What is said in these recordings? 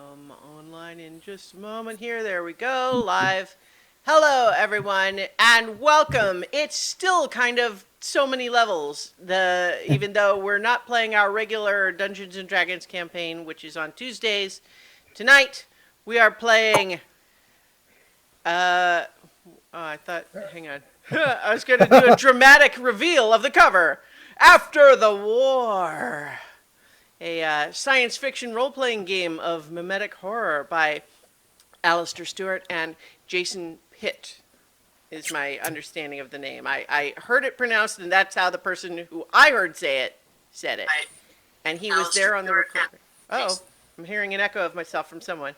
Online in just a moment here. There we go. Live. Hello, everyone, and welcome. It's still kind of so many levels. Even though we're not playing our regular Dungeons and Dragons campaign, which is on Tuesdays, tonight we are playing. I thought. Hang on. I was going to do a dramatic reveal of the cover. After the War. A science fiction role-playing game of mimetic horror by Alistair Stewart and Jason Pitt is my understanding of the name. I heard it pronounced, and that's how the person who I heard say it said it. And he was there on the recording. Oh, I'm hearing an echo of myself from someone.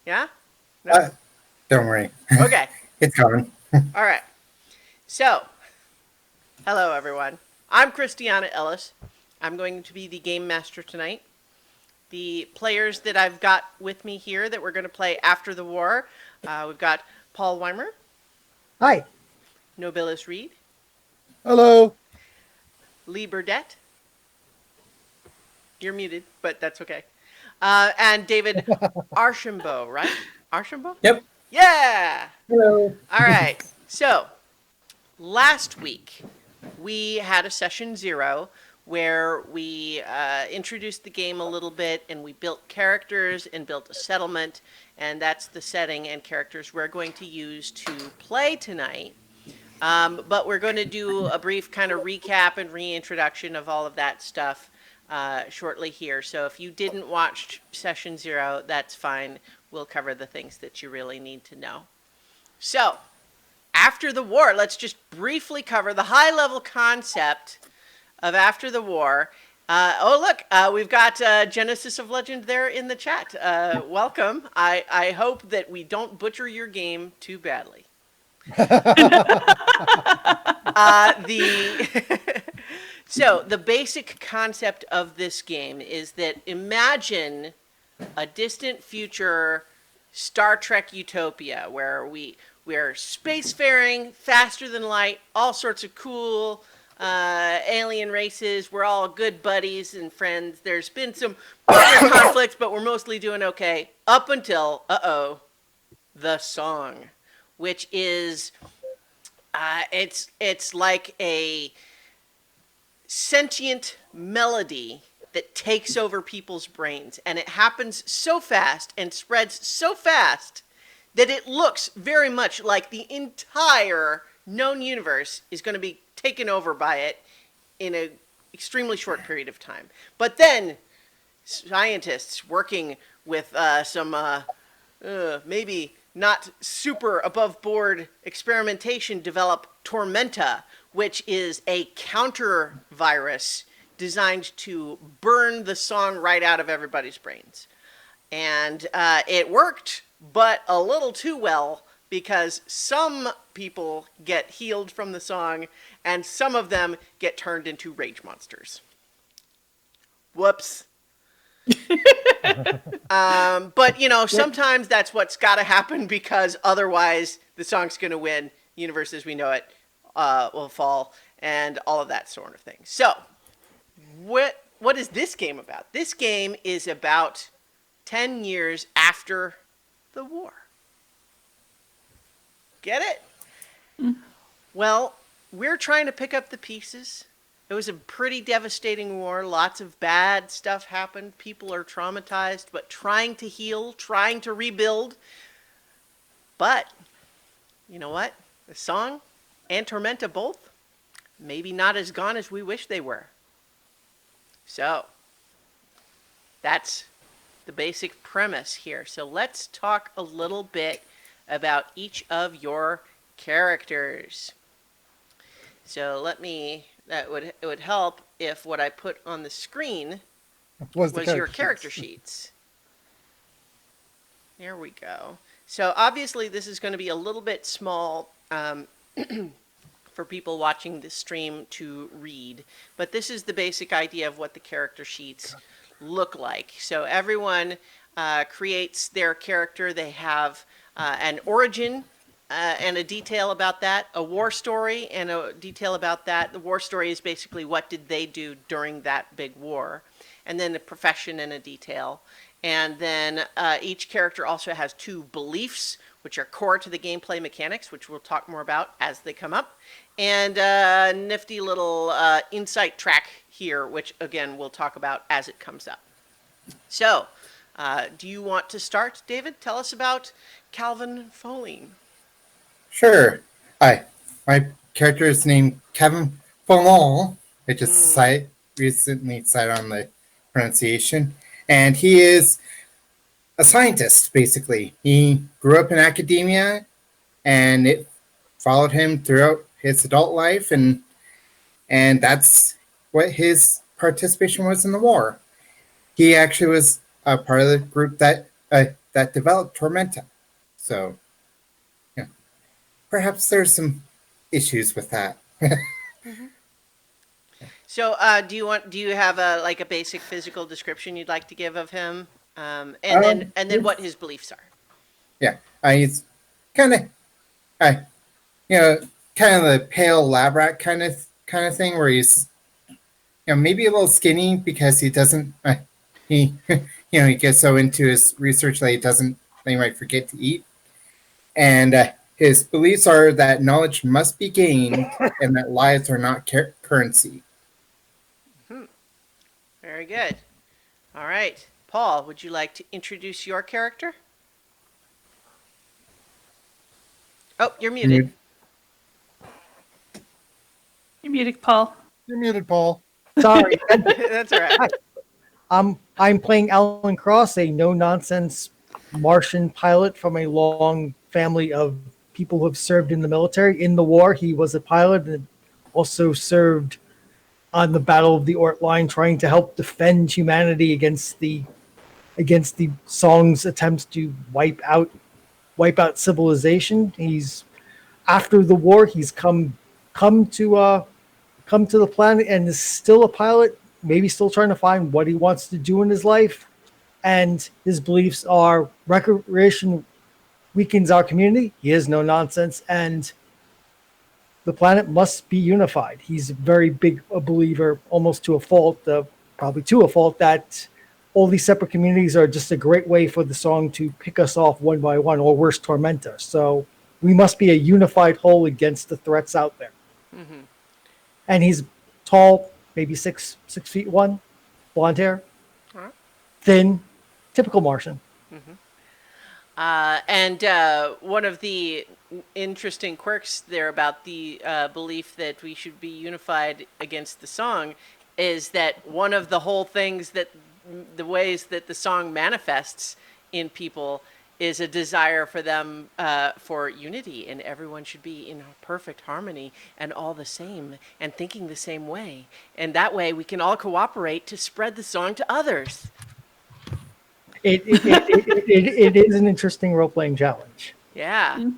Yeah? No? Don't worry. Okay. It's coming. All right. So, hello, everyone. I'm Christiana Ellis. I'm going to be the game master tonight. The players that I've got with me here that we're going to play after the war, we've got Paul Weimer. Hi. Nobilis Reed. Hello. Lee Burdett. You're muted, but that's okay. And David Archambault, right? Archambault? Yep. Yeah! Hello. All right. So, last week, we had a session 0 where we introduced the game a little bit, and we built characters and built a settlement, and that's the setting and characters we're going to use to play tonight. But we're going to do a brief kind of recap and reintroduction of all of that stuff shortly here. So if you didn't watch session 0, that's fine. We'll cover the things that you really need to know. So, after the war, let's just briefly cover the high-level concept of After the War. We've got Genesis of Legend there in the chat. Welcome. I hope that we don't butcher your game too badly. So, the basic concept of this game is that imagine a distant future Star Trek utopia where we're spacefaring, faster than light, all sorts of cool alien races. We're all good buddies and friends. There's been some minor conflicts, but we're mostly doing okay up until, the song, which is, it's like a sentient melody that takes over people's brains. And it happens so fast and spreads so fast that it looks very much like the entire known universe is going to be taken over by it in an extremely short period of time. But then scientists working with some maybe not super above board experimentation develop Tormenta, which is a counter virus designed to burn the song right out of everybody's brains. And it worked, but a little too well, because some people get healed from the song, and some of them get turned into rage monsters. Whoops. But, sometimes that's what's got to happen, because otherwise the song's going to win, universe as we know it will fall, and all of that sort of thing. So, what is this game about? This game is about 10 years after the war. Get it? Mm. Well, we're trying to pick up the pieces. It was a pretty devastating war. Lots of bad stuff happened. People are traumatized, but trying to heal, trying to rebuild. But, you know what? The song and Tormenta both, maybe not as gone as we wish they were. So, that's the basic premise here. So let's talk a little bit about each of your characters. So it would help if what I put on the screen was your character sheets. There we go. So obviously this is going to be a little bit small for people watching this stream to read, but this is the basic idea of what the character sheets look like. So everyone creates their character. They have an origin and a detail about that, a war story and a detail about that. The war story is basically what did they do during that big war, and then a profession and a detail. And then each character also has 2 beliefs, which are core to the gameplay mechanics, which we'll talk more about as they come up, and a nifty little insight track here, which again we'll talk about as it comes up. So, do you want to start, David? Tell us about Calvin Foley. Sure. Hi. My character is named Kevin Fallon. I just recently decided on the pronunciation. And he is a scientist, basically. He grew up in academia, and it followed him throughout his adult life, and that's what his participation was in the war. He actually was a part of the group that developed Tormenta. So, yeah, perhaps there's some issues with that. So, do you have a basic physical description you'd like to give of him, and then what his beliefs are? Yeah, he's kind of, kind of the pale lab rat kind of thing, where he's, maybe a little skinny because he doesn't, he, he gets so into his research that he might forget to eat, and his beliefs are that knowledge must be gained and that lives are not currency. Very good. All right, Paul, would you like to introduce your character? Oh, you're muted. You're muted, Paul. You're muted, Paul. Sorry. That's all right. I'm playing Alan Cross, a no-nonsense Martian pilot from a long family of people who have served in the military. In the war, he was a pilot and also served on the Battle of the Ort Line, trying to help defend humanity against the Song's attempts to wipe out civilization. He's after the war, he's come to the planet and is still a pilot, maybe still trying to find what he wants to do in his life. And his beliefs are recreation weakens our community. He is no nonsense, and the planet must be unified. He's very big a believer, almost to a fault, probably to a fault, that all these separate communities are just a great way for the Song to pick us off one by one, or worse, torment us. So we must be a unified whole against the threats out there. Mm-hmm. And he's tall, maybe 6'1", blonde hair, thin, typical Martian. Mm-hmm. And one of the interesting quirks there about the belief that we should be unified against the Song is that one of the whole things that the ways that the Song manifests in people is a desire for them for unity, and everyone should be in perfect harmony and all the same and thinking the same way. And that way we can all cooperate to spread the Song to others. It is an interesting role-playing challenge. Yeah.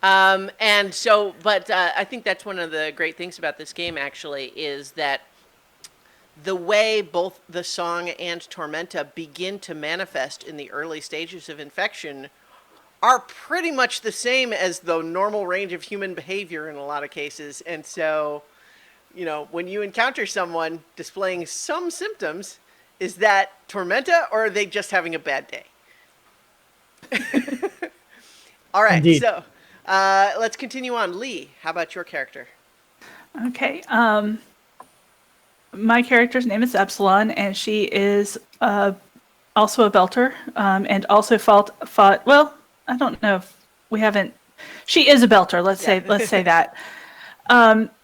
And so, but I think that's one of the great things about this game, actually, is that the way both the Song and Tormenta begin to manifest in the early stages of infection are pretty much the same as the normal range of human behavior in a lot of cases. And so, when you encounter someone displaying some symptoms, is that Tormenta, or are they just having a bad day? All right, Indeed. So let's continue on. Lee, how about your character? Okay. My character's name is Epsilon, and she is also a belter, and also fought. Well, I don't know if we haven't. She is a belter. Let's say that.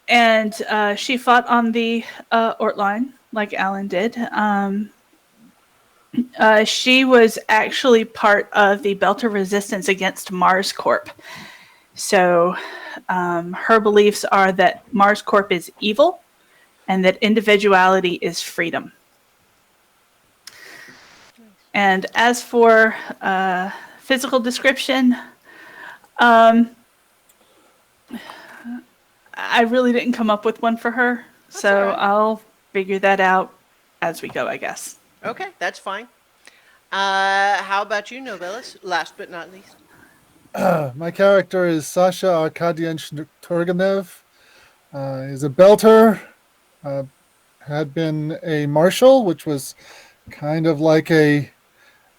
And she fought on the Ort Line, like Alan did. She was actually part of the Belter resistance against Mars Corp. So her beliefs are that Mars Corp is evil and that individuality is freedom. And as for physical description, I really didn't come up with one for her. That's so all right. I'll figure that out as we go, I guess. Okay, that's fine. How about you, Novelis? Last but not least. My character is Sasha Arkadyench Turgenev. He's a belter, uh, had been a marshal, which was kind of like a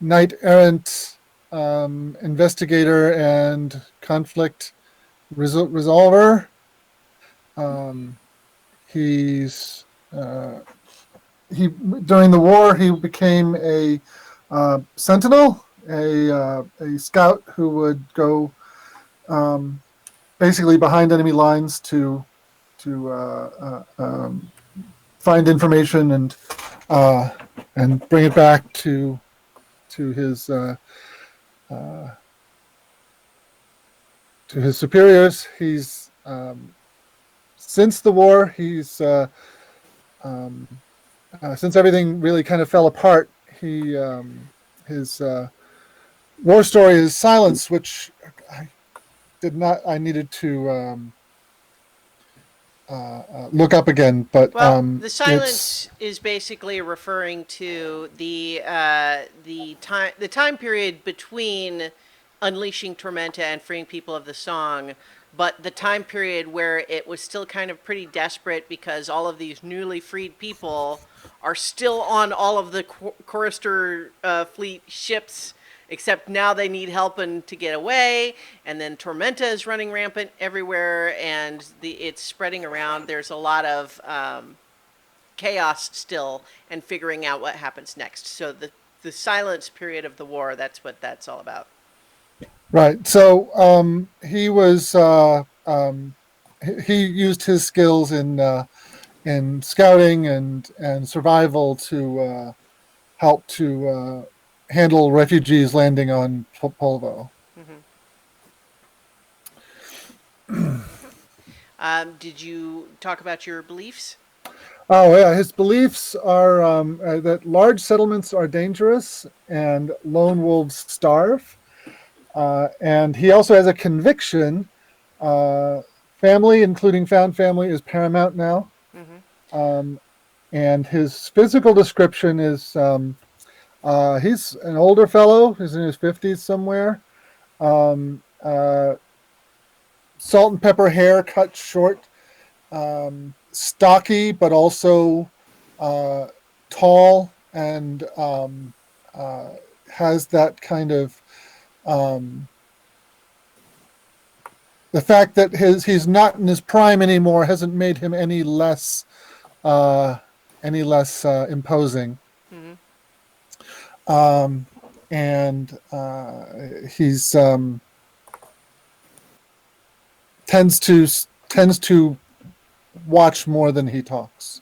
knight errant investigator and conflict resolver. Um, he's he During the war he became a sentinel, a scout who would go um, basically behind enemy lines to find information and bring it back to his uh, to his superiors. He's since the war. Um, since everything really kind of fell apart. His war story is Silence, which I did not. I needed to look up again, but Well, the it's silence is basically referring to the time period between unleashing Tormenta and freeing people of the song, but the time period where it was still kind of pretty desperate because all of these newly freed people are still on all of the Chorister fleet ships, except now they need help and to get away, and then Tormenta is running rampant everywhere, and it's spreading around. There's a lot of chaos still, and figuring out what happens next. So the silence period of the war, that's what that's all about. right. So he was he used his skills in scouting and survival to help to handle refugees landing on Polvo. Did you talk about your beliefs? Oh yeah, his beliefs are that large settlements are dangerous and lone wolves starve. And he also has a conviction. Uh, Family, including found family, is paramount now. Um, and his physical description is he's an older fellow. He's in his 50s somewhere. Um, uh, Salt and pepper hair, cut short, stocky, but also uh, tall, and has that kind of the fact that he's not in his prime anymore hasn't made him uh, any less imposing. Um, and he's tends to watch more than he talks.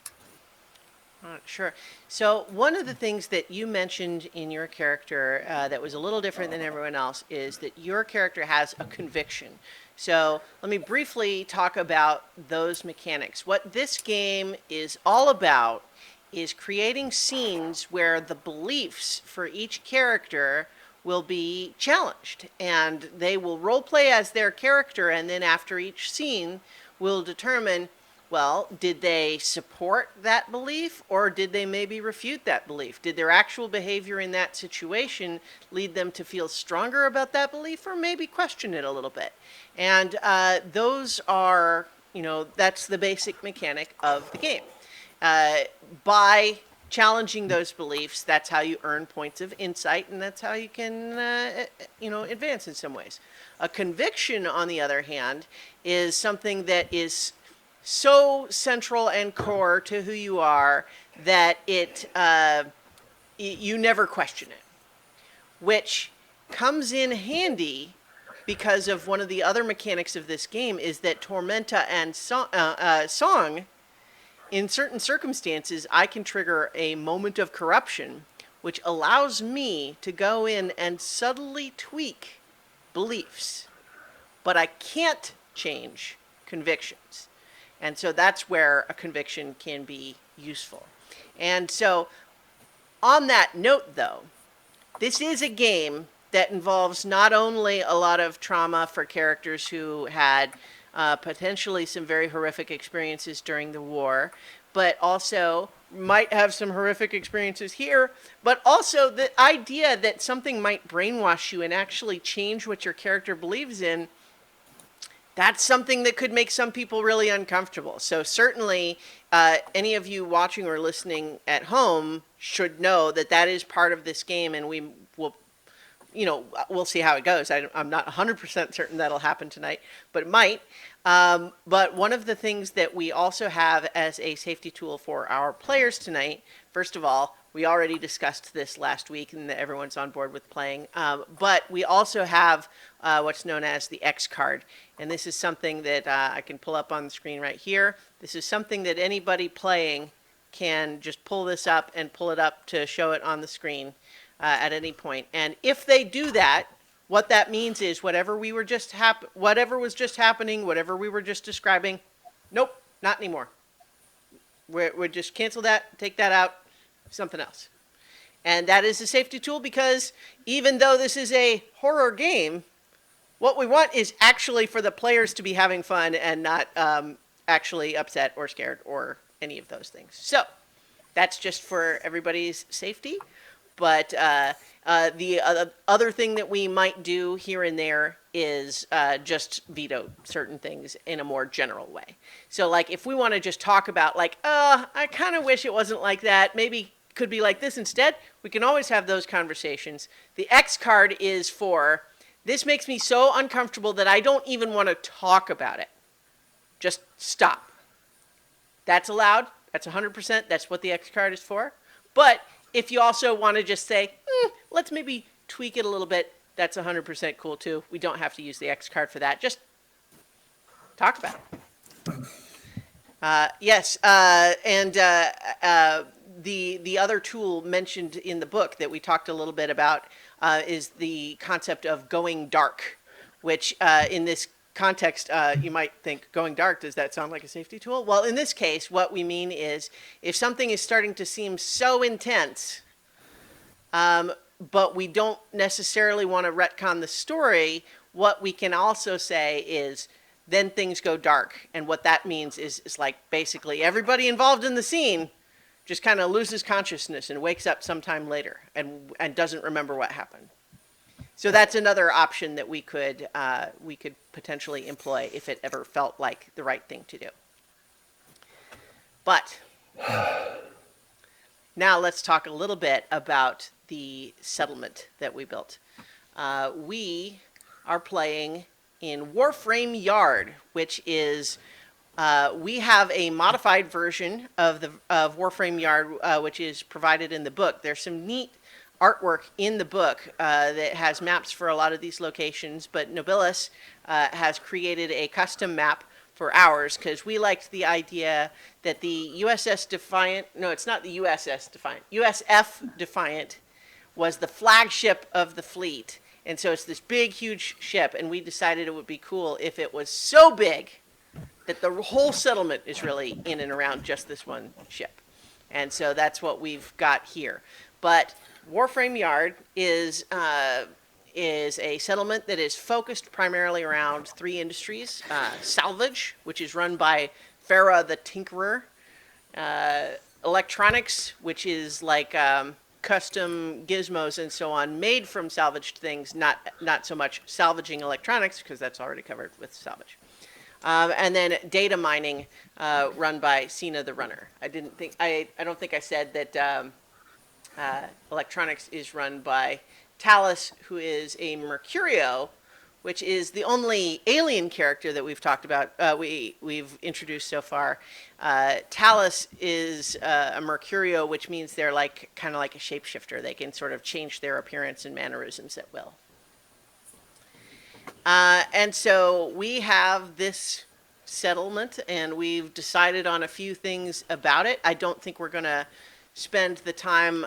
Sure. So one of the things that you mentioned in your character that was a little different than everyone else is that your character has a conviction. So let me briefly talk about those mechanics. What this game is all about is creating scenes where the beliefs for each character will be challenged, and they will role play as their character, and then after each scene will determine, well, did they support that belief or did they maybe refute that belief? Did their actual behavior in that situation lead them to feel stronger about that belief or maybe question it a little bit? And those are, that's the basic mechanic of the game. By challenging those beliefs, that's how you earn points of insight, and that's how you can, advance in some ways. A conviction, on the other hand, is something that is so central and core to who you are that you never question it, which comes in handy because of one of the other mechanics of this game is that Tormenta and Song, in certain circumstances, I can trigger a moment of corruption, which allows me to go in and subtly tweak beliefs, but I can't change convictions. And so that's where a conviction can be useful. And so, on that note, though, this is a game that involves not only a lot of trauma for characters who had potentially some very horrific experiences during the war, but also might have some horrific experiences here, but also the idea that something might brainwash you and actually change what your character believes in, that's something that could make some people really uncomfortable. So certainly, any of you watching or listening at home should know that that is part of this game, and we will, we'll see how it goes. I'm not 100% certain that'll happen tonight, but it might. But one of the things that we also have as a safety tool for our players tonight, first of all, we already discussed this last week and everyone's on board with playing, but we also have what's known as the X card. And this is something that I can pull up on the screen right here. This is something that anybody playing can just pull this up and pull it up to show it on the screen at any point. And if they do that, what that means is whatever was just happening, whatever we were just describing, nope, not anymore. We're just cancel that, take that out, something else. And that is a safety tool because even though this is a horror game, what we want is actually for the players to be having fun and not actually upset or scared or any of those things. So that's just for everybody's safety. But the other thing that we might do here and there is just veto certain things in a more general way. So like if we want to just talk about like, I kind of wish it wasn't like that, maybe could be like this instead, we can always have those conversations. The X card is for, this makes me so uncomfortable that I don't even want to talk about it. Just stop. That's allowed. That's 100%. That's what the X card is for. But if you also want to just say, let's maybe tweak it a little bit, that's 100% cool too. We don't have to use the X card for that. Just talk about it. Yes, and the other tool mentioned in the book that we talked a little bit about is the concept of going dark, which in this context, you might think, going dark, does that sound like a safety tool? Well, in this case, what we mean is if something is starting to seem so intense, but we don't necessarily want to retcon the story, what we can also say is then things go dark. And what that means is like basically everybody involved in the scene just kind of loses consciousness and wakes up sometime later and doesn't remember what happened. So that's another option that we could potentially employ if it ever felt like the right thing to do. But now let's talk a little bit about the settlement that we built. We are playing in Warframe Yard, which is we have a modified version of Warframe Yard, which is provided in the book. There's some neat artwork in the book that has maps for a lot of these locations, but Nobilis has created a custom map for ours because we liked the idea that the USS Defiant, no, it's not the USS Defiant, USF Defiant was the flagship of the fleet. And so it's this big, huge ship, and we decided it would be cool if it was so big that the whole settlement is really in and around just this one ship. And so that's what we've got here. But Warframe Yard is a settlement that is focused primarily around three industries. Salvage, which is run by Farah the Tinkerer. Electronics, which is like custom gizmos and so on made from salvaged things, not so much salvaging electronics, because that's already covered with salvage. And then data mining, run by Cena the Runner. I don't think I said that electronics is run by Talus, who is a Mercurio, which is the only alien character that we've talked about, we've introduced so far. Talus is a Mercurio, which means they're kind of like a shapeshifter. They can sort of change their appearance and mannerisms at will. And so we have this settlement, and we've decided on a few things about it. I don't think we're going to spend the time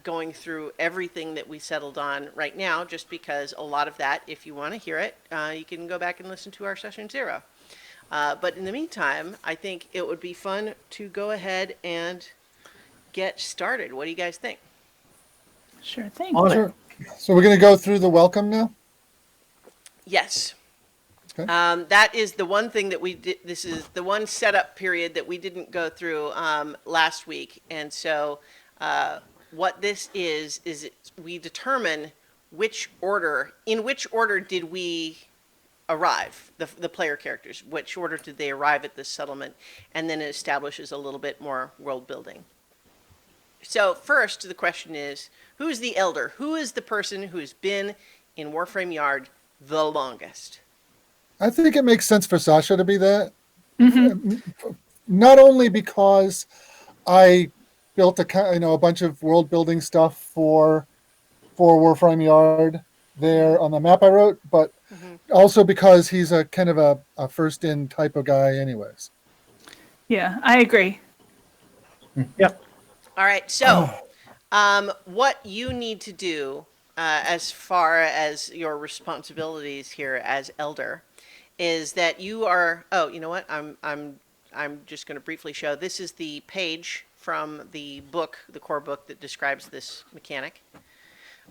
going through everything that we settled on right now, just because a lot of that, if you want to hear it, you can go back and listen to our session 0. But in the meantime, I think it would be fun to go ahead and get started. What do you guys think? Sure thing. Sure. So we're going to go through the welcome now? Yes. That is the one thing that we did. This is the one setup period that we didn't go through last week. And so, what this is we determine in which order did we arrive, the player characters, which order did they arrive at this settlement, and then it establishes a little bit more world building. So first, the question is, who is the elder? Who is the person who's been in Warframe Yard the longest? I think it makes sense for Sasha to be that. Not only because I built a bunch of world building stuff for Warframe Yard there on the map I wrote, but also because he's a kind of a first in type of guy anyways. Yeah, I agree. Yep. All right, so what you need to do as far as your responsibilities here as elder is that you are. Oh, you know what? I'm just going to briefly show. This is the page from the book, the core book that describes this mechanic.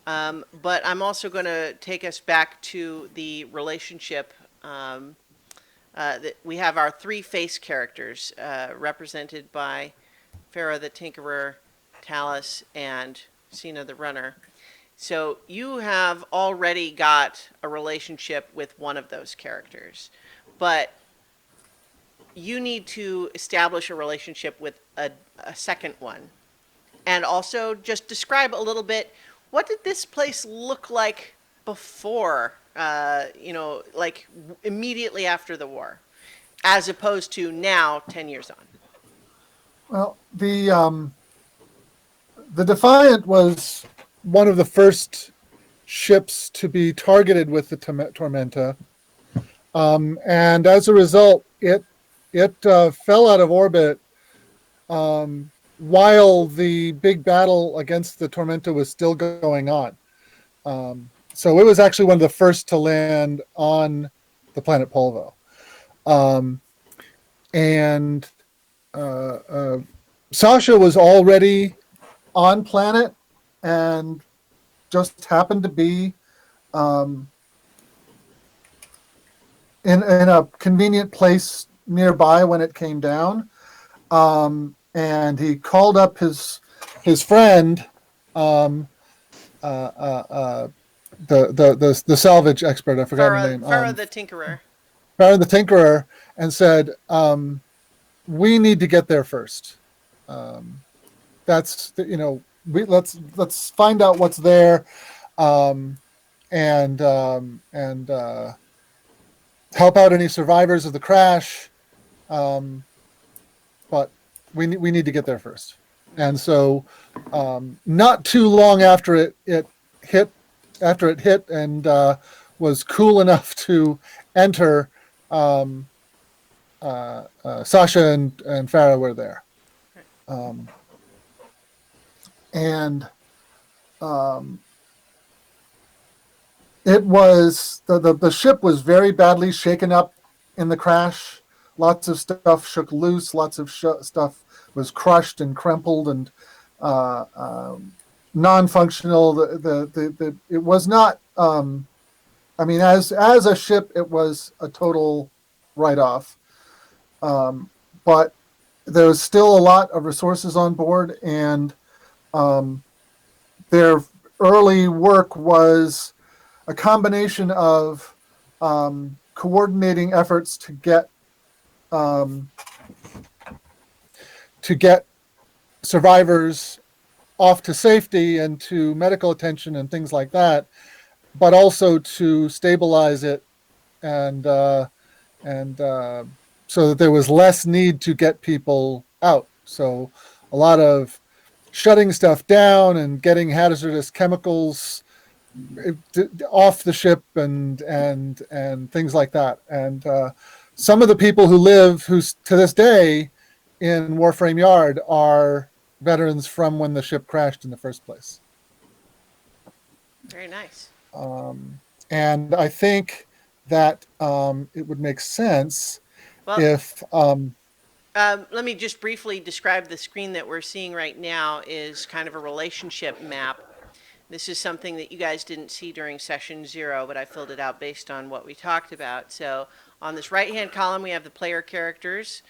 But I'm also going to take us back to the relationship. That we have our three face characters represented by Farah the Tinkerer, Talus, and Sina the Runner. So you have already got a relationship with one of those characters, but you need to establish a relationship with a second one. And also just describe a little bit, what did this place look like before, like immediately after the war, as opposed to now, 10 years on? Well, the Defiant was one of the first ships to be targeted with the Tormenta, and as a result, it fell out of orbit while the big battle against the Tormenta was still going on. So it was actually one of the first to land on the planet Polvo, and Sasha was already on planet and just happened to be in a convenient place nearby when it came down, and he called up his friend, the salvage expert. I forgot her name. Farah the Tinkerer. Farah the Tinkerer, and said, "We need to get there first. Let's find out what's there, and help out any survivors of the crash. But we need to get there first." And so, not too long after it hit, and was cool enough to enter, Sasha and Farah were there. It was the ship was very badly shaken up in the crash. Lots of stuff shook loose. Lots of stuff was crushed and crumpled and non-functional. It was not. As a ship, it was a total write-off. But there was still a lot of resources on board, and their early work was a combination of coordinating efforts to get survivors off to safety and to medical attention and things like that, but also to stabilize it and so that there was less need to get people out. So a lot of shutting stuff down and getting hazardous chemicals off the ship and things like that. And some of the people who to this day in Warframe Yard are veterans from when the ship crashed in the first place. Very nice. And I think that it would make sense if... let me just briefly describe the screen that we're seeing right now is kind of a relationship map This is something that you guys didn't see during session 0, but I filled it out based on what we talked about. So on this right-hand column, we have the player characters.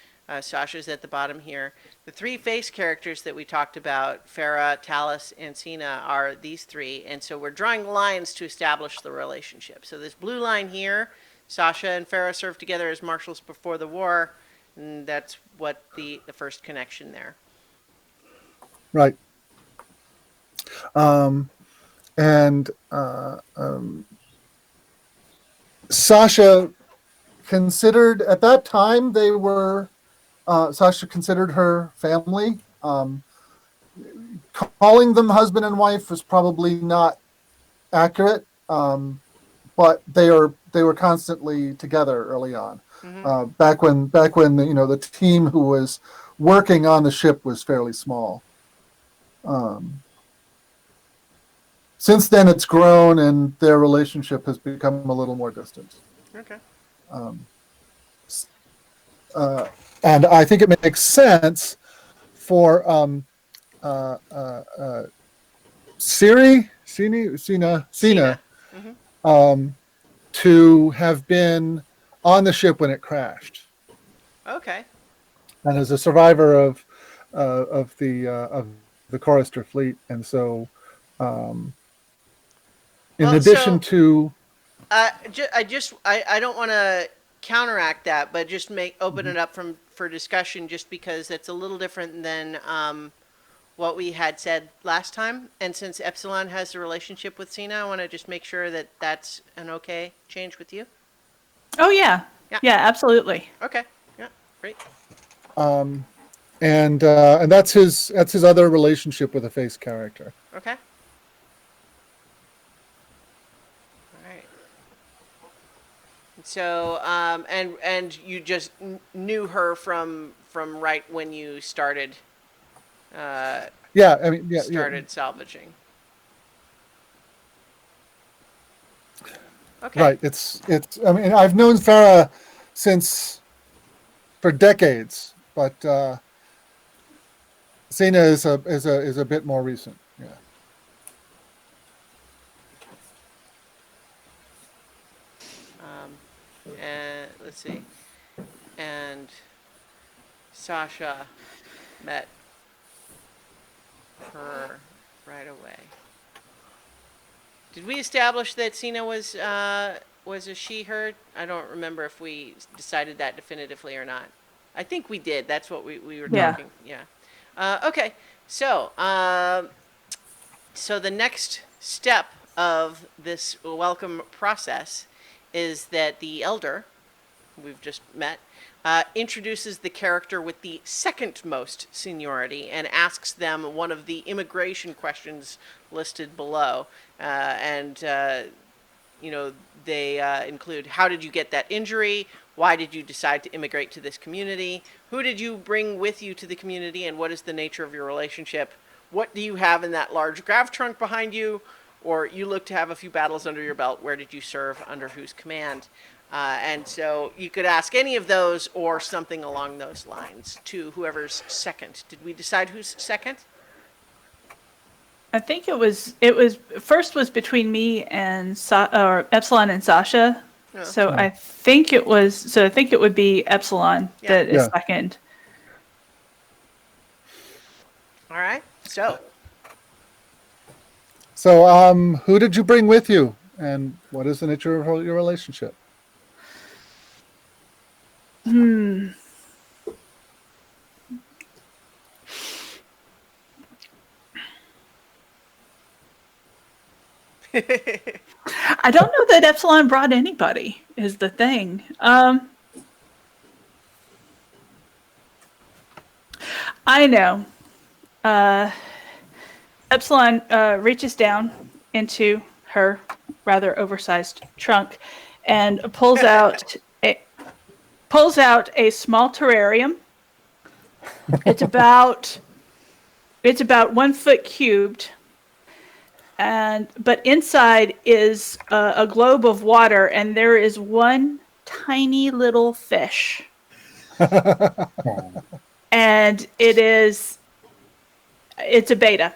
Sasha's at the bottom here. The 3 face characters that we talked about, Farah, Talus, and Sina, are these 3. And so we're drawing lines to establish the relationship. So this blue line here, Sasha and Farah served together as marshals before the war. And that's what the first connection there. Right. Sasha considered, at that time, they were, Sasha considered her family. Calling them husband and wife was probably not accurate, but they were constantly together early on. Back when the team who was working on the ship was fairly small. Since then, it's grown, and their relationship has become a little more distant. Okay. And I think it makes sense for Sina, to have been on the ship when it crashed, Okay. and as a survivor of the Chorister fleet, and so in Well, addition so- to I don't want to counteract that, but just open it up for discussion, just because it's a little different than what we had said last time. And since Epsilon has a relationship with Sina, I want to just make sure that that's an okay change with you. Oh yeah. Yeah. Yeah, absolutely. Okay. Yeah. Great. and that's his other relationship with a face character. Okay. All right. So, and you just knew her from right when you started. Yeah, I mean, Started salvaging. Okay. Right. It's. I mean, I've known Farah for decades, but Sina is a bit more recent. Yeah. And let's see. And Sasha met her right away. Did we establish that Sina was a she/her? I don't remember if we decided that definitively or not. I think we did. That's what we were Yeah. talking. Yeah. Okay. So so the next step of this welcome process is that the elder, we've just met, introduces the character with the second most seniority and asks them one of the immigration questions listed below. They include, how did you get that injury? Why did you decide to immigrate to this community? Who did you bring with you to the community, and what is the nature of your relationship? What do you have in that large grav trunk behind you? Or you look to have a few battles under your belt. Where did you serve? Under whose command? And so you could ask any of those or something along those lines to whoever's second. Did we decide who's second? I think it was first was between me and or Epsilon and Sasha. Yeah. So I think it would be Epsilon that is second. All right. So who did you bring with you, and what is the nature of your relationship? I don't know that Epsilon brought anybody, is the thing. I know. Epsilon reaches down into her rather oversized trunk and pulls out a small terrarium. It's about 1 foot cubed. But inside is a globe of water, and there is one tiny little fish. And it's a beta.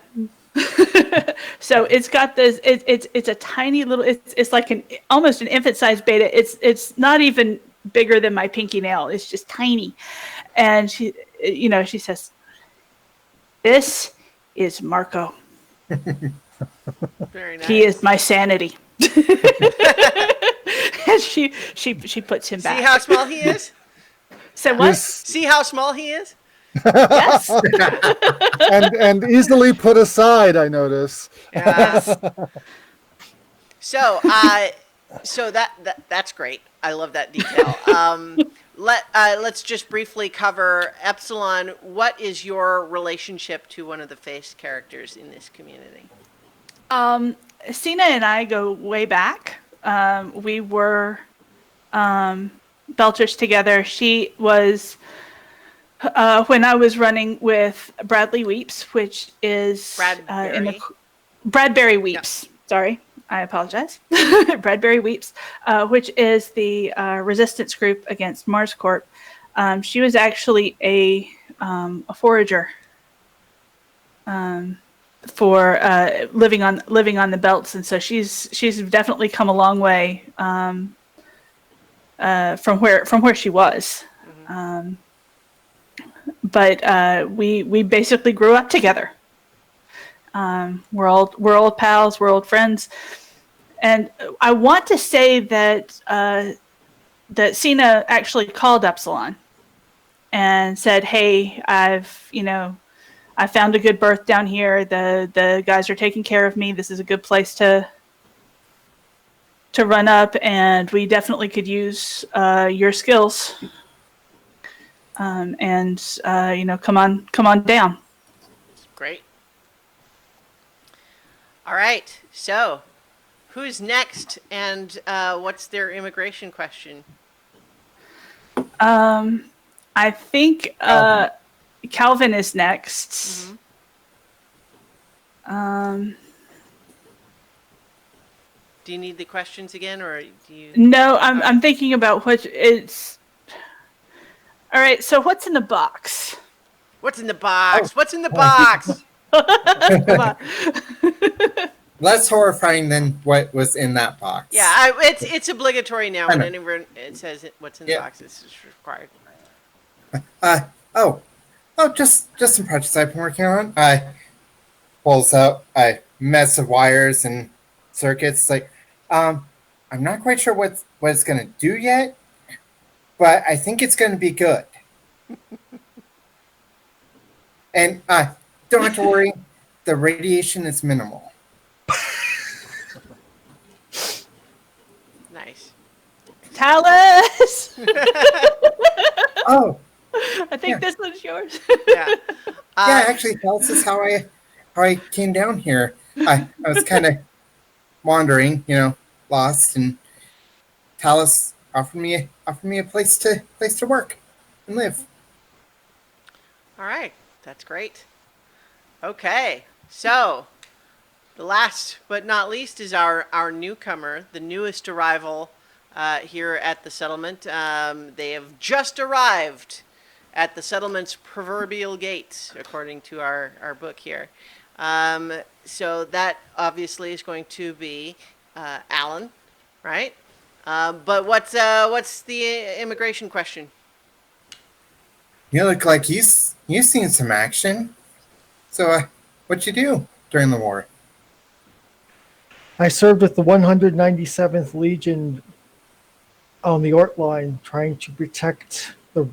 So it's got this. It's a tiny little. It's like an almost an infant-sized beta. It's not even bigger than my pinky nail. It's just tiny, and she says, "This is Marco. Very nice. He is my sanity." And she puts him back. See how small he is? So what? Yes, See how small he is? Yes. and easily put aside, I notice. Yes. So, so that's great. I love that detail. Let's just briefly cover Epsilon. What is your relationship to one of the faced characters in this community? Sina and I go way back. We were Belters together. She was when I was running with Bradley Weeps, which is Bradbury. Bradbury Weeps. Yep. Sorry, I apologize. Bradbury Weeps, which is the resistance group against Mars Corp. She was actually a forager for living on the belts, and so she's definitely come a long way from where she was. Mm-hmm. But we basically grew up together. We're old pals, we're old friends, and I want to say that that Sina actually called Epsilon and said, "Hey, I found a good berth down here. The guys are taking care of me. This is a good place to run up, and we definitely could use your skills. Come on down." Great. All right. So, who's next, and what's their immigration question? I think Calvin is next. Mm-hmm. Do you need the questions again, or do you? No, I'm thinking about which it's. All right, so what's in the box? What's in the box? What's in the box? Come on. Less horrifying than what was in that box. Yeah, it's obligatory now. Whenever it says what's in the box, it's just required. Just some projects I've been working on. I pulls out a mess of wires and circuits. Like, I'm not quite sure what it's gonna do yet, but I think it's gonna be good. And don't have to worry. The radiation is minimal. Nice. Talus! Oh, I think this one's yours. Yeah. actually, this is how I came down here. I was kind of wandering, lost, and Talus offered me a place to work and live. All right, that's great. Okay, so the last but not least is our newcomer, the newest arrival here at the settlement. They have just arrived at the settlement's proverbial gate, according to our book here. So that obviously is going to be Alan, right? But what's the immigration question? You look like you've seen some action. So, what'd you do during the war? I served with the 197th Legion on the Ort line, trying to protect the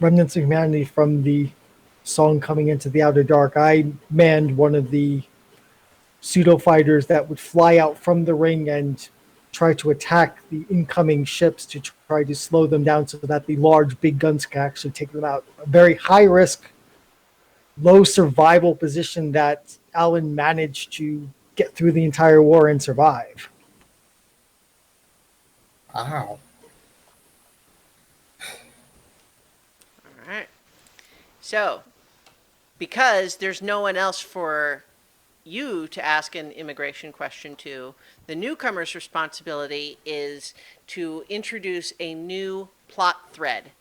remnants of humanity from the song coming into the Outer Dark. I manned one of the pseudo fighters that would fly out from the ring and try to attack the incoming ships to try to slow them down so that the large big guns can actually take them out. A very high risk, low survival position that Alan managed to get through the entire war and survive. Wow. All right. So, because there's no one else for you to ask an immigration question to, the newcomer's responsibility is to introduce a new plot thread.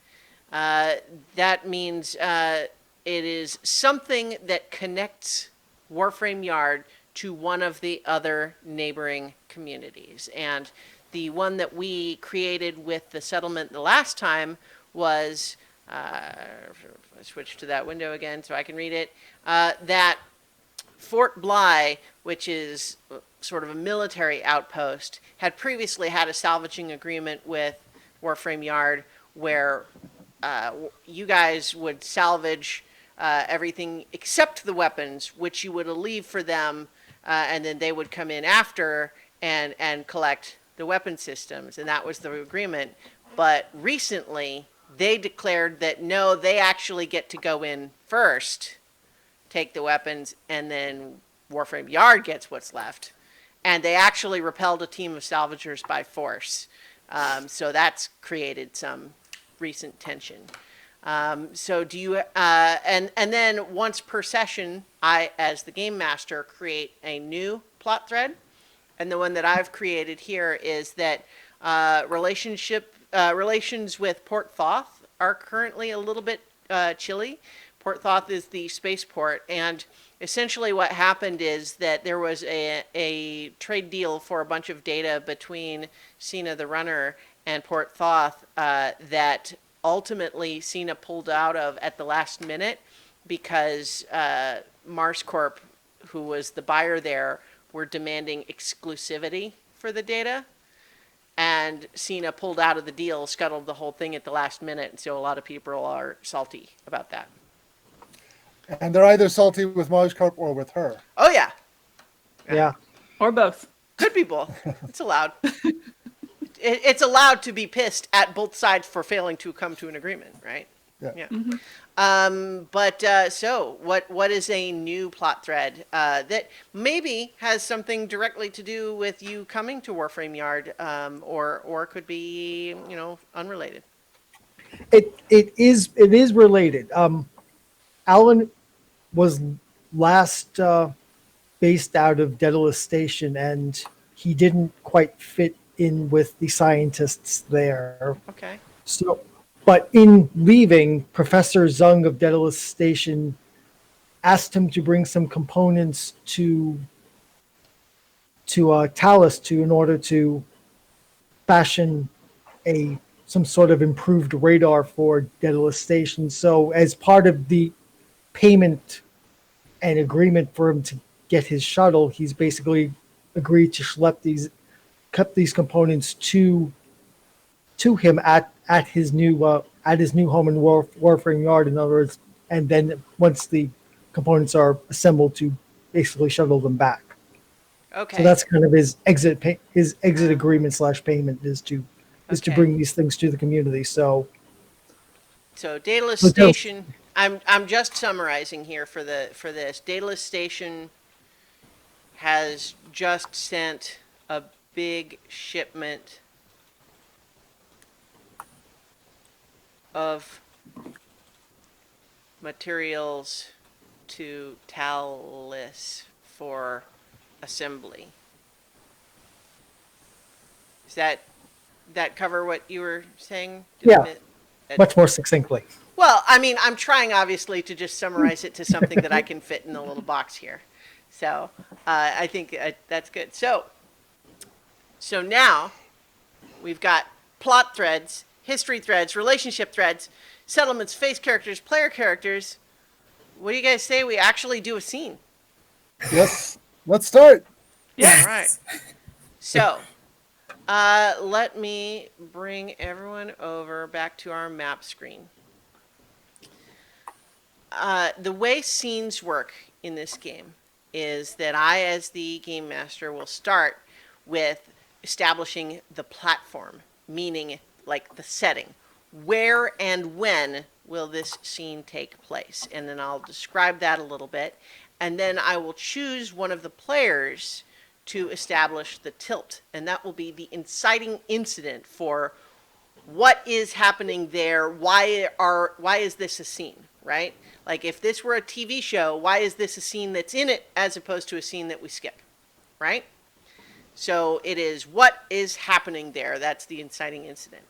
That means it is something that connects Warframe Yard to one of the other neighboring communities. And the one that we created with the settlement the last time was, switch to that window again so I can read it, that Fort Bly, which is sort of a military outpost, had previously had a salvaging agreement with Warframe Yard where you guys would salvage everything except the weapons, which you would leave for them, and then they would come in after and collect the weapon systems, and that was the agreement. But recently, they declared that no, they actually get to go in first, take the weapons, and then Warframe Yard gets what's left. And they actually repelled a team of salvagers by force. So that's created some recent tension. So do you, and then once per session, I, as the game master, create a new plot thread. And the one that I've created here is that relations with Port Thoth are currently a little bit chilly. Port Thoth is the spaceport, and essentially what happened is that there was a trade deal for a bunch of data between Cena the Runner and Port Thoth that ultimately Cena pulled out of at the last minute because Mars Corp, who was the buyer there, were demanding exclusivity for the data. And Cena pulled out of the deal, scuttled the whole thing at the last minute, and so a lot of people are salty about that. And they're either salty with Mars Corp or with her. Oh, yeah. Yeah. Or both. Good people. It's allowed. It's allowed to be pissed at both sides for failing to come to an agreement, right? Yeah. So what is a new plot thread that maybe has something directly to do with you coming to Warframe Yard, or could be, unrelated? It is related. Alan was last based out of Daedalus Station, and he didn't quite fit in with the scientists there. Okay. So, but in leaving, Professor Zung of Daedalus Station asked him to bring some components to Talus in order to fashion some sort of improved radar for Daedalus Station. So, as part of the payment and agreement for him to get his shuttle, he's basically agreed to cut these components to him at his new home in Warframe Yard, in other words, and then once the components are assembled, to basically shuttle them back. Okay. So that's kind of his exit agreement / payment is to Okay. bring these things to the community. So Daedalus So tell- Station. I'm just summarizing here for this. Daedalus Station has just sent a big shipment of materials to Talus for assembly. Does that cover what you were saying? Yeah. Much more succinctly. Well, I mean, I'm trying obviously to just summarize it to something that I can fit in the little box here. So I think that's good. So now we've got plot threads, history threads, relationship threads, settlements, face characters, player characters. What do you guys say we actually do a scene? Yes. Let's start. Yeah. All right. So let me bring everyone over back to our map screen. The way scenes work in this game is that I, as the game master, will start with establishing the platform, meaning like the setting. Where and when will this scene take place? And then I'll describe that a little bit. And then I will choose one of the players to establish the tilt. And that will be the inciting incident for what is happening there. Why is this a scene, right? Like if this were a TV show, why is this a scene that's in it as opposed to a scene that we skip, right? So it is what is happening there. That's the inciting incident.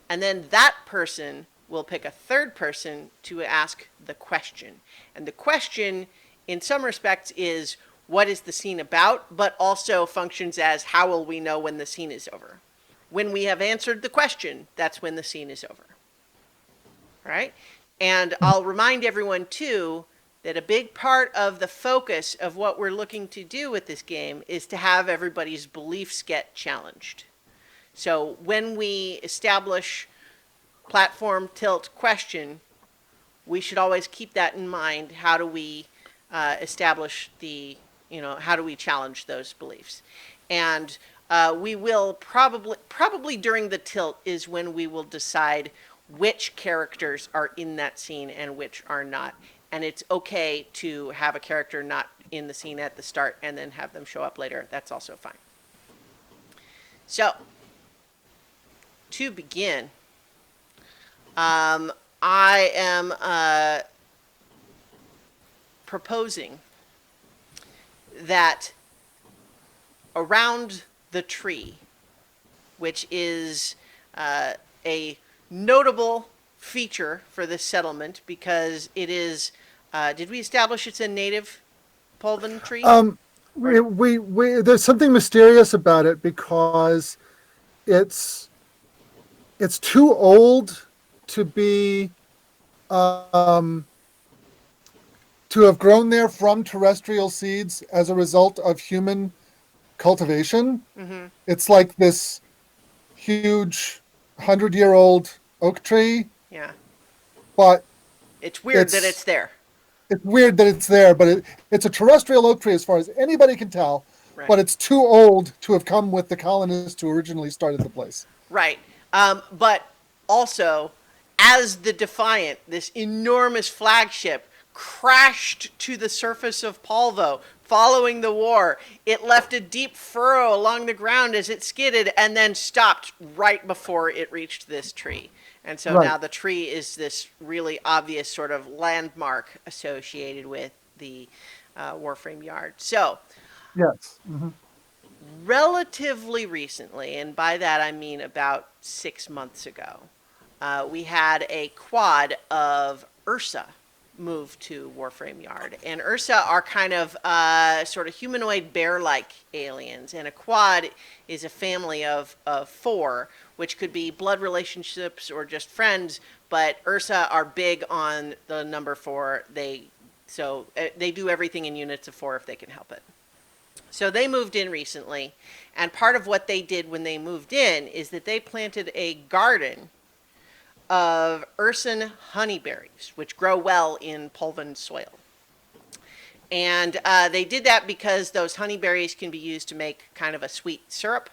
And then that person will pick a third person to ask the question. And the question, in some respects, is what is the scene about, but also functions as how will we know when the scene is over. When we have answered the question, that's when the scene is over. Right? And I'll remind everyone too that a big part of the focus of what we're looking to do with this game is to have everybody's beliefs get challenged. So when we establish platform, tilt, question, we should always keep that in mind. How do we establish how do we challenge those beliefs? And we will probably during the tilt is when we will decide which characters are in that scene and which are not. And it's okay to have a character not in the scene at the start and then have them show up later. That's also fine. So, to begin, I am proposing that around the tree, which is a notable feature for this settlement because it is, did we establish it's a native Polvan tree? We there's something mysterious about it because it's too old to be to have grown there from terrestrial seeds as a result of human cultivation. Mm-hmm. It's like this huge 100-year-old oak tree, Yeah. but It's weird that it's there. it's weird that it's there, but it's a terrestrial oak tree as far as anybody can tell, Right. but it's too old to have come with the colonists who originally started the place. Right. But also, as the Defiant, this enormous flagship, crashed to the surface of Polvo following the war, it left a deep furrow along the ground as it skidded and then stopped right before it reached this tree. And so Right. now the tree is this really obvious sort of landmark associated with the Warframe Yard. So, Yes. Mm-hmm. relatively recently, and by that I mean about 6 months ago, we had a quad of Ursa move to Warframe Yard. And Ursa are kind of sort of humanoid bear-like aliens. And a quad is a family of 4, which could be blood relationships or just friends. But Ursa are big on the number 4. They do everything in units of 4 if they can help it. So they moved in recently, and part of what they did when they moved in is that they planted a garden of Ursan honeyberries, which grow well in Polvan soil. And they did that because those honeyberries can be used to make kind of a sweet syrup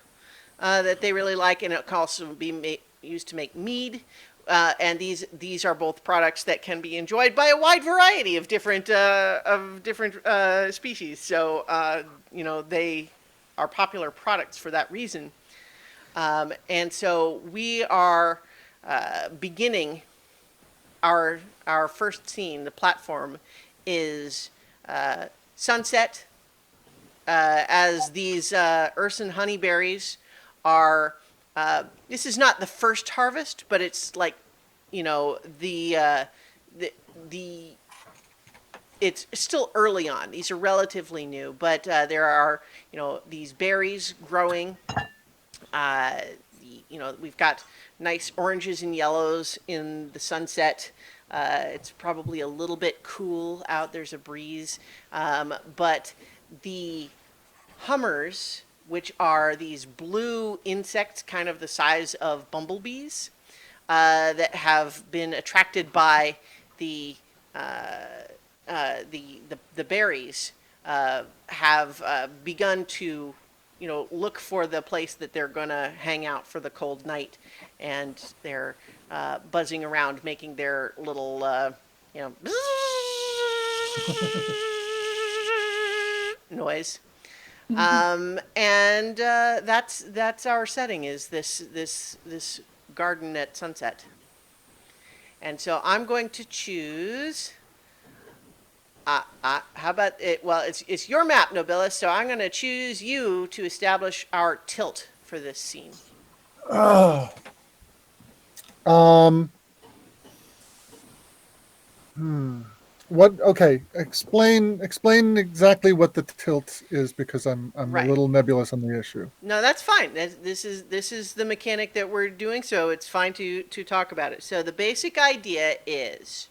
that they really like, and it can also be used to make mead. And these are both products that can be enjoyed by a wide variety of different species. So they are popular products for that reason. And so we are beginning our first scene. The platform is sunset as these Ursan honeyberries are. This is not the first harvest, but it's like, it's still early on. These are relatively new, but there are, these berries growing. We've got nice oranges and yellows in the sunset. It's probably a little bit cool out. There's a breeze, but the hummers, which are these blue insects, kind of the size of bumblebees, that have been attracted by the berries, have begun to, look for the place that they're going to hang out for the cold night, and they're buzzing around, making their little, noise. And that's our setting, is this garden at sunset. And so I'm going to choose. How about it? Well, it's your map, Nobilis. So I'm going to choose you to establish our tilt for this scene. What? Okay, explain exactly what the tilt is, because I'm a Right. little nebulous on the issue. No, that's fine. This is the mechanic that we're doing, so it's fine to talk about it. So the basic idea is,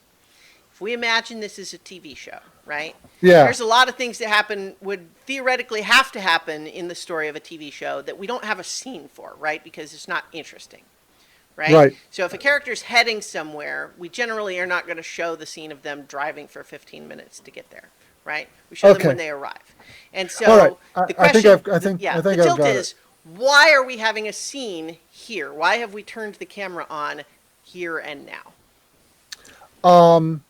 if we imagine this is a TV show, right? Yeah. There's a lot of things that would theoretically have to happen in the story of a TV show that we don't have a scene for, right? Because it's not interesting, right? Right. So if a character's heading somewhere, we generally are not going to show the scene of them driving for 15 minutes to get there, right? We show them Okay. when they arrive. And All right. so the I think question, I the think I've tilt got is, why are we having a scene here? Why have we turned the camera on here and now? it.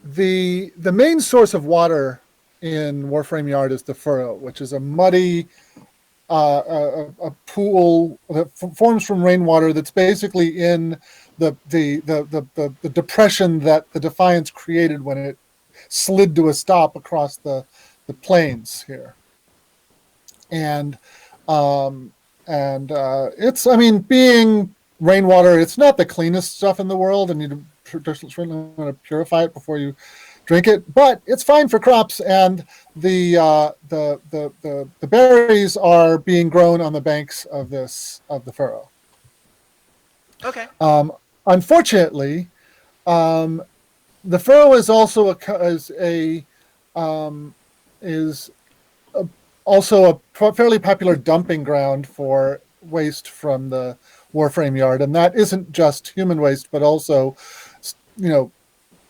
The main source of water in Warframe Yard is the Furrow, which is a muddy a pool that forms from rainwater that's basically in the depression that the Defiance created when it slid to a stop across the plains here. And it's, I mean, being rainwater, it's not the cleanest stuff in the world, and you certainly want to purify it before you drink it, but it's fine for crops, and the berries are being grown on the banks of the furrow. Okay. Unfortunately, the furrow is also is also a fairly popular dumping ground for waste from the Warframe Yard, and that isn't just human waste, but also, you know,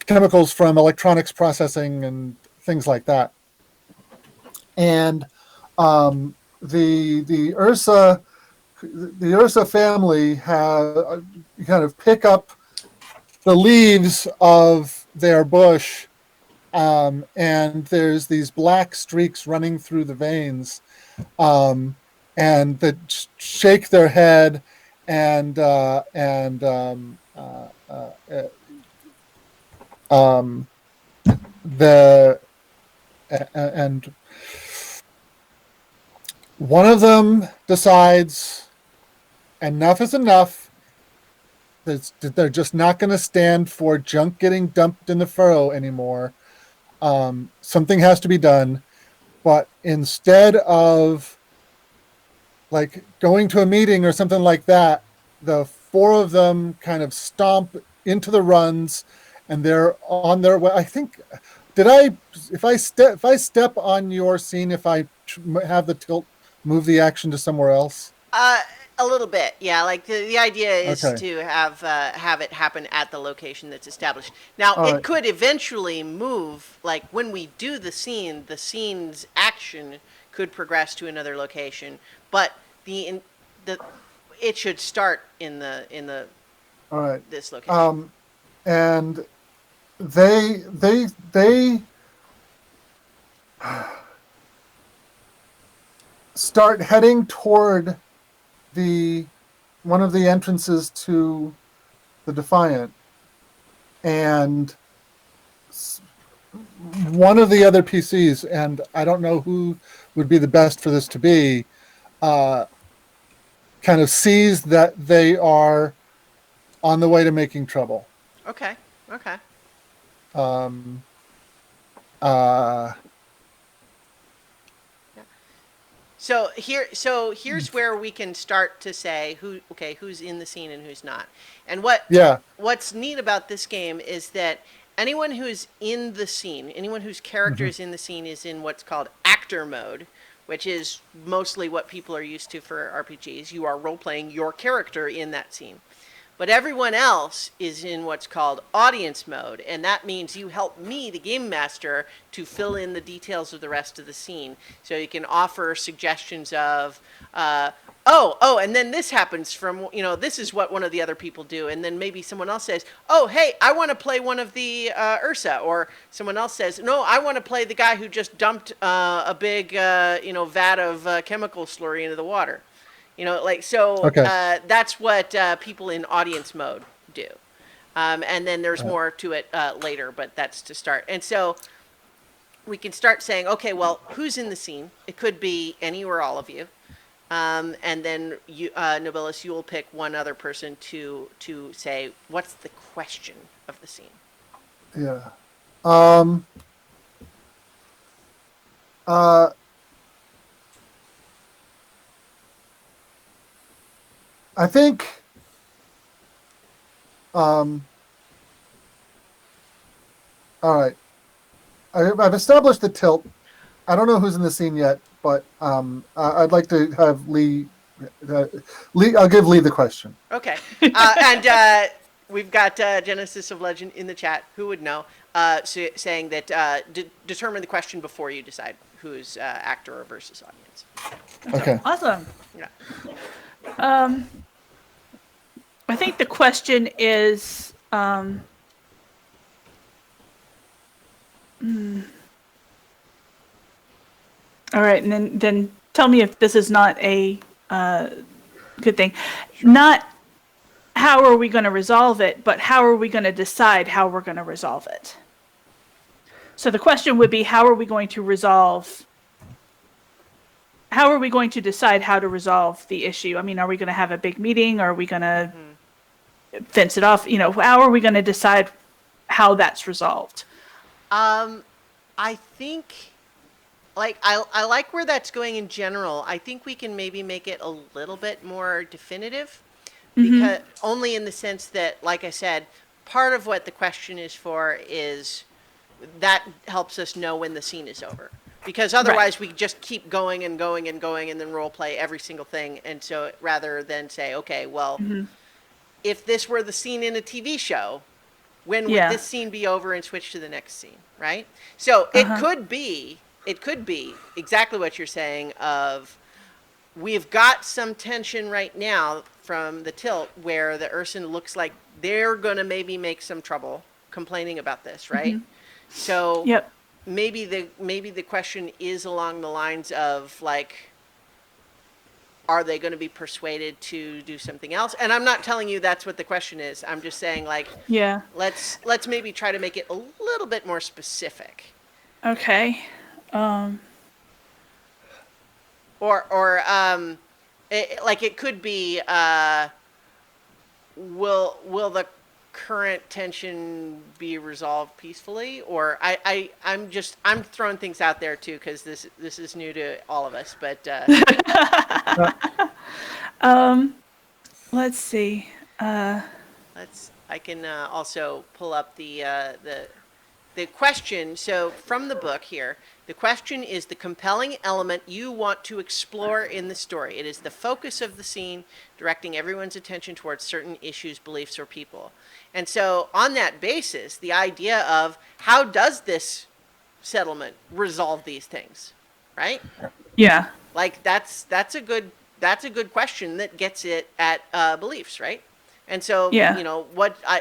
chemicals from electronics processing and things like that. And the Ursa family have kind of pick up the leaves of their bush, and there's these black streaks running through the veins, and that shake their head, and um, the and one of them decides enough is enough. They're just not going to stand for junk getting dumped in the furrow anymore. Something has to be done. But instead of like going to a meeting or something like that, the four of them kind of stomp into the runs, and they're on their way. I think, did I, if I step on your scene, if I have the tilt move the action to somewhere else? A little bit, yeah. Like the idea is Okay. to have it happen at the location that's established. Now, All it right. could eventually move. Like when we do the scene's action could progress to another location, but the it should start in the All right. this location. And they start heading toward the one of the entrances to the Defiant, and one of the other PCs, and I don't know who would be the best for this to be, kind of sees that they are on the way to making trouble. Okay. Okay. Um, uh, So here's where we can start to say who's in the scene and who's not. And yeah. what's neat about this game is that anyone who's in the scene, anyone whose character is in the scene, is in what's called actor mode, which is mostly what people are used to for RPGs. You are role playing your character in that scene. But everyone else is in what's called audience mode, and that means you help me, the game master, to fill in the details of the rest of the scene. So you can offer suggestions of, and then this happens from, this is what one of the other people do, and then maybe someone else says, oh, hey, I want to play one of the Ursa, or someone else says, no, I want to play the guy who just dumped a big, vat of chemical slurry into the water. Okay. That's what people in audience mode do. And then there's more to it later, but that's to start. And so we can start saying, okay, well, who's in the scene? It could be any or all of you. And then you, Nobilis, you will pick one other person to say, what's the question of the scene? Yeah. Um, uh, I think. Um, all right. I've established the tilt. I don't know who's in the scene yet, but I'd like to have Lee. Lee, I'll give Lee the question. Okay. And we've got Genesis of Legend in the chat. Who would know? Saying that determine the question before you decide who's actor versus audience. Okay. Awesome. Yeah. I think the question is, all right, and then tell me if this is not a good thing. Not how are we going to resolve it, but how are we going to decide how we're going to resolve it? So the question would be, how are we going to decide how to resolve the issue? I mean, are we going to have a big meeting? Are we going to fence it off? You know, how are we going to decide how that's resolved? I think, like, I like where that's going in general. I think we can maybe make it a little bit more definitive, because only in the sense that, like I said, part of what the question is for is that helps us know when the scene is over. Because otherwise we just keep going and going and going and then role play every single thing. And so rather than say, okay, well, if this were the scene in a TV show, when would this scene be over and switch to the next scene, right? So it could be exactly what you're saying of, we've got some tension right now from the tilt where the Urson looks like they're going to maybe make some trouble complaining about this, right? So maybe the question is along the lines of, like, are they going to be persuaded to do something else? And I'm not telling you that's what the question is. I'm just saying, like, let's maybe try to make it a little bit more specific. Okay. It could be, will the current tension be resolved peacefully? Or I'm throwing things out there too, because this is new to all of us. But Let's see. I can also pull up the question. So from the book here, the question is the compelling element you want to explore in the story. It is the focus of the scene, directing everyone's attention towards certain issues, beliefs, or people. And so on that basis, the idea of how does this settlement resolve these things, right? Yeah. Like that's a good question that gets it at beliefs, right? And so,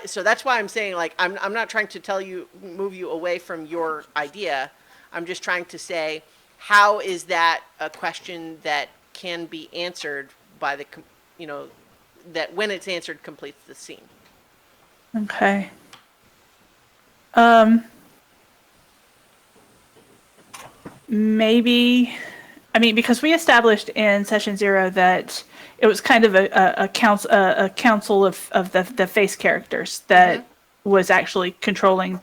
so that's why I'm saying, like, I'm not trying to move you away from your idea. I'm just trying to say, how is that a question that can be answered by that when it's answered completes the scene. Okay. Maybe, I mean, because we established in session 0 that it was kind of a council of the face characters that was actually controlling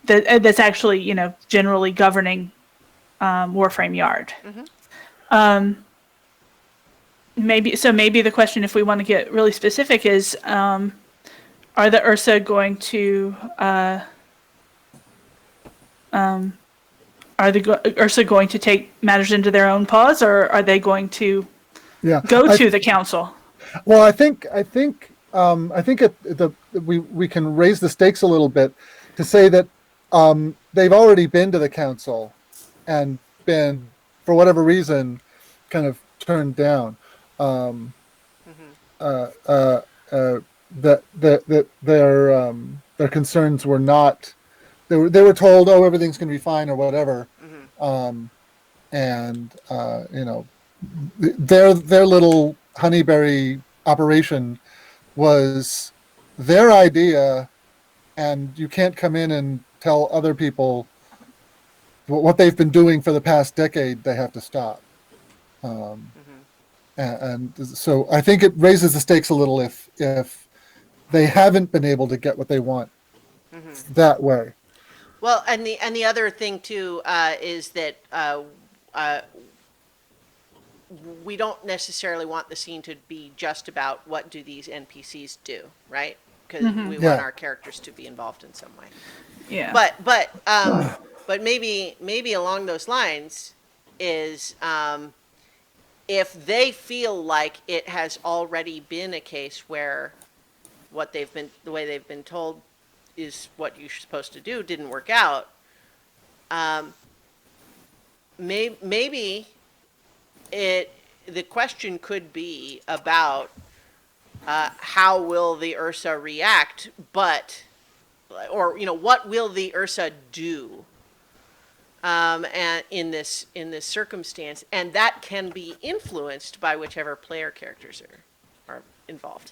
that's actually, generally governing Warframe Yard. Maybe the question, if we want to get really specific, is are the Ursa going to Ursa going to take matters into their own paws, or are they going to go to the council? Well, I think we can raise the stakes a little bit to say that they've already been to the council and been, for whatever reason, kind of turned down. That their concerns were not. They were told, oh, everything's going to be fine or whatever, and their little honeyberry operation was their idea, and you can't come in and tell other people what they've been doing for the past decade. They have to stop. And so I think it raises the stakes a little if they haven't been able to get what they want that way. Well, and the other thing too is that we don't necessarily want the scene to be just about what do these NPCs do, right? Because we want Yeah. our characters to be involved in some way. Yeah. But maybe along those lines is if they feel like it has already been a case where the way they've been told is what you're supposed to do didn't work out. Maybe the question could be about how will the Ursa react, or what will the Ursa do, and in this circumstance, and that can be influenced by whichever player characters are involved,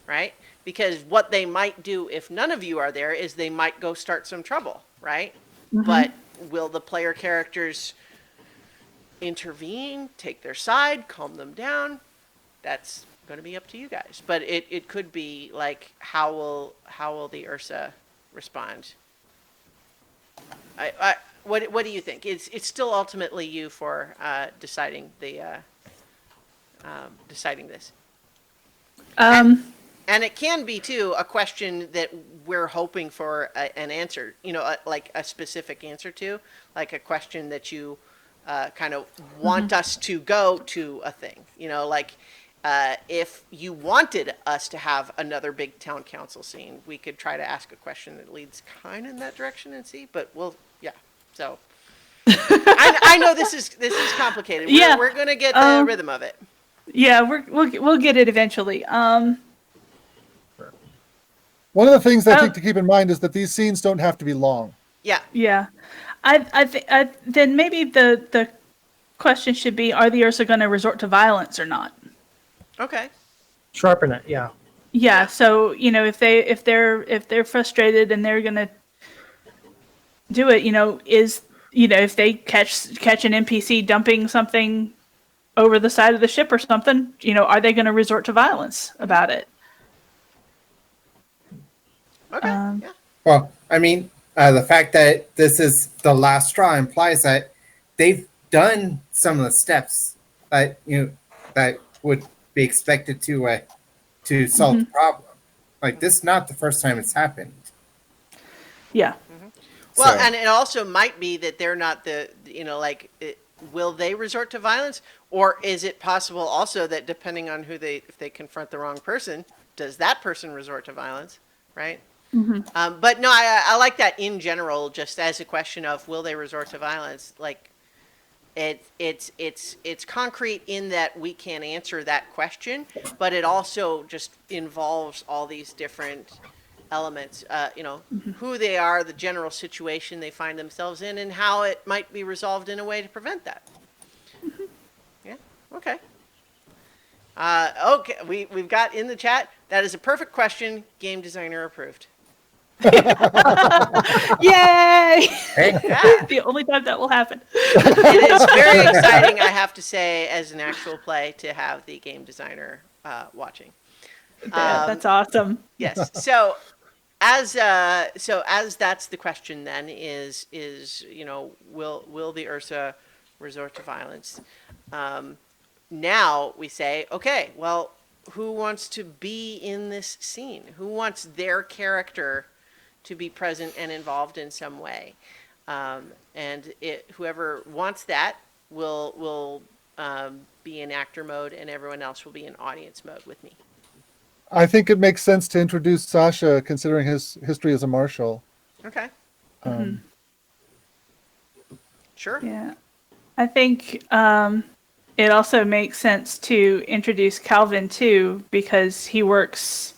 right? Because what they might do if none of you are there is they might go start some trouble, right? But will the player characters intervene, take their side, calm them down? That's going to be up to you guys. But it could be like, how will the Ursa respond? What do you think? It's still ultimately you for deciding this. And it can be too a question that we're hoping for an answer, like a specific answer to, like a question that you kind of want us to go to a thing, like if you wanted us to have another big town council scene, we could try to ask a question that leads kind of in that direction and see, but yeah. So I know this is complicated. We're going to get the rhythm of it. Yeah, we'll get it eventually. One of the things I think to keep in mind is that these scenes don't have to be long. Yeah. Yeah. I think then maybe the question should be: are the Ursa going to resort to violence or not? Okay. Sharpen it, yeah. Yeah. So if they're frustrated and they're going to do it, if they catch an NPC dumping something over the side of the ship or something, are they going to resort to violence about it? Okay. Yeah. Well, I mean, the fact that this is the last straw implies that they've done some of the steps that that would be expected to solve the problem. Like, this is not the first time it's happened. Yeah. Well, So- and it also might be that they're not will they resort to violence, or is it possible also that depending on if they confront the wrong person, does that person resort to violence, right? But no, I like that in general, just as a question of will they resort to violence. Like, it's concrete in that we can answer that question, but it also just involves all these different elements. Who they are, the general situation they find themselves in, and how it might be resolved in a way to prevent that. Yeah. Okay. Okay. We've got in the chat. That is a perfect question. Game designer approved. Yay! Hey, Yeah. The only time that will happen. It is very exciting, I have to say, as an actual play, to have the game designer watching. That's awesome. Yes. So as that's the question then is will the Ursa resort to violence? Now we say, okay, well, who wants to be in this scene? Who wants their character to be present and involved in some way? And whoever wants that will be in actor mode, and everyone else will be in audience mode with me. I think it makes sense to introduce Sasha, considering his history as a marshal. Okay. Sure. Yeah. I think it also makes sense to introduce Calvin too, because he works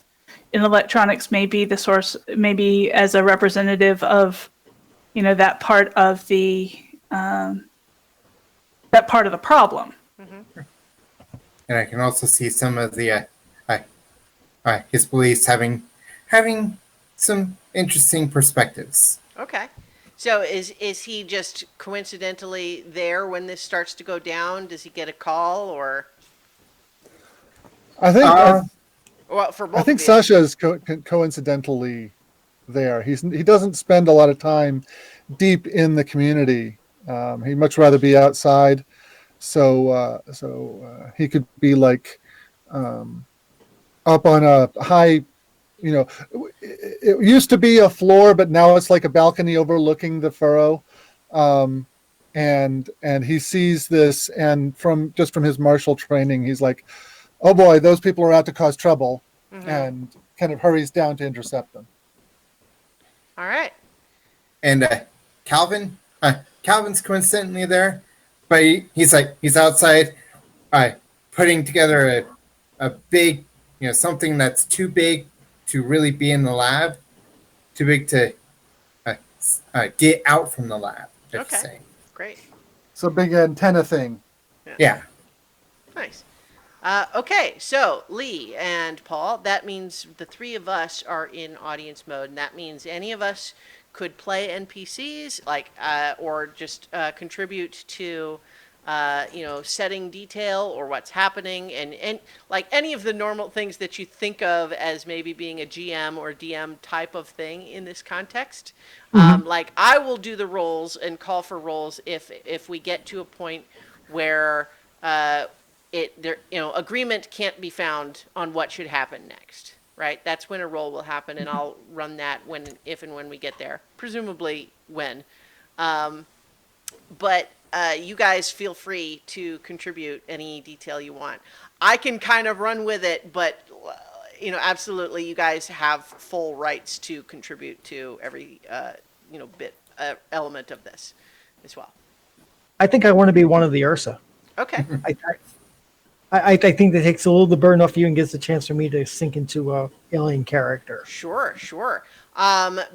in electronics, maybe the source, maybe as a representative of, that part of the problem. and I can also see some of the his beliefs having some interesting perspectives. Okay. So is he just coincidentally there when this starts to go down? Does he get a call, or I think well, for both? I think of you? Sasha is coincidentally there. He doesn't spend a lot of time deep in the community. He'd much rather be outside. So he could be like up on a high, you know, it used to be a floor, but now it's like a balcony overlooking the furrow. And he sees this, and from his martial training, he's like, oh boy, those people are out to cause trouble, and kind of hurries down to intercept them. All right. And Calvin's coincidentally there, but he's outside, putting together a big, something that's too big to really be in the lab, too big to get out from the lab. Okay. Say. Great. So big antenna thing. Yeah. Nice. Okay, so Lee and Paul, that means the three of us are in audience mode, and that means any of us could play NPCs, or just contribute to, setting detail or what's happening, and like any of the normal things that you think of as maybe being a GM or DM type of thing in this context. Like I will do the rolls and call for rolls if we get to a point where agreement can't be found on what should happen next, right? That's when a roll will happen, and I'll run that if and when we get there, presumably when. But you guys feel free to contribute any detail you want. I can kind of run with it, but absolutely, you guys have full rights to contribute to every element of this as well. I think I want to be one of the Ursa. Okay. I think that takes a little of the burden off you and gives a chance for me to sink into a alien character. Sure.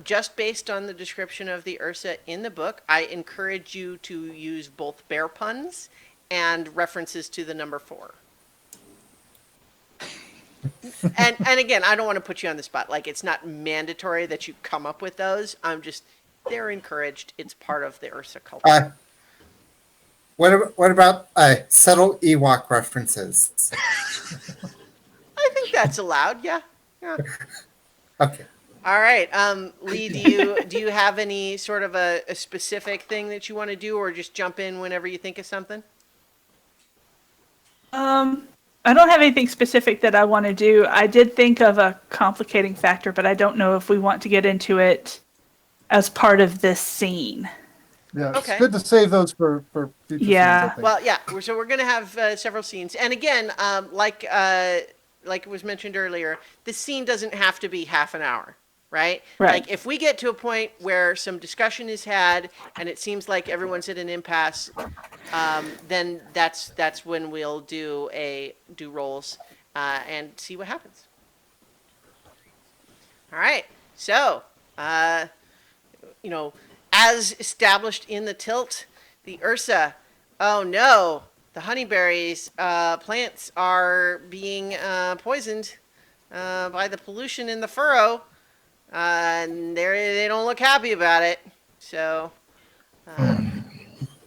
Just based on the description of the Ursa in the book, I encourage you to use both bear puns and references to the number 4. and again, I don't want to put you on the spot. Like, it's not mandatory that you come up with those. They're encouraged. It's part of the Ursa culture. What about subtle Ewok references? I think that's allowed. Yeah. Okay. All right, Lee. Do you have any sort of a specific thing that you want to do, or just jump in whenever you think of something? I don't have anything specific that I want to do. I did think of a complicating factor, but I don't know if we want to get into it as part of this scene. Yeah, Okay. It's good to save those for future scenes, I think. Well, yeah. So we're going to have several scenes, and again, like it was mentioned earlier, this scene doesn't have to be half an hour, right? Like if we get to a point where some discussion is had and it seems like everyone's at an impasse, then that's when we'll do rolls and see what happens. All right. So, as established in the tilt, the Ursa, oh no, the honeyberries plants are being poisoned by the pollution in the furrow, and they don't look happy about it. So,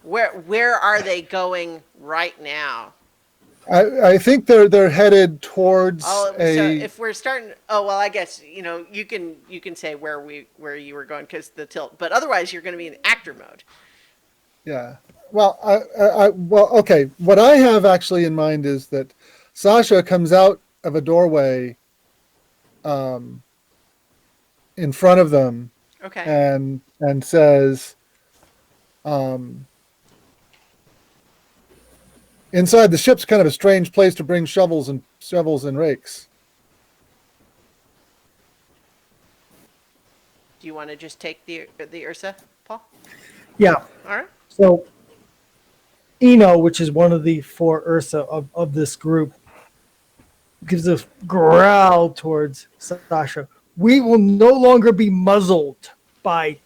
where are they going right now? I think they're headed towards So if we're starting, I guess you can say where you were going because the tilt, but otherwise you're going to be in actor mode. Yeah. Well, okay. What I have actually in mind is that Sasha comes out of a doorway, in front of them, Okay. and says, inside the ship's kind of a strange place to bring shovels and rakes. Do you want to just take the Ursa, Paul? Yeah. All right. So, Eno, which is one of the 4 Ursa of this group, gives a growl towards Sasha. We will no longer be muzzled by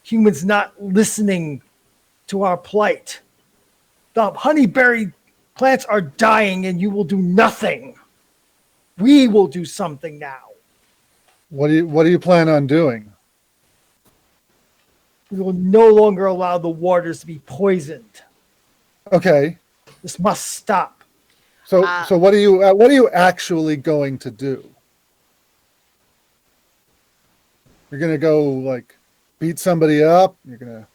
humans not listening to our plight. The honeyberry plants are dying and you will do nothing. We will do something now. What do you plan on doing? We will no longer allow the waters to be poisoned. Okay. This must stop. So what are you actually going to do? You're gonna go like beat somebody up. You're gonna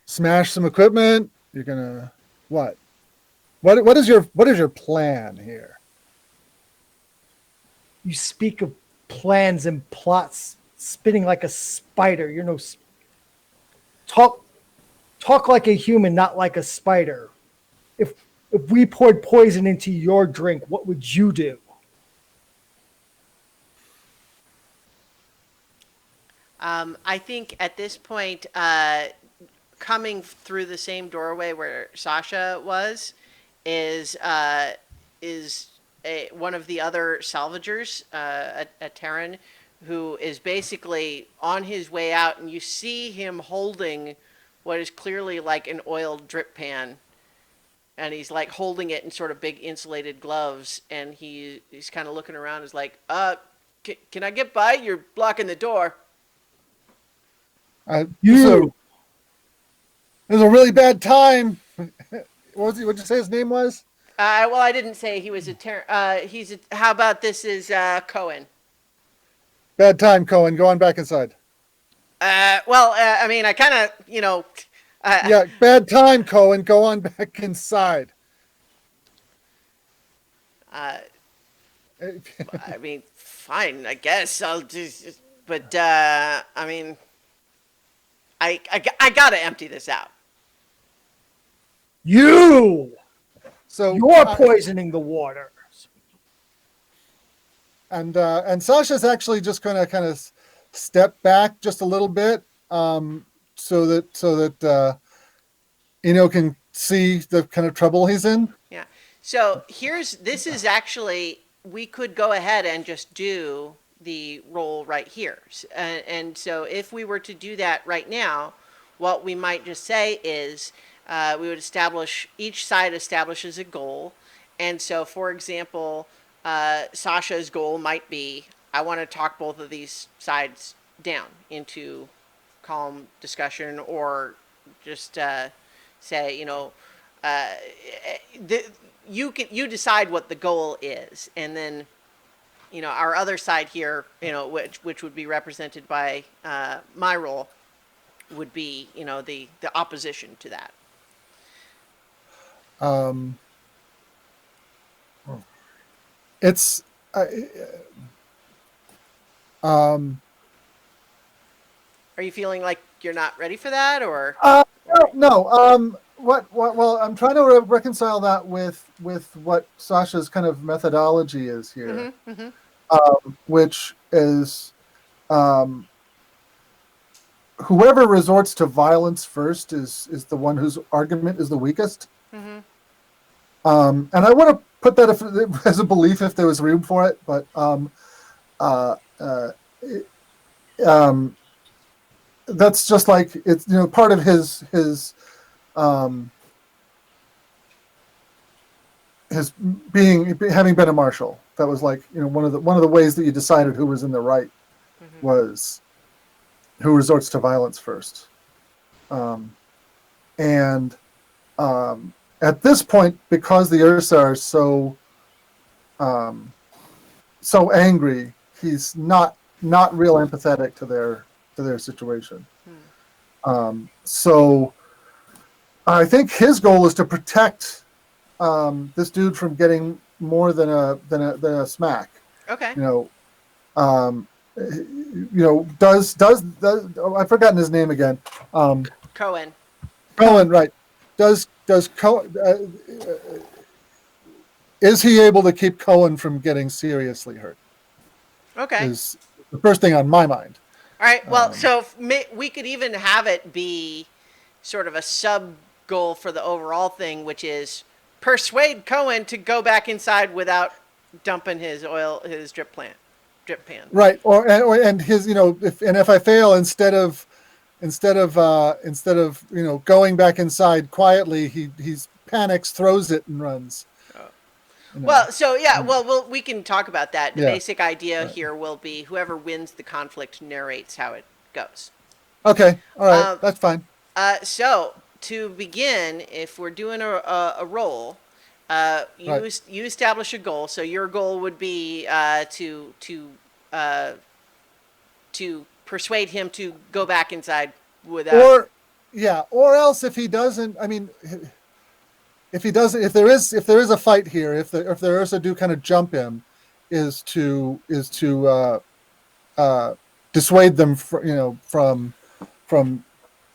smash some equipment. You're gonna what? What is your plan here? You speak of plans and plots spinning like a spider. Talk like a human, not like a spider. If we poured poison into your drink, what would you do? I think at this point, coming through the same doorway where Sasha was, is one of the other salvagers, a Terran, who is basically on his way out, and you see him holding what is clearly like an oil drip pan, and he's like holding it in sort of big insulated gloves, and he's kind of looking around, is like, can I get by? You're blocking the door. So it was a really bad time. What'd you say his name was? Well, I didn't say he was how about this is Cohen? Bad time, Cohen. Go on back inside. I mean, I kind of, Yeah, bad time, Cohen. Go on back inside. I mean, fine, I guess I'll just, but I mean, I gotta empty this out. You're So poisoning the water. and Sasha's actually just gonna kind of step back just a little bit, so that Eno can see the kind of trouble he's in. Yeah. So this is actually, we could go ahead and just do the roll right here. And so if we were to do that right now, what we might just say is we would each side establishes a goal. And so, for example, Sasha's goal might be, I want to talk both of these sides down into calm discussion, or just say, you decide what the goal is, and then our other side here, which would be represented by my role, would be the opposition to that. It's Are you feeling like you're not ready for that, or? no. Well, I'm trying to reconcile that with what Sasha's kind of methodology is here, which is whoever resorts to violence first is the one whose argument is the weakest. And I want to put that as a belief if there was room for it, but that's just like, it's part of his having been a marshal. That was like one of the ways that you decided who was in the right was who resorts to violence first. And at this point, because the Ursa are so angry, he's not real empathetic to their situation. So I think his goal is to protect this dude from getting more than a smack. Okay. Does I've forgotten his name again. Cohen. Cohen, right? Does Cohen is he able to keep Cohen from getting seriously hurt? Okay. Is the first thing on my mind. All right. Well, so we could even have it be sort of a sub goal for the overall thing, which is persuade Cohen to go back inside without dumping his drip pan. Right. And his if I fail, instead of going back inside quietly, he's panics, throws it, and runs. Well, so yeah, we can talk about that. The Yeah. basic idea here will be whoever wins the conflict narrates how it goes. Okay, all right, that's fine. So to begin, if we're doing a roll, you establish a goal. So your goal would be to persuade him to go back inside without. Or else if he doesn't, I mean, if he doesn't, if there is a fight here, if the Ursa do kind of jump him, is to dissuade them from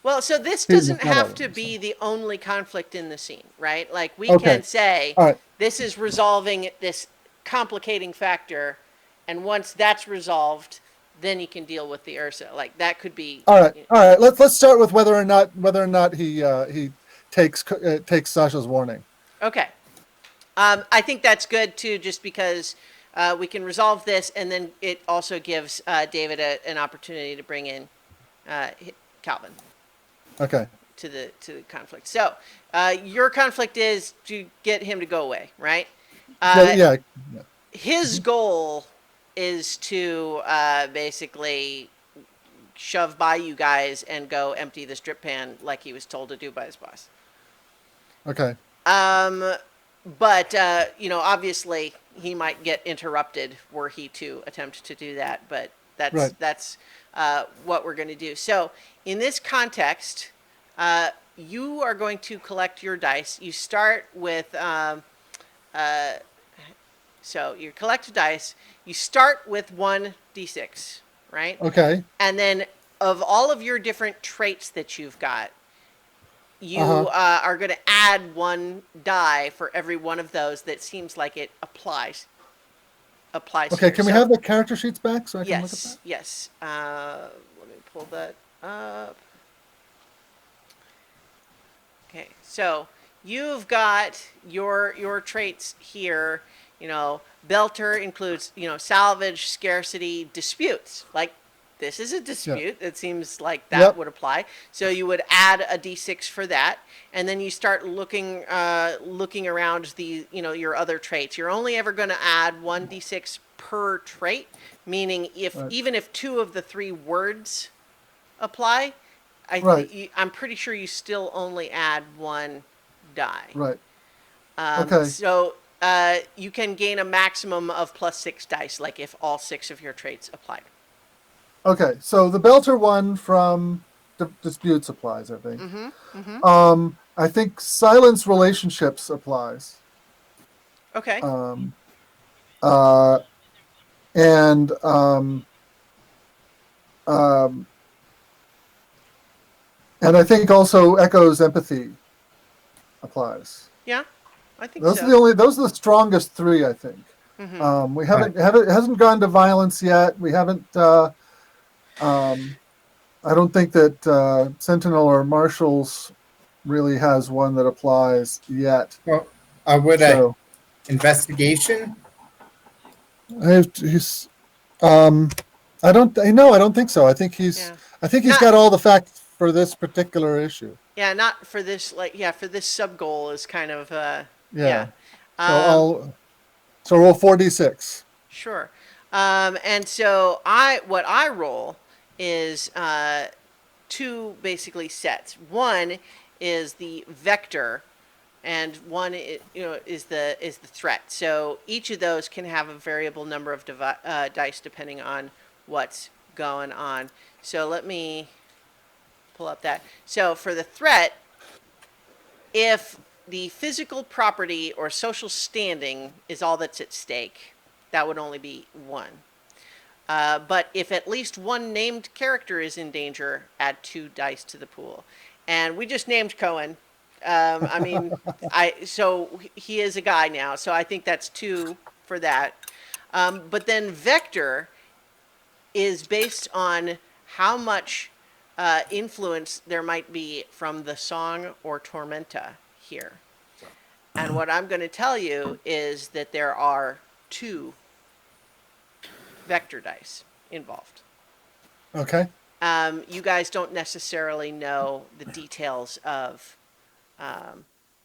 Well, so this beating the doesn't hell out have of to him, be the only conflict in the scene, right? Like we Okay. can say All right. this is resolving this complicating factor, and once that's resolved, then you can deal with the Ursa. Like that could be. All right. Let's start with whether or not he takes Sasha's warning. Okay. I think that's good too, just because we can resolve this, and then it also gives David an opportunity to bring in Calvin Okay. to the conflict. So your conflict is to get him to go away, right? Yeah. His goal is to basically shove by you guys and go empty the strip pan like he was told to do by his boss. Okay. But obviously he might get interrupted were he to attempt to do that. But that's what we're going to do. So in this context, you are going to collect your dice. You start with so you collect dice. You start with 1d6, right? Okay. And then of all of your different traits that you've got, you are going to add 1 die for every one of those that seems like it applies. Okay. Here. Can we have the character sheets back so I can look at that? Yes. Let me pull that up. Okay. So you've got your traits here. Belter includes salvage, scarcity, disputes. Like this is a dispute. It seems like that would apply. So you would add a d6 for that, and then you start looking around the your other traits. You're only ever going to add 1d6 per trait, meaning even if 2 of the 3 words apply, I'm pretty sure you still only add 1 die. Right. Okay. So you can gain a maximum of +6 dice, like if all 6 of your traits applied. Okay, so the Belter one from Dispute applies, I think. I think Silence Relationships applies. Okay. And I think also Echo's Empathy applies. Yeah, I think Those so. Those are the strongest 3, I think. We haven't it hasn't gone to violence yet. We haven't. I don't think that Sentinel or Marshall's really has one that applies yet. Well, would a investigation? He's. I don't think so. I think he's. Yeah. I think he's got all the facts for this particular issue. Yeah, not for this. For this sub goal is kind of. Yeah. So roll 4d6. Sure. And so what I roll is 2 basically sets. One is the vector, and one is the threat. So each of those can have a variable number of dice depending on what's going on. So let me pull up that. So for the threat, if the physical property or social standing is all that's at stake, that would only be 1. But if at least 1 named character is in danger, add 2 dice to the pool. And we just named Cohen. So he is a guy now, so I think that's 2 for that. But then Vector is based on how much influence there might be from the song or tormenta here. And what I'm going to tell you is that there are 2 vector dice involved. Okay. You guys don't necessarily know the details of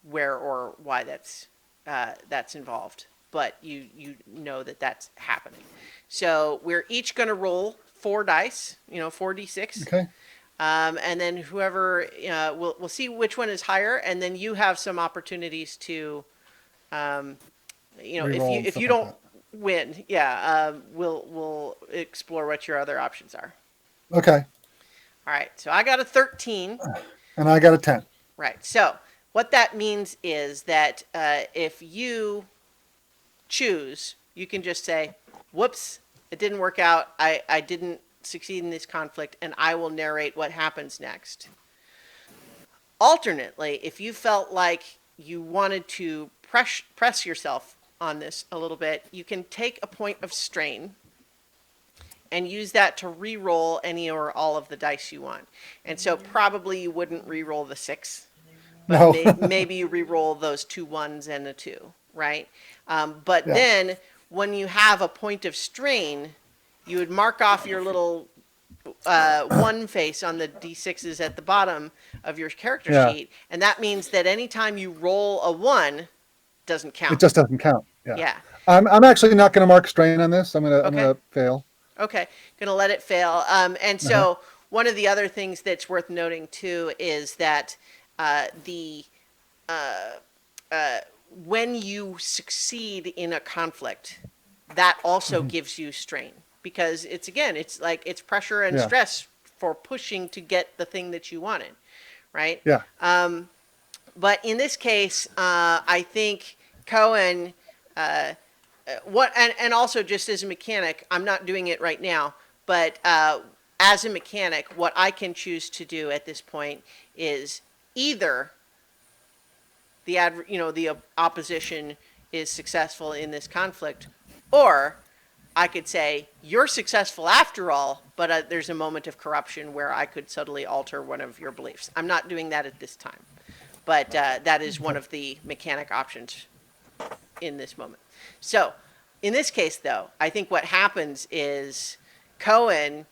where or why that's involved, but you know that that's happening. So we're each going to roll 4 dice, 4d6. Okay. And then whoever we'll see which one is higher, and then you have some opportunities to, if you don't win, we'll explore what your other options are. Okay. All right, so I got a 13. And I got a 10. Right. So what that means is that if you choose, you can just say, whoops, it didn't work out. I didn't succeed in this conflict, and I will narrate what happens next. Alternately, if you felt like you wanted to press yourself on this a little bit, you can take a point of strain and use that to re-roll any or all of the dice you want. And so probably you wouldn't re-roll the 6, but No. maybe you re-roll those 2 1s and a 2, right? But Yeah. then when you have a point of strain, you would mark off your little 1 face on the d6s at the bottom of your character Yeah. sheet, and that means that anytime you roll a 1, doesn't count. It just doesn't count. Yeah. Yeah. I'm actually not going to mark strain on this. I'm Okay. gonna fail. Okay, gonna let it fail. And so one of the other things that's worth noting too is that when you succeed in a conflict, that also gives you strain, because it's like it's pressure and Yeah. stress for pushing to get the thing that you wanted, right? Yeah. But in this case, I think Cohen, and also just as a mechanic, I'm not doing it right now, but as a mechanic, what I can choose to do at this point is either the opposition is successful in this conflict, or I could say you're successful after all, but there's a moment of corruption where I could subtly alter one of your beliefs. I'm not doing that at this time, but that is one of the mechanic options in this moment. So in this case, though, I think what happens is Cohen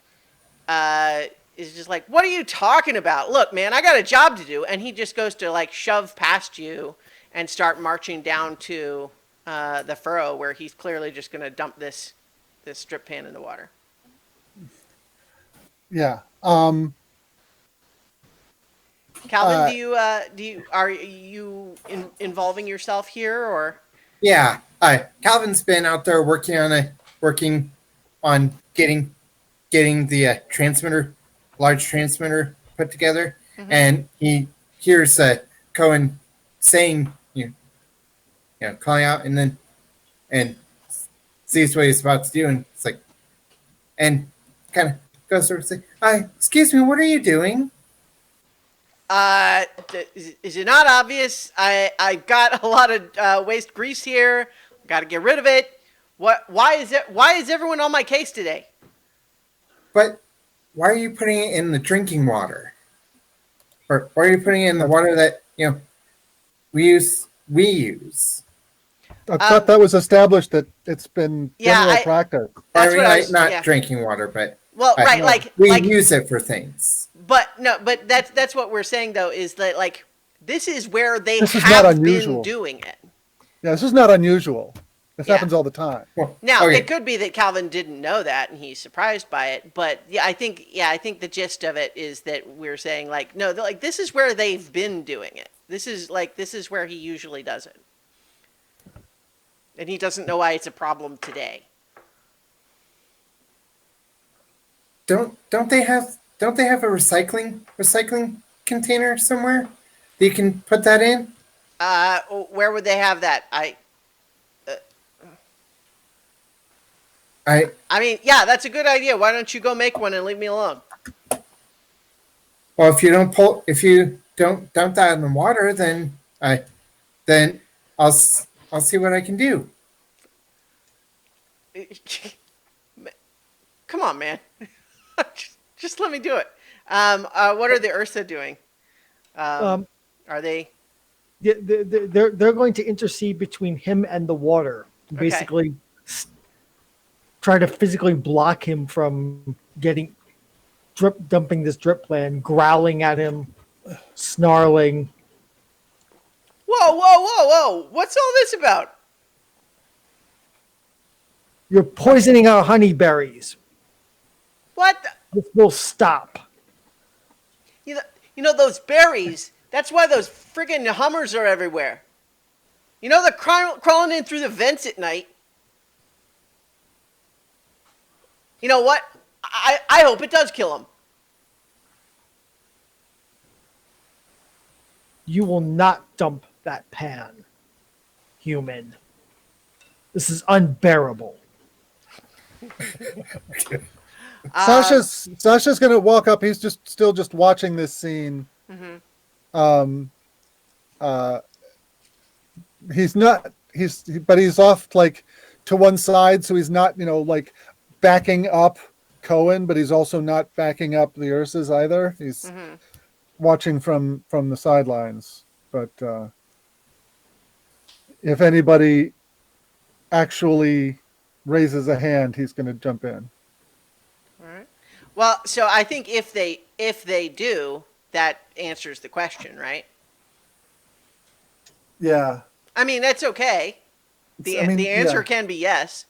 is just like, what are you talking about? Look, man, I got a job to do. And he just goes to like shove past you and start marching down to the furrow where he's clearly just going to dump this strip pan in the water. Yeah. Calvin, are you involving yourself here, or? Yeah. Calvin's been out there working on getting the large transmitter put together, and he hears Cohen saying, calling out, and sees what he's about to do, and it's like, and kind of goes over and say, excuse me, what are you doing? Is it not obvious? I got a lot of waste grease here. Got to get rid of it. Why is everyone on my case today? But why are you putting it in the drinking water? Or why are you putting it in the water that we use? I thought that was established that it's been general practice. That's I mean, not drinking water, but right, we use it for things. But that's what we're saying though, is that like this is where they This is have not been unusual. doing it. Yeah, this is not unusual. This happens all the time. Well, Now okay. it could be that Calvin didn't know that and he's surprised by it, but I think the gist of it is that we're saying like no, like this is where they've been doing it. This is where he usually does it, and he doesn't know why it's a problem today. Don't they have a recycling container somewhere that you can put that in? Where would they have that? I mean, yeah, that's a good idea. Why don't you go make one and leave me alone? Well, if you don't dump that in the water, then I'll see what I can do. Come on, man. Just let me do it. What are the Ursa doing? Are they? They're going to intercede between him and the water. Basically, try to physically block him from dumping this drip plan, growling at him, snarling. Whoa! What's all this about? You're poisoning our honeyberries. What? This will stop. You know those berries. That's why those friggin' Hummers are everywhere. You know they're crawling in through the vents at night. You know what? I hope it does kill him. You will not dump that pan, human. This is unbearable. Sasha's gonna walk up. He's still watching this scene. Um, he's not. But he's off like to one side, so he's not like backing up Cohen, but he's also not backing up the Ursas either. He's watching from the sidelines. But if anybody actually raises a hand, he's going to jump in. All right. Well, so I think if they do, that answers the question, right? Yeah. I mean, that's okay. The answer can be yes,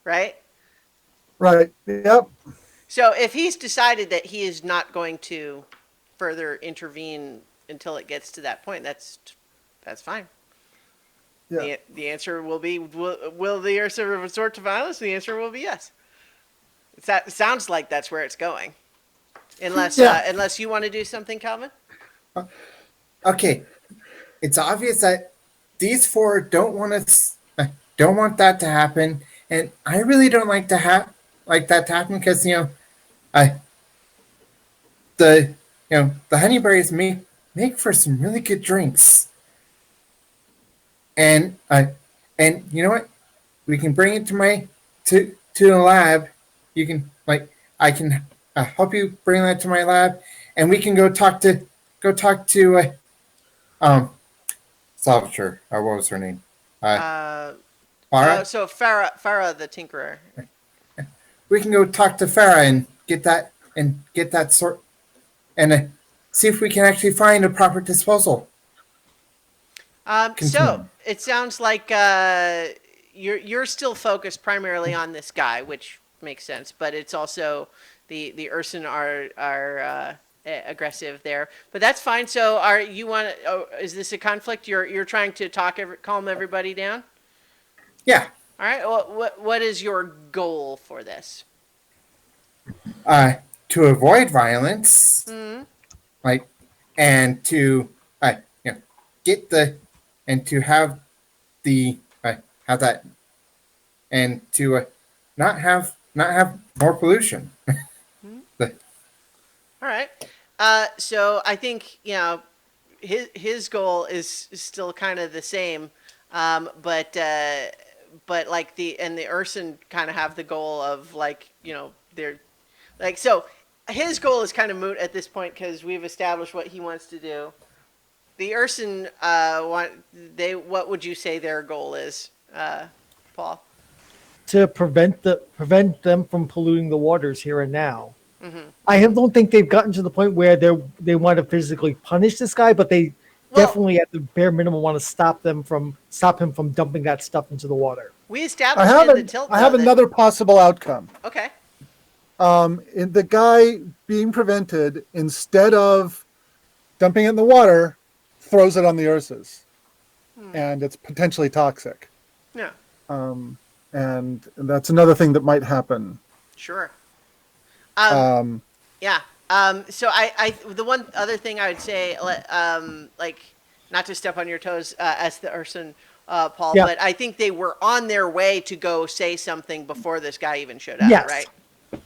right? Right. Yep. So if he's decided that he is not going to further intervene until it gets to that point, that's fine. Yeah. The answer will be, will the Ursa resort to violence? The answer will be yes. It sounds like that's where it's going. Unless you want to do something, Calvin? Okay, it's obvious that these four don't want that to happen, and I really don't like that to happen because the honeyberries make for some really good drinks, and you know what, we can bring it to the lab. You can I can help you bring that to my lab, and we can go talk to Salvatore. What was her name? Farah. So Farah the Tinkerer. We can go talk to Farah and get that sort, and see if we can actually find a proper disposal. So it sounds like you're still focused primarily on this guy, which makes sense. But it's also the Ursan are aggressive there, but that's fine. So is this a conflict? You're trying to calm everybody down? Yeah. All right. Well, what is your goal for this? To avoid violence, and to get and to have have that, and to not have more pollution. All right. So I think his goal is still kind of the same, but like the Ursan kind of have the goal of they're like, so his goal is kind of moot at this point because we've established what he wants to do. The Ursan what would you say their goal is, Paul? To prevent them from polluting the waters here and now. I don't think they've gotten to the point where they want to physically punish this guy, but they definitely, at the bare minimum, want to stop him from dumping that stuff into the water. We established I have another possible outcome. Okay. In the guy being prevented, instead of dumping it in the water, throws it on the Ursas, and it's potentially toxic. Yeah. And that's another thing that might happen. Sure. Yeah. So I the one other thing I would say, not to step on your toes as the Ursan, Paul, but I think they were on their way to go say something before this guy even showed up, right?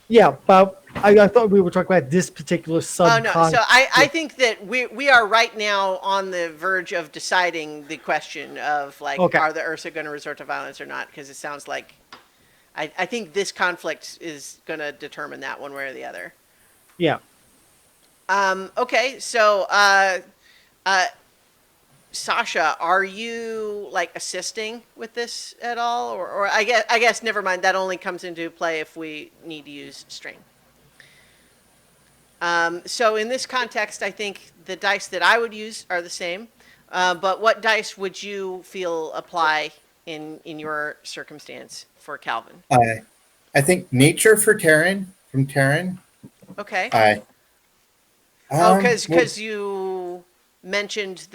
Yeah, but I thought we were talking about this particular Oh no! So I think that we are right now on the verge of deciding the question of are the Ursa going to resort to violence or not? Because it sounds like I think this conflict is going to determine that one way or the other. Yeah. Okay. So Sasha, are you assisting with this at all, or I guess never mind. That only comes into play if we need to use strain. So in this context, I think the dice that I would use are the same. But what dice would you feel apply in your circumstance for Calvin? I think nature for Terran, from Terran. Okay. Because you mentioned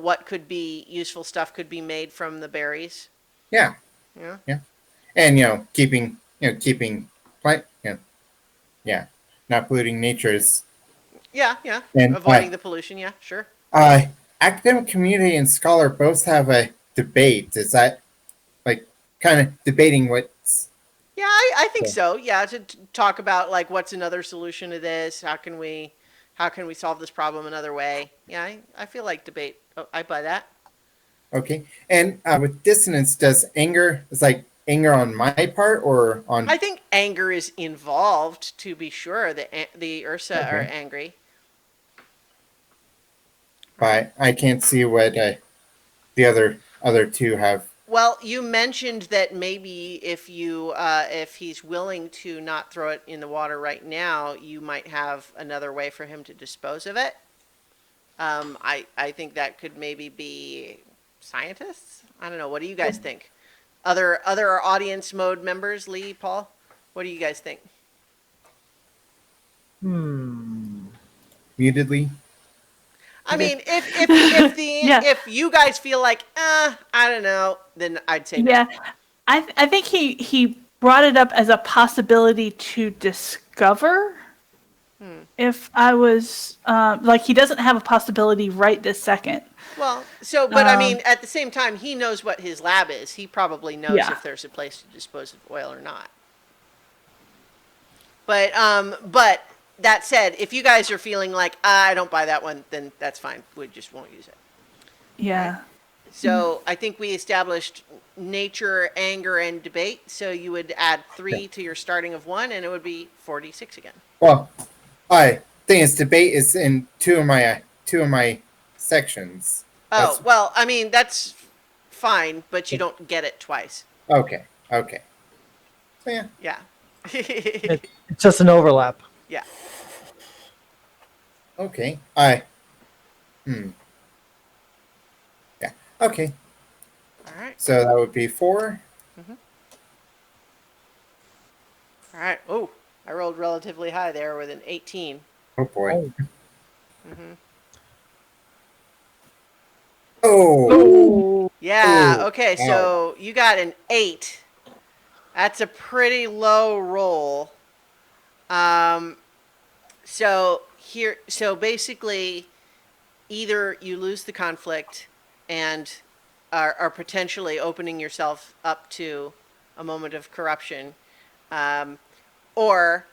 what could be useful stuff could be made from the berries. Yeah. And keeping plant yeah, not polluting nature is. Yeah, yeah. And Avoiding the pollution. Yeah, sure. uh, academic community and scholar both have a debate. Is that like kind of debating what's Yeah, I think so. Yeah, to talk about like what's another solution to this? How can we solve this problem another way? Yeah, I feel like debate. Oh, I buy that. okay? And with dissonance, does anger is like anger on my part or on? I think anger is involved to be sure. The Ursa are Okay. angry. Right. But I can't see what the other two have. Well, you mentioned that maybe if he's willing to not throw it in the water right now, you might have another way for him to dispose of it. I think that could maybe be scientists. I don't know. What do you guys think? Other audience mode members, Lee, Paul, what do you guys think? Mutedly. I mean, if Yeah. if you guys feel like I don't know, then I'd say no. Yeah, I think he brought it up as a possibility to discover. If I was like, he doesn't have a possibility right this second. Well, so but I mean, at the same time, he knows what his lab is. He probably knows Yeah. if there's a place to dispose of oil or not. But that said, if you guys are feeling like I don't buy that one, then that's fine. We just won't use it. Yeah. So I think we established nature, anger, and debate. So you would add 3 to your starting of 1, and it would be 46 again. Well, I thing is debate is in two of my sections. Oh, That's- well, I mean, that's fine, but you don't get it twice. Okay. So yeah. Yeah. It's just an overlap. Yeah. Okay. Yeah. Okay. All right. So that would be 4. All right. Oh, I rolled relatively high there with an 18. Oh boy. Oh. Oh. Yeah. Ooh, Okay. wow. So you got an 8. That's a pretty low roll. So basically, either you lose the conflict and are potentially opening yourself up to a moment of corruption, or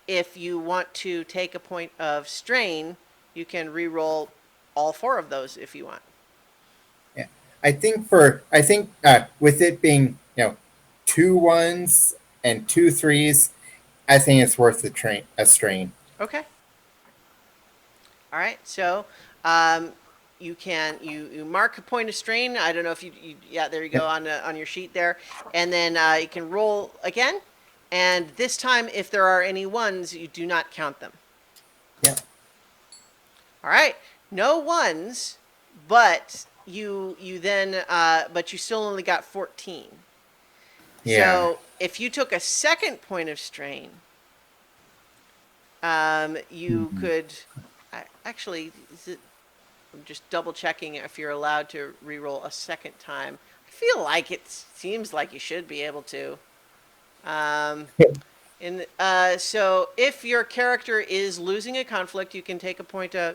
if you want to take a point of strain, you can re-roll all 4 of those if you want. Yeah. I think with it being 2 1s and 2 3s, I think it's worth a strain. Okay. All right. So you can you mark a point of strain. I don't know if you yeah, there you go on your sheet there, and then you can roll again. And this time, if there are any 1s, you do not count them. Yeah. All right. No 1s, but you then but you still only got 14. Yeah. So if you took a second point of strain, you could actually. I'm just double checking if you're allowed to re-roll a second time. I feel like it seems like you should be able to. So if your character is losing a conflict, you can take a point of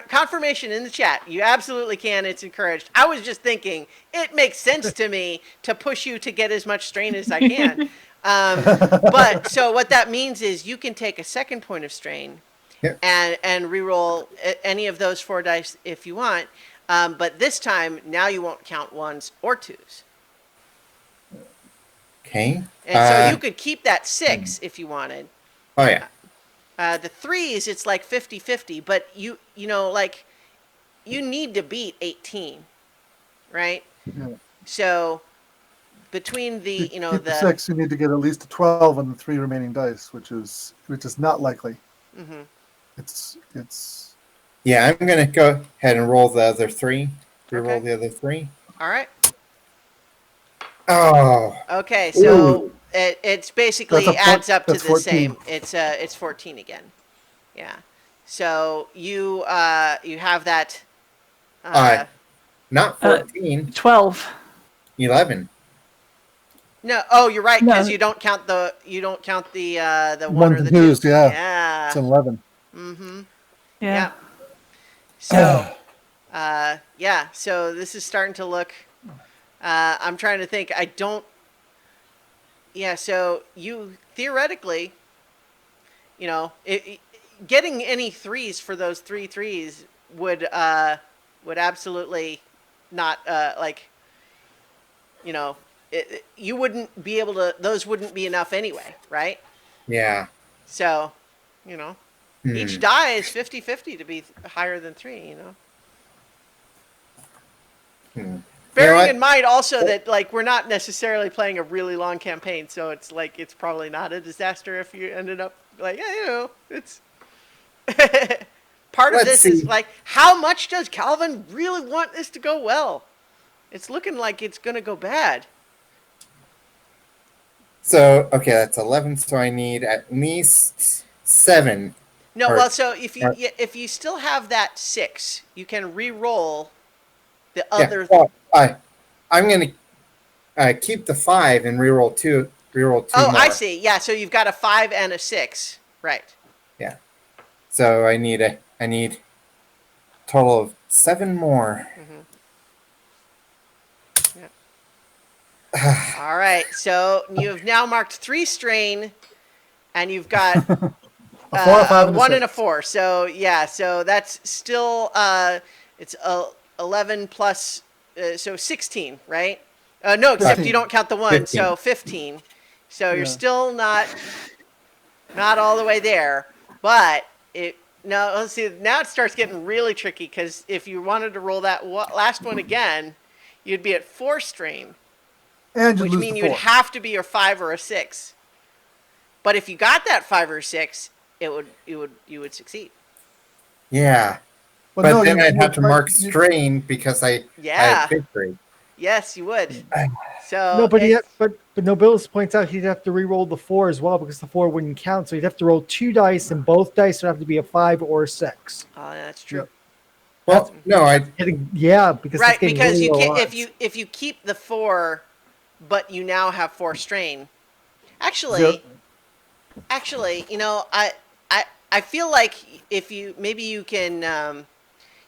confirmation in the chat. You absolutely can. It's encouraged. I was just thinking it makes sense to me to push you to get as much strain as I can. But so what that means is you can take a second point of strain and re-roll any of those 4 dice if you want. But this time, now you won't count 1s or 2s. Okay. And so you could keep that 6 if you wanted. Oh yeah. The 3s, it's like 50-50, but you know, like, you need to beat 18, right? Yeah. So between the, To keep the 6, you need to get at least a 12 on the 3 remaining dice, which is not likely. Mm-hmm. It's Yeah, I'm gonna go ahead and roll the other 3. Reroll Okay. the other 3. All right. Oh. Okay, so Ooh. it's basically That's adds up to that's the 14. same. It's 14 again. Yeah. So you have that. Not 14. 12. 11. No. Oh, you're right, No. because you don't count the one Ones or the and twos, two. yeah. Yeah. It's an 11. Yeah. Yeah. So, yeah. So this is starting to look. I'm trying to think. I don't. Yeah. So you theoretically, getting any threes for those three threes would absolutely not you wouldn't be able to. Those wouldn't be enough anyway, right? Yeah. So, you know, each Hmm. die is 50-50 to be higher than three. Hmm. You know Bearing what? in mind also that like we're not necessarily playing a really long campaign, so it's like it's probably not a disaster if you ended up like it's part of Let's this is see. like how much does Calvin really want this to go well? It's looking like it's gonna go bad. So, okay, that's 11. So I need at least 7. No, Or- well, so or- if you still have that 6, you can re-roll the yeah. other. Well, I'm going to keep the 5 and reroll 2. Reroll 2 Oh, more. I see. Yeah, so you've got a 5 and a 6, right? Yeah. So I need a total of 7 more. Yeah. All right. So you have now marked 3 strain, and you've got A 4, a 5, and a 1 6. and a 4. So yeah. So that's still it's 11 plus so 16, right? No, except 15. you don't count the 1, 15. so 15. So you're Yeah. still not all the way there, but let's see. Now it starts getting really tricky because if you wanted to roll that last one again, you'd be at 4 strain, And you which lose means the you would 4. have to be a 5 or a 6. But if you got that 5 or 6, you would succeed. Yeah. But But no, then I'd have would to mark- mark strain because I Yeah. had victory. Yes, you would. So No, but Nobilis points out he'd have to re-roll the 4 as well because the 4 wouldn't count. So he'd have to roll 2 dice, and both dice would have to be a 5 or a 6. that's true. Well, no, I Yeah, because Right, it's getting because really you low can odds. if you keep the 4, but you now have 4 strain. Zero- Actually, I feel like if you can,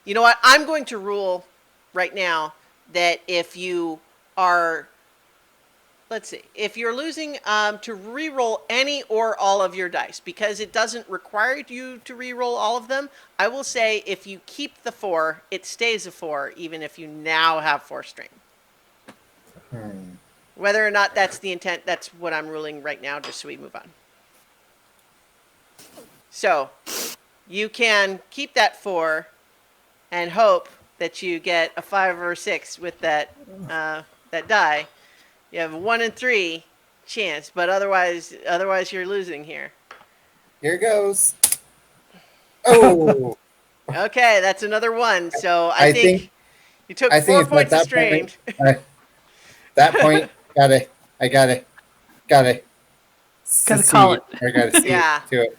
you know what? I'm going to rule right now that if you are, let's see, if you're losing, to re-roll any or all of your dice, because it doesn't require you to re-roll all of them, I will say if you keep the 4, it stays a 4, even if you now have 4 strain. Whether or not that's the intent, that's what I'm ruling right now, just so we move on. So, you can keep that 4 and hope that you get a 5 or a 6 with that die. You have a 1 in 3 chance, but otherwise you're losing here. here goes. Oh, Okay, that's another 1. So I I think think you took I 4 think it's at points of that strain. point. That point, I gotta Gotta call secede. it. I gotta see Yeah. to it.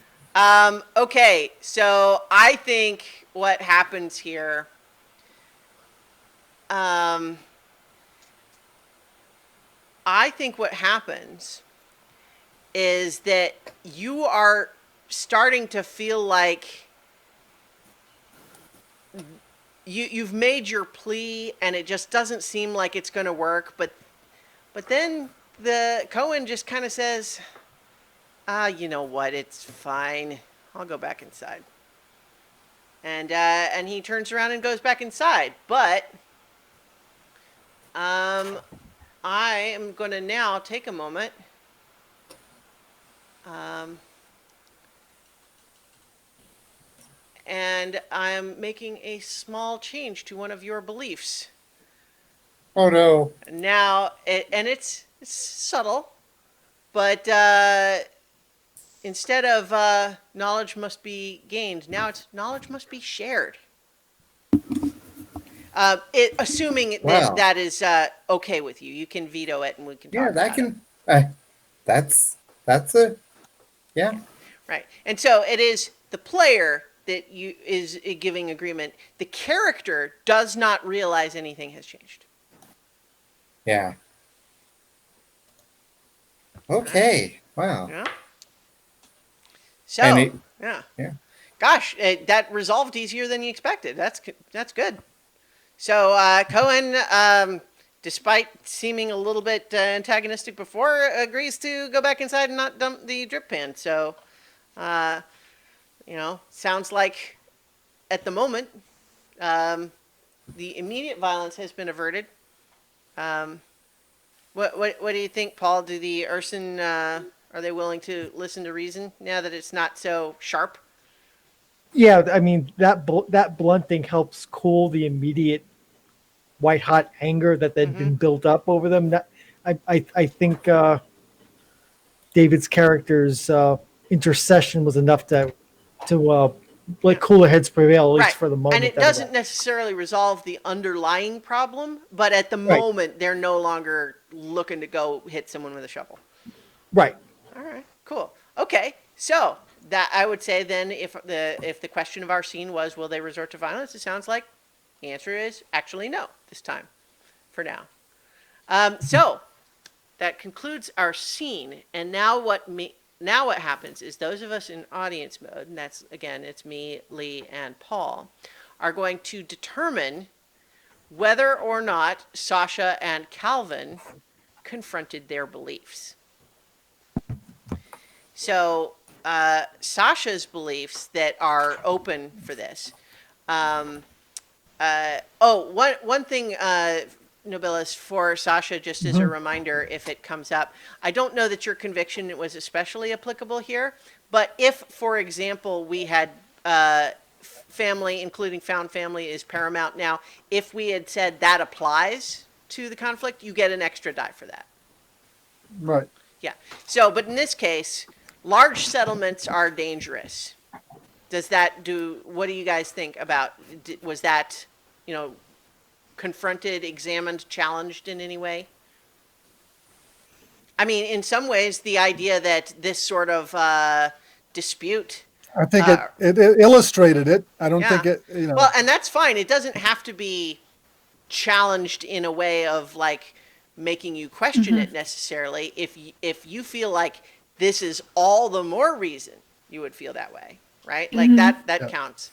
Okay, so I think what happens here, I think what happens is that you are starting to feel like you've made your plea and it just doesn't seem like it's going to work, but then the Cohen just kind of says, you know what, it's fine. I'll go back inside. And he turns around and goes back inside. But I am going to now take a moment. And I'm making a small change to one of your beliefs. Oh no. Now, it's subtle, but instead of knowledge must be gained, now it's knowledge must be shared. Assuming Wow. that is okay with you, you can veto it, and we can talk Yeah, that about can. That's a yeah. right. And so it is the player that is giving agreement. The character does not realize anything has changed. Yeah. Okay. Wow. Yeah. So, And it, yeah. yeah. Gosh, that resolved easier than you expected. That's good. So Cohen, despite seeming a little bit antagonistic before, agrees to go back inside and not dump the drip pan. So, sounds like at the moment the immediate violence has been averted. Um, what do you think, Paul? Do the Urson are they willing to listen to reason now that it's not so sharp? Yeah, I mean that blunting helps cool the immediate white hot anger that had Mm-hmm. been built up over them. I think David's character's intercession was enough to let cooler heads prevail, at least Right. for the And moment. it doesn't necessarily resolve the underlying problem, but at the Right. moment, they're no longer looking to go hit someone with a shovel. Right. All right, cool. Okay, so that I would say then, if the question of our scene was, will they resort to violence? It sounds like the answer is actually no this time, for now. So that concludes our scene, and now what happens is those of us in audience mode, and that's again it's me, Lee, and Paul, are going to determine whether or not Sasha and Calvin confronted their beliefs. So Sasha's beliefs that are open for this. One thing, Nobilis, for Sasha, just as a reminder, if it comes up, I don't know that your conviction was especially applicable here, but if, for example, we had family, including found family, is paramount now, if we had said that applies to the conflict, you get an extra die for that. Right. Yeah. So, but in this case, large settlements are dangerous. What do you guys think about, was that, confronted, examined, challenged in any way? I mean, in some ways, the idea that this sort of dispute. I think it illustrated it. I don't think it, Well, and that's fine. It doesn't have to be challenged in a way of like making you question it necessarily. If you feel like this is all the more reason you would feel that way, right? Like that counts.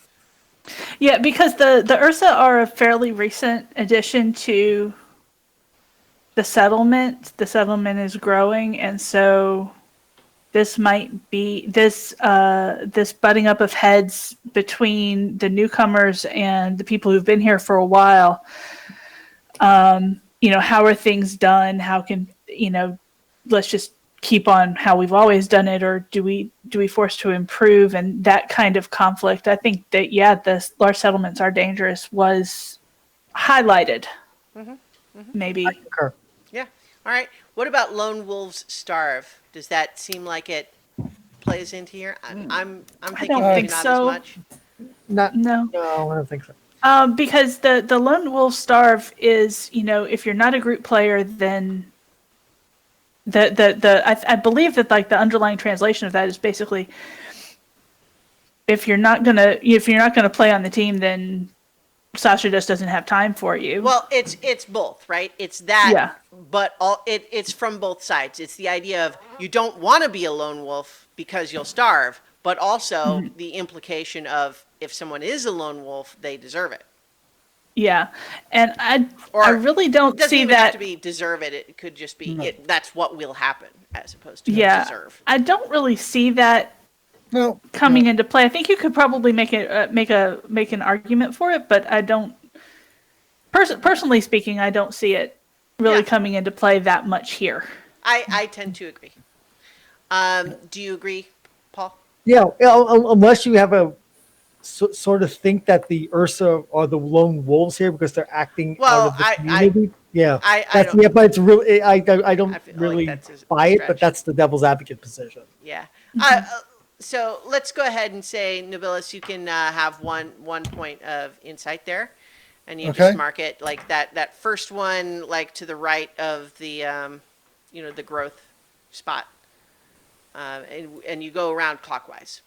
Yeah, because the Ursa are a fairly recent addition to the settlement. The settlement is growing, and so this might be this butting up of heads between the newcomers and the people who've been here for a while. How are things done? How can let's just keep on how we've always done it, or do we force to improve? And that kind of conflict, I think that the large settlements are dangerous was highlighted. Maybe. I concur. Yeah. All right. What about lone wolves starve? Does that seem like it plays into here? I'm thinking don't maybe think not so. as much. No. No, I don't think so. Because the lone wolf starve is, if you're not a group player, then I believe that like the underlying translation of that is basically if you're not gonna play on the team, then Sasha just doesn't have time for you. Well, it's both, right? It's that, Yeah. but it's from both sides. It's the idea of you don't want to be a lone wolf because you'll starve, but also the implication of if someone is a lone wolf, they deserve it. Yeah, and I Or really don't It doesn't see even that. have to be deserve it. It could just be that's what will happen as opposed to Yeah, deserve. I don't really see that no. coming into play. I think you could probably make an argument for it, but I don't. Personally speaking, I don't see it really coming into play that much here. I tend to agree. Do you agree, Paul? Yeah, unless you have a sort of think that the Ursa are the lone wolves here because they're acting Well, out of the I- community. I That's don't- but it's really I don't I feel like really that's a buy it, stretch. but that's the devil's advocate position. Yeah. So let's go ahead and say, Nobilis, you can have one point of insight there, and you Okay. just mark it like that first one, like to the right of the the growth spot, and you go around clockwise.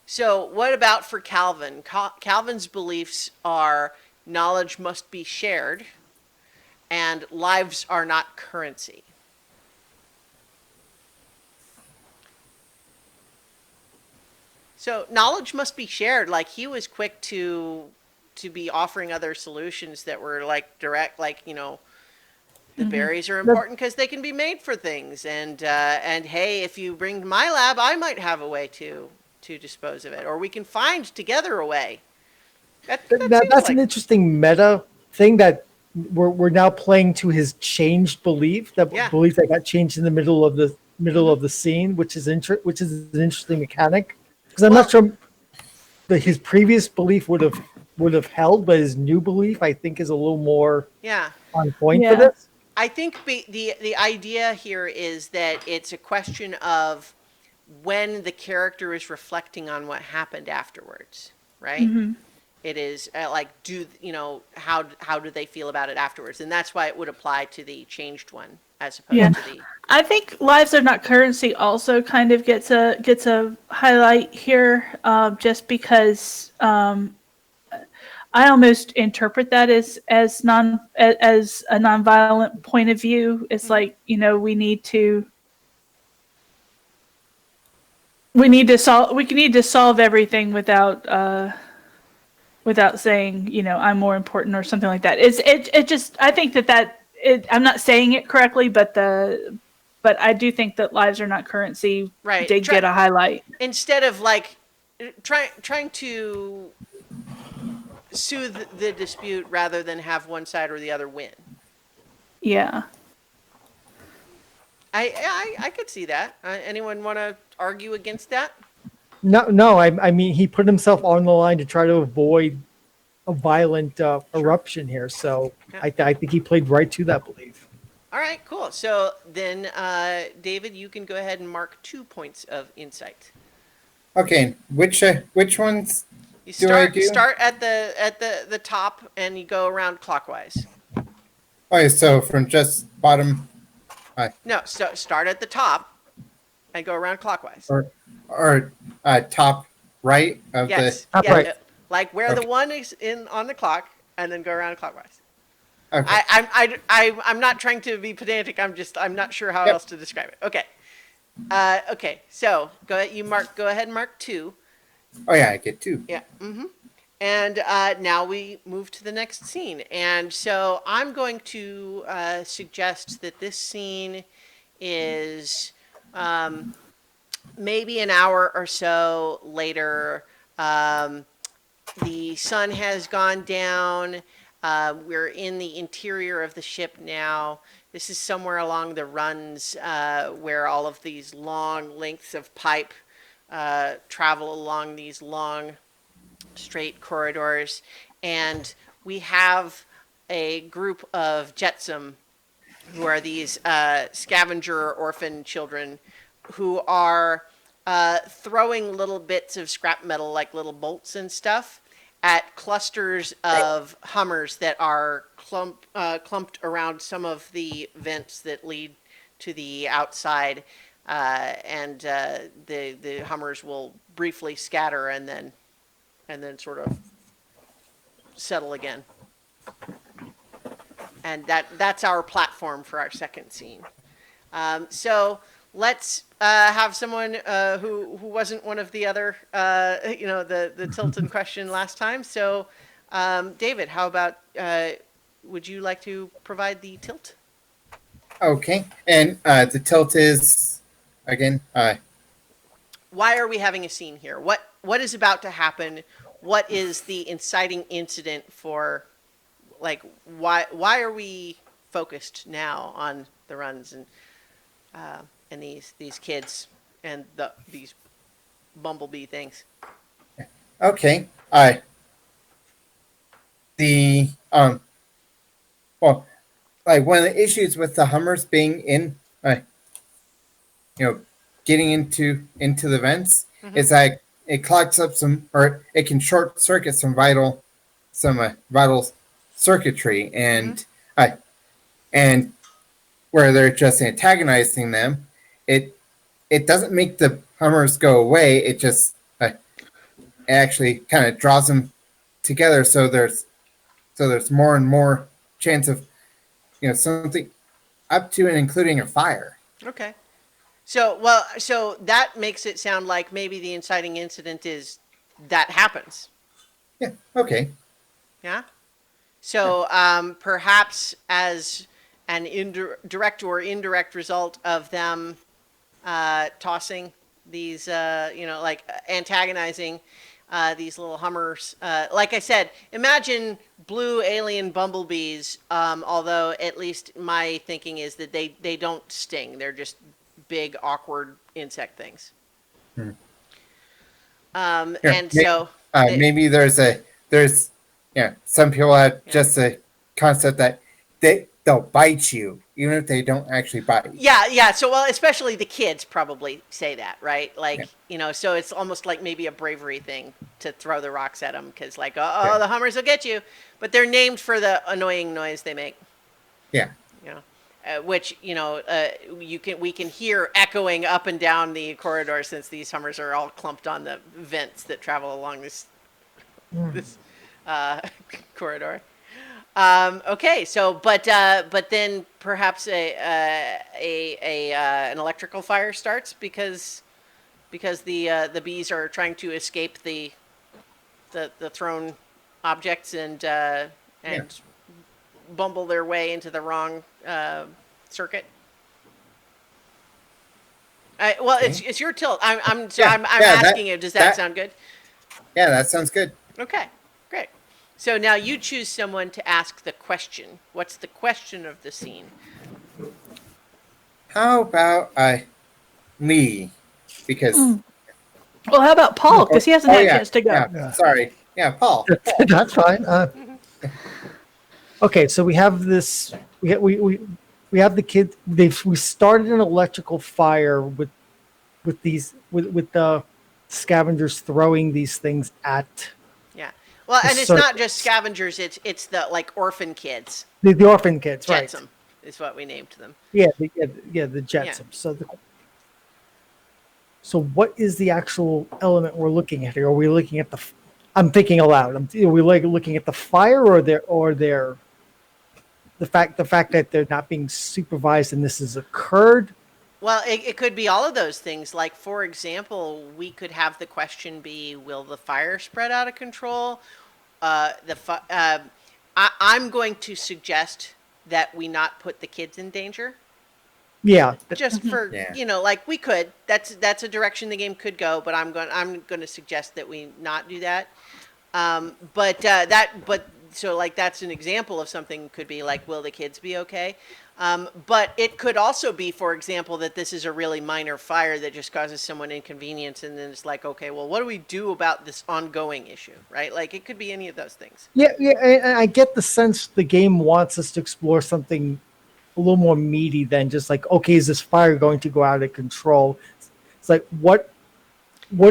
So what about for Calvin? Calvin's beliefs are knowledge must be shared, and lives are not currency. So knowledge must be shared. Like he was quick to be offering other solutions that were like direct, like the berries are That- important because they can be made for things, and hey, if you bring to my lab, I might have a way to dispose of it, or we can find together a way. That seems that's like an interesting meta thing that we're now playing to his changed belief, that Yeah. belief that got changed in the middle of the Mhm. scene, which is an interesting mechanic, because I'm not Well, sure that his previous belief would have held, but his new belief I think is a little more yeah. on point for Yeah. this. I think the idea here is that it's a question of when the character is reflecting on what happened afterwards, right? It is like how do they feel about it afterwards, and that's why it would apply to the changed one as Yeah. opposed to the I think lives are not currency also kind of gets a highlight here, just because I almost interpret that as a nonviolent point of view. It's like we need to solve everything without saying I'm more important or something like that. It just I think I'm not saying it correctly, but I do think that lives are not currency right. did get a highlight. Instead of like trying to soothe the dispute rather than have one side or the other win. Yeah. I could see that. Anyone want to argue against that? No, I mean he put himself on the line to try to avoid a violent eruption here, so Yeah. I think he played right to that belief. All right, cool. So then, David, you can go ahead and mark 2 points of insight. Okay, which ones You do I start do? start at the top and you go around clockwise. Okay, so from just bottom, No, so start at the top and go around clockwise. or top right of Yes, Top yeah, right. like where the Okay. one is in on the clock, and then go around clockwise. the. Okay. I'm not trying to be pedantic. I'm not sure how Yep. else to describe it. Okay. Okay. So go ahead. Go ahead and mark 2. Oh yeah, I get 2. Yeah. And now we move to the next scene. And so I'm going to suggest that this scene is maybe an hour or so later. The sun has gone down. We're in the interior of the ship now. This is somewhere along the runs where all of these long lengths of pipe travel along these long straight corridors. And we have a group of Jetsam, who are these scavenger orphan children who are throwing little bits of scrap metal, like little bolts and stuff, at clusters of Hummers that are clumped around some of the vents that lead to the outside. And the Hummers will briefly scatter and then sort of settle again. And that's our platform for our second scene. So let's have someone who wasn't one of the other, the Tilton question last time. So, David, how about would you like to provide the tilt? Okay, and the tilt is again. Why are we having a scene here? What is about to happen? What is the inciting incident for? Like, why are we focused now on the runs and these kids and these bumblebee things? Okay, the well, like one of the issues with the Hummers being in, getting into the vents is like it clogs up some, or it can short circuit some vital circuitry, and where they're just antagonizing them, it doesn't make the Hummers go away. It just actually kind of draws them together. So there's more and more chance of something up to and including a fire. Okay. So that makes it sound like maybe the inciting incident is that happens. Yeah. Okay. Yeah. So perhaps as an direct or indirect result of them tossing these, like antagonizing these little Hummers. Like I said, imagine blue alien bumblebees. Although at least my thinking is that they don't sting; they're just big, awkward insect things. Hmm. Here, And so, maybe there's some people have just a concept that they'll bite you even if they don't actually bite. yeah. So, well, especially the kids probably say that, right? Like, Yeah. so it's almost like maybe a bravery thing to throw the rocks at them because, like, Yeah. the Hummers will get you, but they're named for the annoying noise they make. Yeah. You know, which we can hear echoing up and down the corridor since these Hummers are all clumped on the vents that travel along this corridor. Okay, so but then perhaps an electrical fire starts because the bees are trying to escape the thrown objects and bumble their way into the wrong circuit. Well, Okay. it's your tilt. I'm Yeah, asking you. Does that sound good? Yeah, that sounds good. Okay, great. So now you choose someone to ask the question. What's the question of the scene? How about me? Because Well, how about Paul? Because he hasn't had a chance to go. Yeah. Sorry. Yeah, Paul. That's fine. Okay, so we have this. We have the kid. We started an electrical fire with the scavengers throwing these things at Yeah. Well, The and it's not circus. just scavengers. It's the like orphan kids. the orphan kids, right? Jetsam is what we named them. Yeah, the Jetsam. So what is the actual element we're looking at here? Are we looking at I'm thinking aloud. Are we looking at the fire or the fact that they're not being supervised and this has occurred? Well, it could be all of those things. Like, for example, we could have the question be, will the fire spread out of control? I'm going to suggest that we not put the kids in danger. Yeah, Just for, like we could. That's a direction the game could go, but I'm going to suggest that we not do that. So like that's an example of something could be like, will the kids be okay? But it could also be, for example, that this is a really minor fire that just causes someone inconvenience, and then it's like, okay, well, what do we do about this ongoing issue, right? Like it could be any of those things. Yeah. And I get the sense the game wants us to explore something a little more meaty than just like, okay, is this fire going to go out of control? It's like, what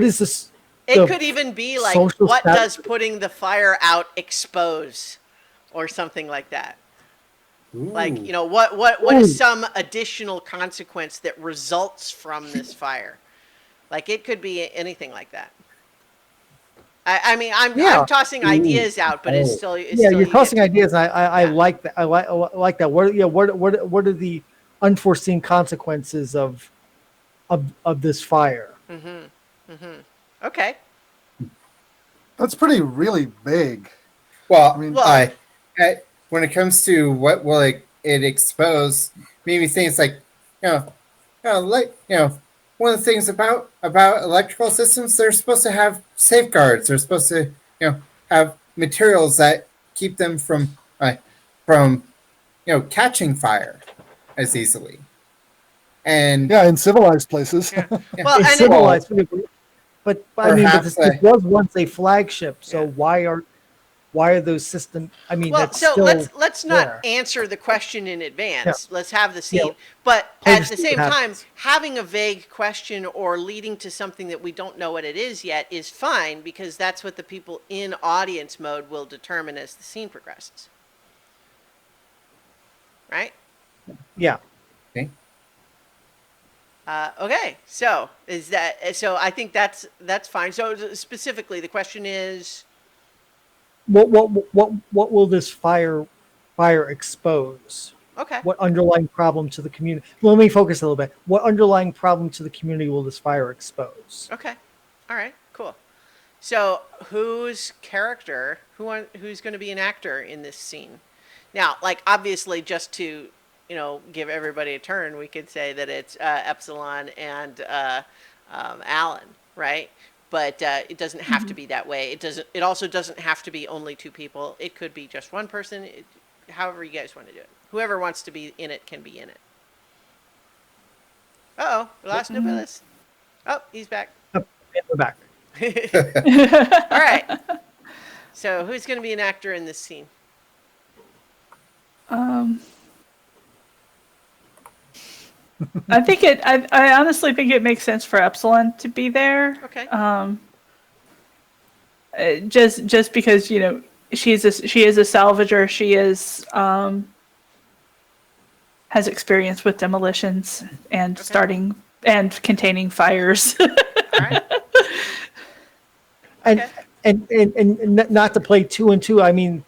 is this? It could even be like, social what status- does putting the fire out expose, or something like that. Like, what is some additional consequence that results from this fire? Like, it could be anything like that. I mean, I'm tossing ideas out, but it's still you're tossing ideas. I like that. I like that. What are the unforeseen consequences of this fire? Okay. That's really vague. Well, I mean, when it comes to what will it expose, maybe things like, one of the things about electrical systems, they're supposed to have safeguards. They're supposed to, have materials that keep them from catching fire as easily. And yeah, in civilized places. Well, It's and civilized, but I mean, but Perhaps, it was once a flagship. So why are those systems? I mean, well, that's so still let's not there. answer the question in advance. Yeah. Let's have the scene. Yeah. But I at just the see same what time, happens. having a vague question or leading to something that we don't know what it is yet is fine, because that's what the people in audience mode will determine as the scene progresses. Right? Yeah. okay. Okay, so I think that's fine. So specifically, the question is, What will this fire expose? Okay. What underlying problem to the community? Let me focus a little bit. What underlying problem to the community will this fire expose? Okay. All right. Cool. So, whose character, who's going to be an actor in this scene? Now, like obviously, just to give everybody a turn, we could say that it's Epsilon and Alan, right? But it doesn't have to be that way. It doesn't. It also doesn't have to be only two people. It could be just one person. However, you guys want to do it. Whoever wants to be in it can be in it. Uh oh, we lost Nobilis. Oh, he's back. And we're back. All right. So, who's going to be an actor in this scene? I think I honestly think it makes sense for Epsilon to be there. Okay. Just because she is a salvager. She has experience with demolitions and starting and containing fires. All right. And, Okay. and not to play 2 and 2. I mean,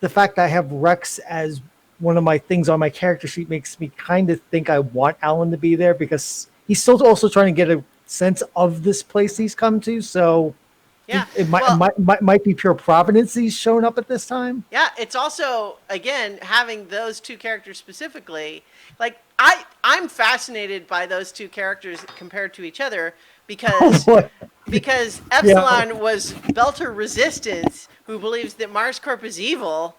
the fact that I have Rex as one of my things on my character sheet makes me kind of think I want Alan to be there, because he's still also trying to get a sense of this place he's come to. So Yeah. it Well, might be pure providence he's shown up at this time. yeah. It's also again having those two characters specifically. Like I'm fascinated by those two characters compared to each other because Boy. because Epsilon was Belter Resistance, who believes that Mars Corp is evil,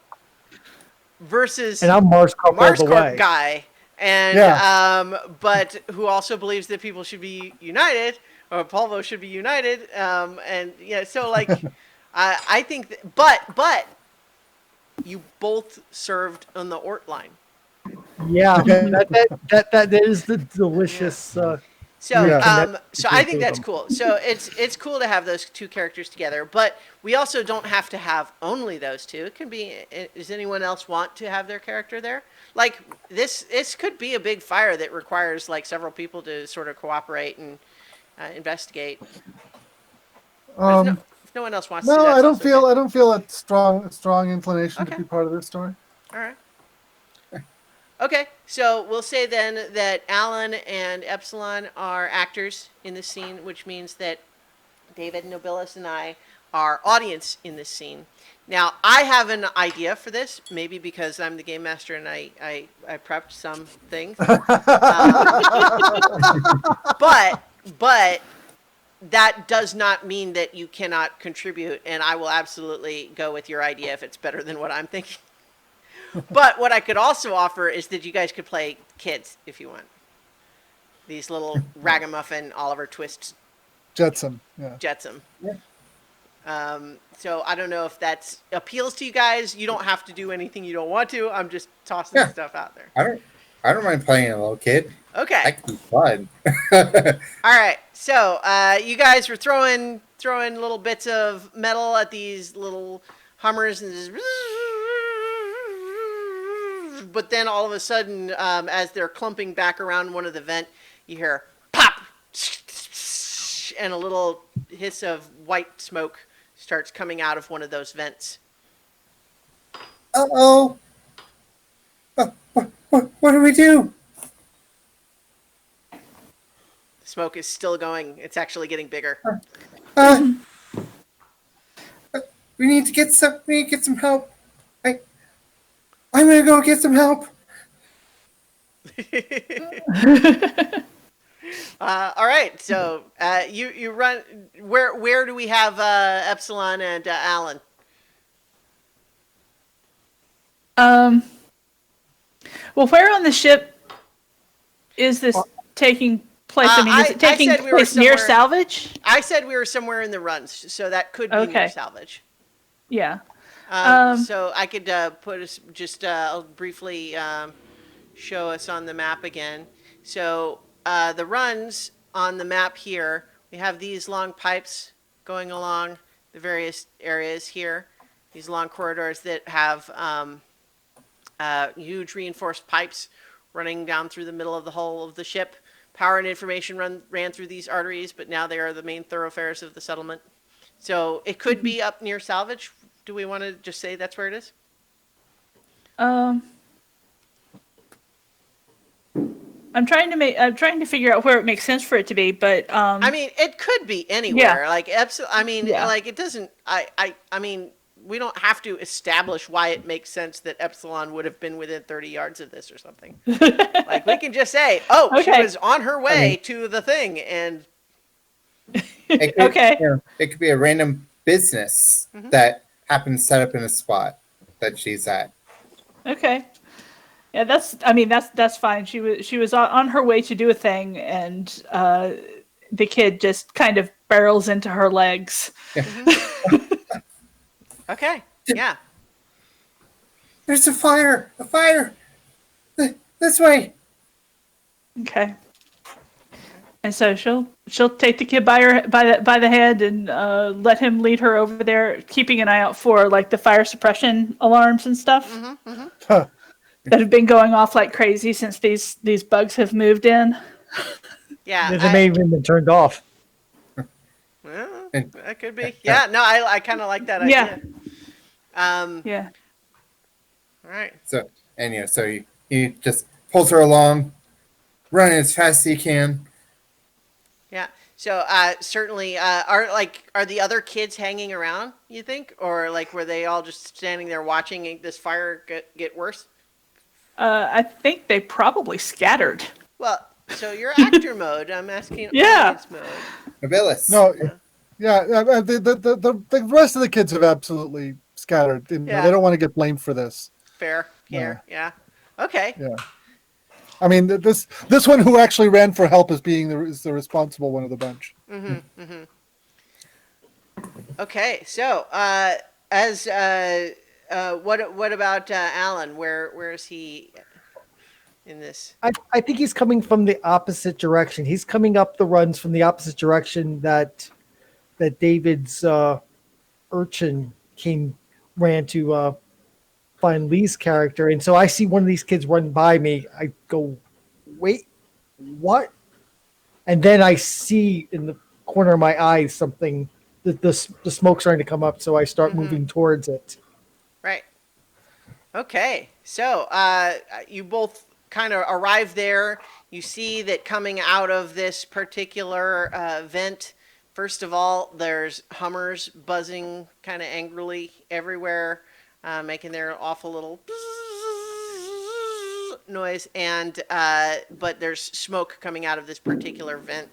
versus And I'm Mars Corp all Mars the Corp way. guy, and Yeah. but who also believes that people should be united, or Polvo should be united, and yeah, so like, I think, but you both served on the Ort line, Yeah, that is the delicious. so Yeah. so I think that's cool. So it's cool to have those two characters together, but we also don't have to have only those two. It can be. Does anyone else want to have their character there? Like this could be a big fire that requires like several people to sort of cooperate and investigate. But if no one else wants to, No, that's I don't also feel good. a strong inclination Okay. to be part of this story. All right. Okay, so we'll say then that Alan and Epsilon are actors in this scene, which means that David, Nobilis, and I are audience in this scene. Now, I have an idea for this, maybe because I'm the game master and I prepped some things. But that does not mean that you cannot contribute, and I will absolutely go with your idea if it's better than what I'm thinking. But what I could also offer is that you guys could play kids if you want. These little ragamuffin Oliver Twist Jetsam. Yeah. Jetsam. So I don't know if that appeals to you guys. You don't have to do anything you don't want to. I'm just tossing Yeah. stuff out there. I don't mind playing a little kid. Okay. That could be fun. All right. So you guys were throwing little bits of metal at these little Hummers, and just, but then all of a sudden, as they're clumping back around one of the vent, you hear pop, and a little hiss of white smoke starts coming out of one of those vents. Uh-oh. What do we do? The smoke is still going. It's actually getting bigger. We need to get some help. I'm gonna go get some help. All right. So you run. Where do we have Epsilon and Alan? Well, where on the ship is this taking place? I mean, is it taking said we were place near somewhere- salvage? I said we were somewhere in the runs, so that could be near Okay. salvage. Yeah. So I could put us just I'll briefly show us on the map again. So the runs on the map here, we have these long pipes going along the various areas here. These long corridors that have huge reinforced pipes running down through the middle of the hull of the ship. Power and information ran through these arteries, but now they are the main thoroughfares of the settlement. So it could be up near salvage. Do we want to just say that's where it is? I'm trying to figure out where it makes sense for it to be, but I mean, it could be anywhere. Yeah. Like, I mean, Yeah. like it doesn't. I mean, we don't have to establish why it makes sense that Epsilon would have been within 30 yards of this or something. Like, we can just say, oh, she Okay. was on her way to the thing, and It could, Okay. it could be a random business that happens set up in a spot that she's at. Okay. Yeah, that's fine. She was on her way to do a thing, and the kid just kind of barrels into her legs. okay, yeah, There's a fire! A fire! This way! Okay. And so she'll take the kid by the head and let him lead her over there, keeping an eye out for like the fire suppression alarms and stuff Huh. that have been going off like crazy since these bugs have moved in. yeah. They may have even been turned off. Well, that could be. Yeah, no, I kind of like that idea. Yeah. All right. So, and so he just pulls her along, running as fast as he can. Yeah. So certainly, are the other kids hanging around? You think, or like were they all just standing there watching this fire get worse? I think they probably scattered. Well, so you're actor mode. I'm asking Yeah. audience mode. Nobilis. No, yeah, the rest of the kids have absolutely scattered. You know, Yeah. They don't want to get blamed for this. Fair. Here. Yeah. Okay. Yeah. I mean, this one who actually ran for help is the responsible one of the bunch. Okay. So what about Alan? Where is he in this? I think he's coming from the opposite direction. He's coming up the runs from the opposite direction that David's urchin ran to find Lee's character. And so I see one of these kids run by me. I go, wait, what? And then I see in the corner of my eye something, the smoke starting to come up. So I start moving towards it. Right. Okay. So you both kind of arrive there. You see that coming out of this particular vent, first of all, there's Hummers buzzing kind of angrily everywhere, making their awful little noise, and but there's smoke coming out of this particular vent.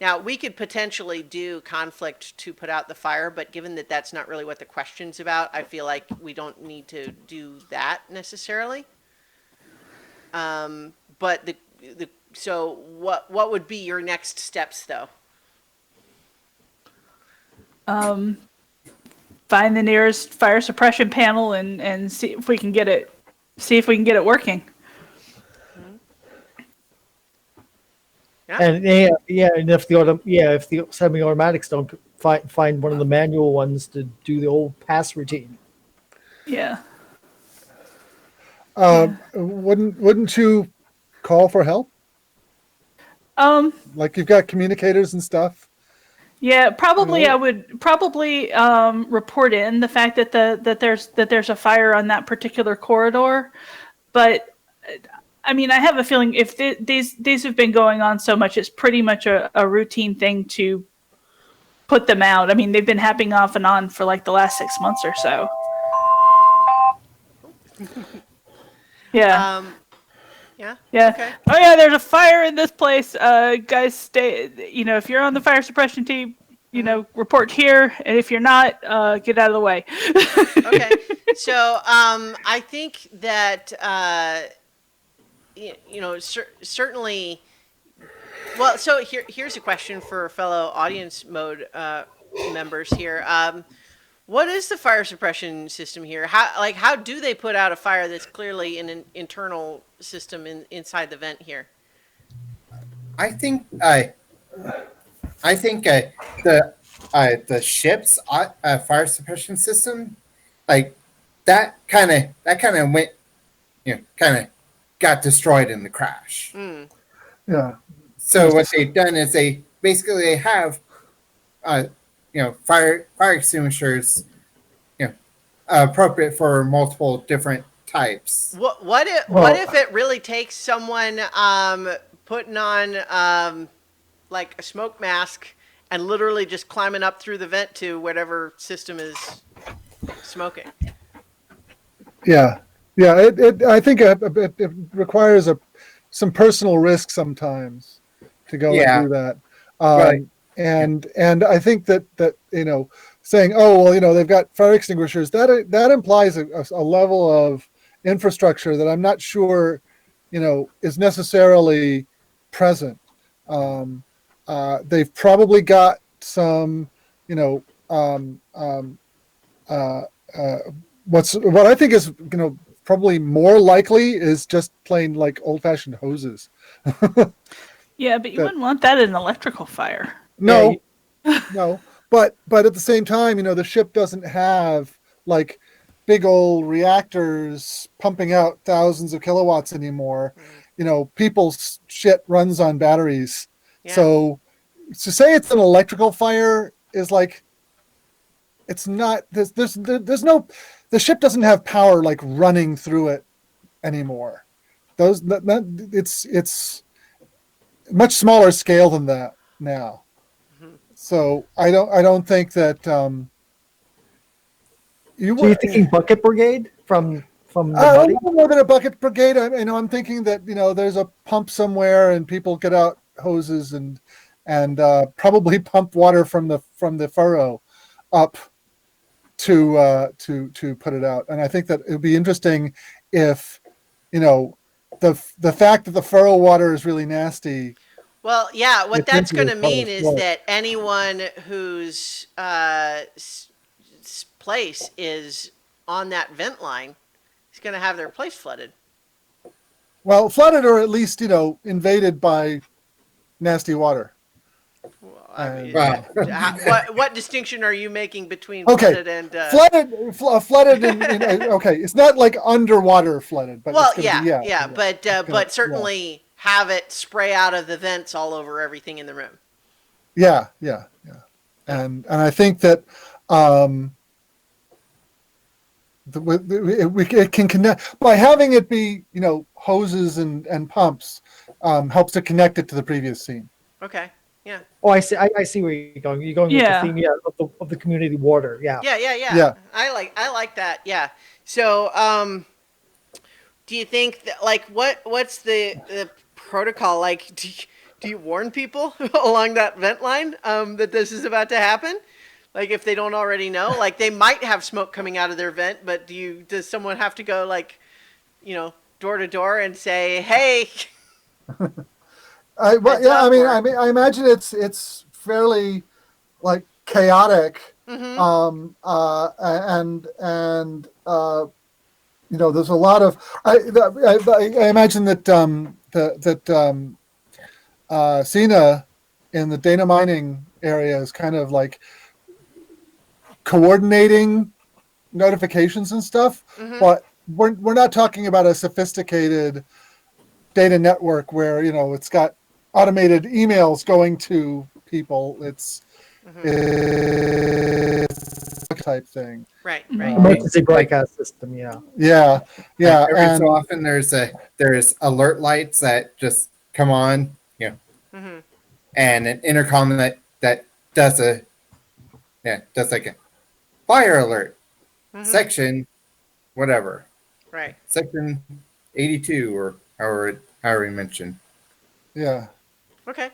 Now, we could potentially do conflict to put out the fire, but given that that's not really what the question's about, I feel like we don't need to do that necessarily. But so what would be your next steps, though? Find the nearest fire suppression panel and see if we can get it working. Yeah. And and if the semi-automatics don't find one of the manual ones to do the old pass routine. Yeah. Wouldn't you call for help? Like you've got communicators and stuff. Yeah, probably I would probably report in the fact that there's a fire on that particular corridor, but I mean I have a feeling if these have been going on so much, it's pretty much a routine thing to put them out. I mean they've been happening off and on for like the last 6 months or so. Yeah. Yeah. Yeah. Okay. Oh yeah, there's a fire in this place. Guys, stay. You know, if you're on the fire suppression team, report here, and if you're not, get out of the way. Okay. So I think that certainly. Well, so here's a question for fellow audience mode members here. What is the fire suppression system here? How do they put out a fire that's clearly in an internal system inside the vent here? I think the ship's fire suppression system, like that kind of went, kind of got destroyed in the crash. Yeah. So what they've done is they have, fire extinguishers, appropriate for multiple different types. What if Well- it really takes someone putting on like a smoke mask and literally just climbing up through the vent to whatever system is smoking? Yeah, yeah. I think it requires some personal risk sometimes to go and Yeah. do that. But And I think that saying, oh well, they've got fire extinguishers, that implies a level of infrastructure that I'm not sure is necessarily present. They've probably got some uh, uh, what I think is probably more likely is just plain like old-fashioned hoses. Yeah, but you That- wouldn't want that in an electrical fire. No, no, but at the same time, the ship doesn't have like big old reactors pumping out thousands of kilowatts anymore. People's shit runs on batteries. Yeah. So to say it's an electrical fire is like, it's not. There's no. The ship doesn't have power like running through it anymore. It's much smaller scale than that now. So I don't think that you. So you're thinking bucket brigade from the muddy? More than a bucket brigade. I'm thinking that there's a pump somewhere and people get out hoses and probably pump water from the furrow up to put it out. And I think that it would be interesting if the fact that the furrow water is really nasty. Well, yeah, what It's that's into going to the mean puddle is floor. that anyone whose place is on that vent line is going to have their place flooded. Well, flooded or at least invaded by nasty water. Well, I mean, Wow. what distinction are you making between Okay, flooded and flooded okay, it's not like underwater flooded, but well, it's gonna yeah, be, yeah, gonna- but certainly have it spray out of the vents all over everything in the room. yeah. And I think that it can connect by having it be hoses and pumps, helps to connect it to the previous scene. Okay. Yeah. Oh, I see. I see where you're going. You're going with Yeah. the theme, of the community water. Yeah. Yeah. Yeah. I like that. Yeah. So, do you think that what's the protocol like? Do you warn people along that vent line that this is about to happen? Like if they don't already know, like they might have smoke coming out of their vent, but does someone have to go door to door and say, "Hey"? I Heads up, I imagine it's fairly like chaotic, Mm-hmm. and there's a lot of I imagine that Cena in the data mining area is kind of like coordinating notifications and stuff, Mm-hmm. but we're not talking about a sophisticated data network where it's got automated emails going to people. It's a type thing. Right. Emergency broadcast system. Yeah. Yeah, Every and so often there's alert lights that just come on, Mm-hmm. and an intercom that does like a fire alert Mm-hmm. section, whatever, Right. section 82 or however you mentioned, yeah. Okay.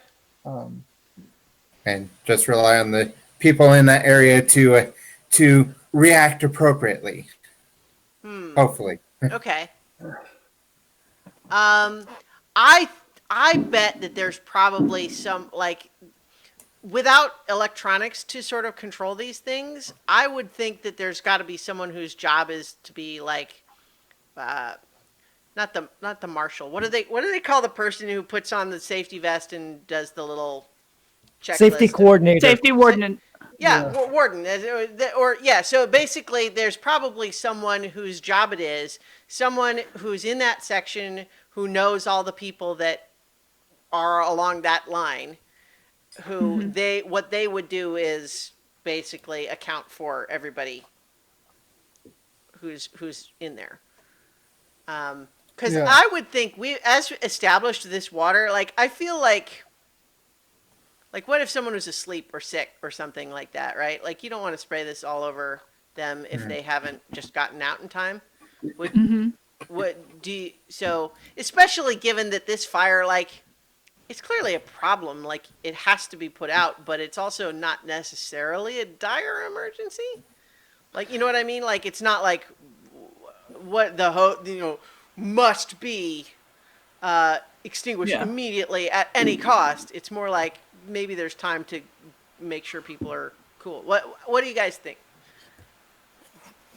and just rely on the people in that area to react appropriately. Hopefully. Okay. I bet that there's probably some without electronics to sort of control these things, I would think that there's got to be someone whose job is to be not the marshal. What do they call the person who puts on the safety vest and does the little checklist? Safety coordinator. Safety warden. Yeah, warden. So basically, there's probably someone whose job it is, someone who's in that section who knows all the people that are along that line, who what they would do is basically account for everybody who's in there. Because Yeah. I would think we, as established this water, like I feel like what if someone was asleep or sick or something like that, right? Like you don't want to spray this all over them if they haven't just gotten out in time. Would Hmm. what do you, so especially given that this fire, like, it's clearly a problem, like it has to be put out, but it's also not necessarily a dire emergency. Like, you know what I mean? Like it's not like what must be extinguished Yeah. immediately at any cost. It's more like maybe there's time to make sure people are cool. What do you guys think,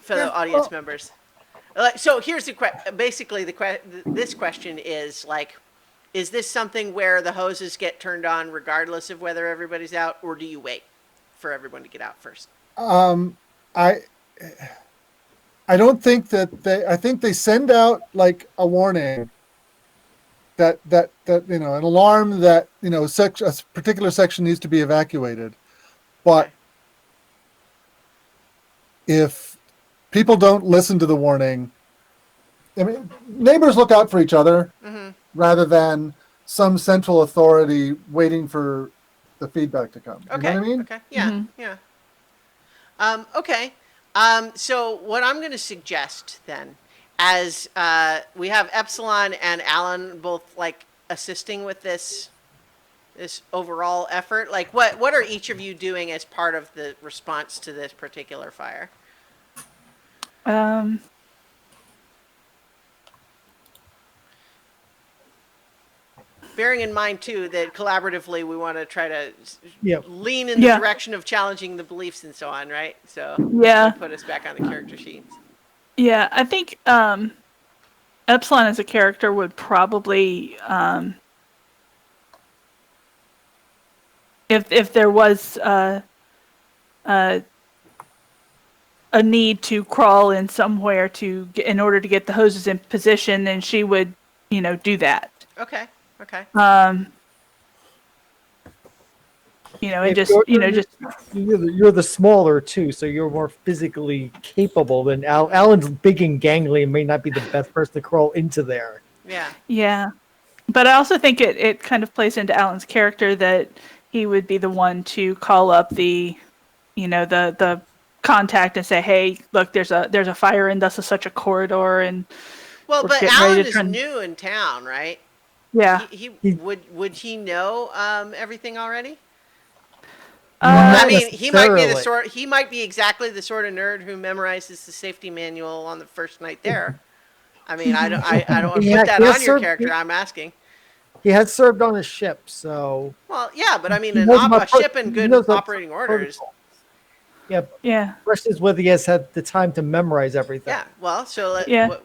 fellow audience members? So here's the basically this question is like, is this something where the hoses get turned on regardless of whether everybody's out, or do you wait for everyone to get out first? I I don't think that I think they send out like a warning that an alarm that a particular section needs to be evacuated. But Okay. if people don't listen to the warning, I mean, neighbors look out for each other rather than some central authority waiting for the feedback to come. You know Okay. what I mean? Okay. Yeah. Mhm. Yeah. Okay. So what I'm going to suggest then, as we have Epsilon and Alan both like assisting with this overall effort, like what are each of you doing as part of the response to this particular fire? Um, Bearing in mind too that collaboratively we want to try to Yeah. lean in the Yeah. direction of challenging the beliefs and so on, right? So Yeah. that put us back on the character sheets. yeah, I think Epsilon as a character would probably, if there was a need to crawl in somewhere in order to get the hoses in position, then she would, do that. Okay. Okay. And just, You're the smaller too, so you're more physically capable than Alan's big and gangly and may not be the best person to crawl into there. Yeah. yeah. But I also think it kind of plays into Alan's character that he would be the one to call up the contact and say, "Hey, look, there's a fire in thus such a corridor," and Well, we're but getting ready Alan to is turn. new in town, right? Yeah. He would he know everything already? Not I mean, necessarily. he might be exactly the sort of nerd who memorizes the safety manual on the first night there. I mean, I don't want to put that He has on your served- character. I'm asking. He has served on a ship, so Well, yeah, but I mean, he knows a about ship in he good knows about operating orders. protocol. Yeah, Yeah. the question is whether he has had the time to memorize everything. Yeah. Well, so Yeah.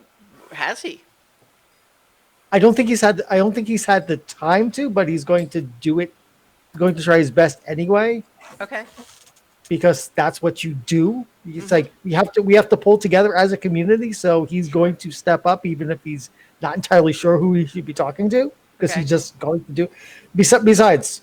has he? I don't think he's had the time to, but he's going to do it. Going to try his best anyway, Okay. because that's what you do. It's like we have to pull together as a community. So he's going to step up, even if he's not entirely sure who he should be talking to, because Okay. he's just going to do. Besides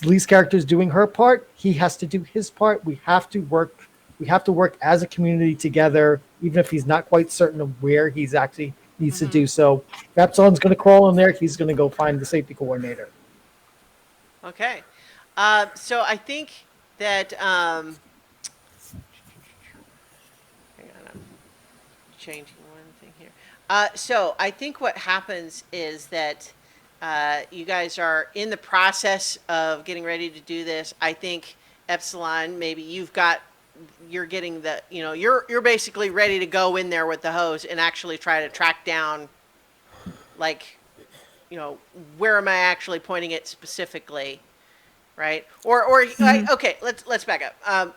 Lee's character's doing her part, he has to do his part. We have to work. We have to work as a community together, even if he's not quite certain of where he's actually needs to do. So, if Epsilon's going to crawl in there, he's going to go find the safety coordinator. Okay. So I think that hang on, I'm changing one thing here. So I think what happens is that you guys are in the process of getting ready to do this. I think Epsilon, maybe you're getting you're basically ready to go in there with the hose and actually try to track down, like, where am I actually pointing it specifically, right? Okay, let's back up.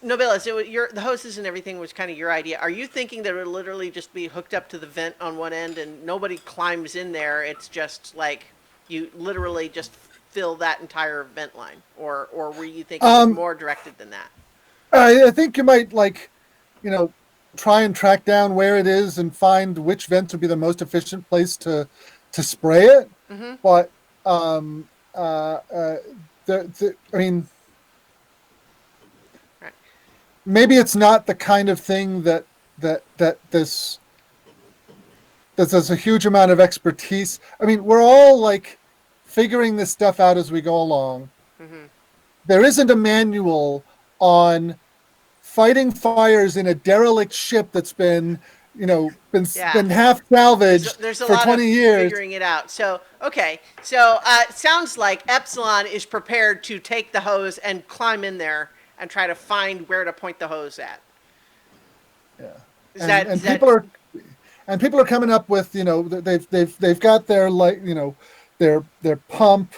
Nobila, so the hoses and everything was kind of your idea. Are you thinking that it would literally just be hooked up to the vent on one end and nobody climbs in there? It's just like you literally just fill that entire vent line, or were you thinking it was more directed than that? I think you might try and track down where it is and find which vents would be the most efficient place to spray it. But I mean, Right. maybe it's not the kind of thing that that there's a huge amount of expertise. I mean, we're all like figuring this stuff out as we go along. Mm-hmm. There isn't a manual on fighting fires in a derelict ship that's been, Yeah. been half salvaged There's a for lot 20 of years. figuring it out. So, okay. So, it sounds like Epsilon is prepared to take the hose and climb in there and try to find where to point the hose at. Yeah. Is that, And is that, people are coming up with, they've got their, like, their pump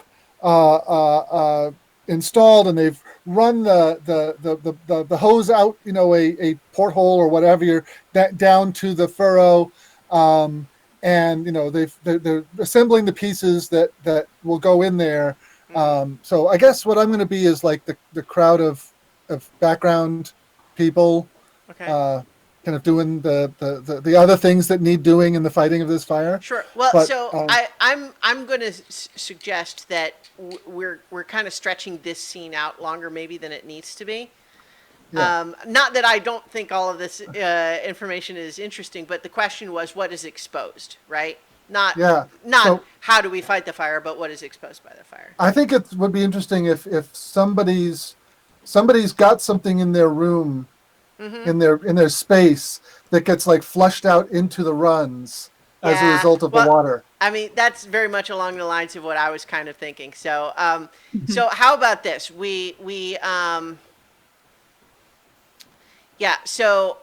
installed, and they've run the hose out, a porthole or whatever, that down to the furrow, and they're assembling the pieces that will go in there. So I guess what I'm going to be is like the crowd of background people, okay. kind of doing the other things that need doing in the fighting of this fire. Sure. Well, But, so I'm going to suggest that we're kind of stretching this scene out longer maybe than it needs to be. Yeah. Not that I don't think all of this information is interesting, but the question was what is exposed, right? Not Yeah. not So- how do we fight the fire, but what is exposed by the fire. I think it would be interesting if somebody's got something in their room, in their space, that gets like flushed out into the runs as a Yeah, result of well, the water. I mean, that's very much along the lines of what I was kind of thinking. So, so how about this? Yeah. So,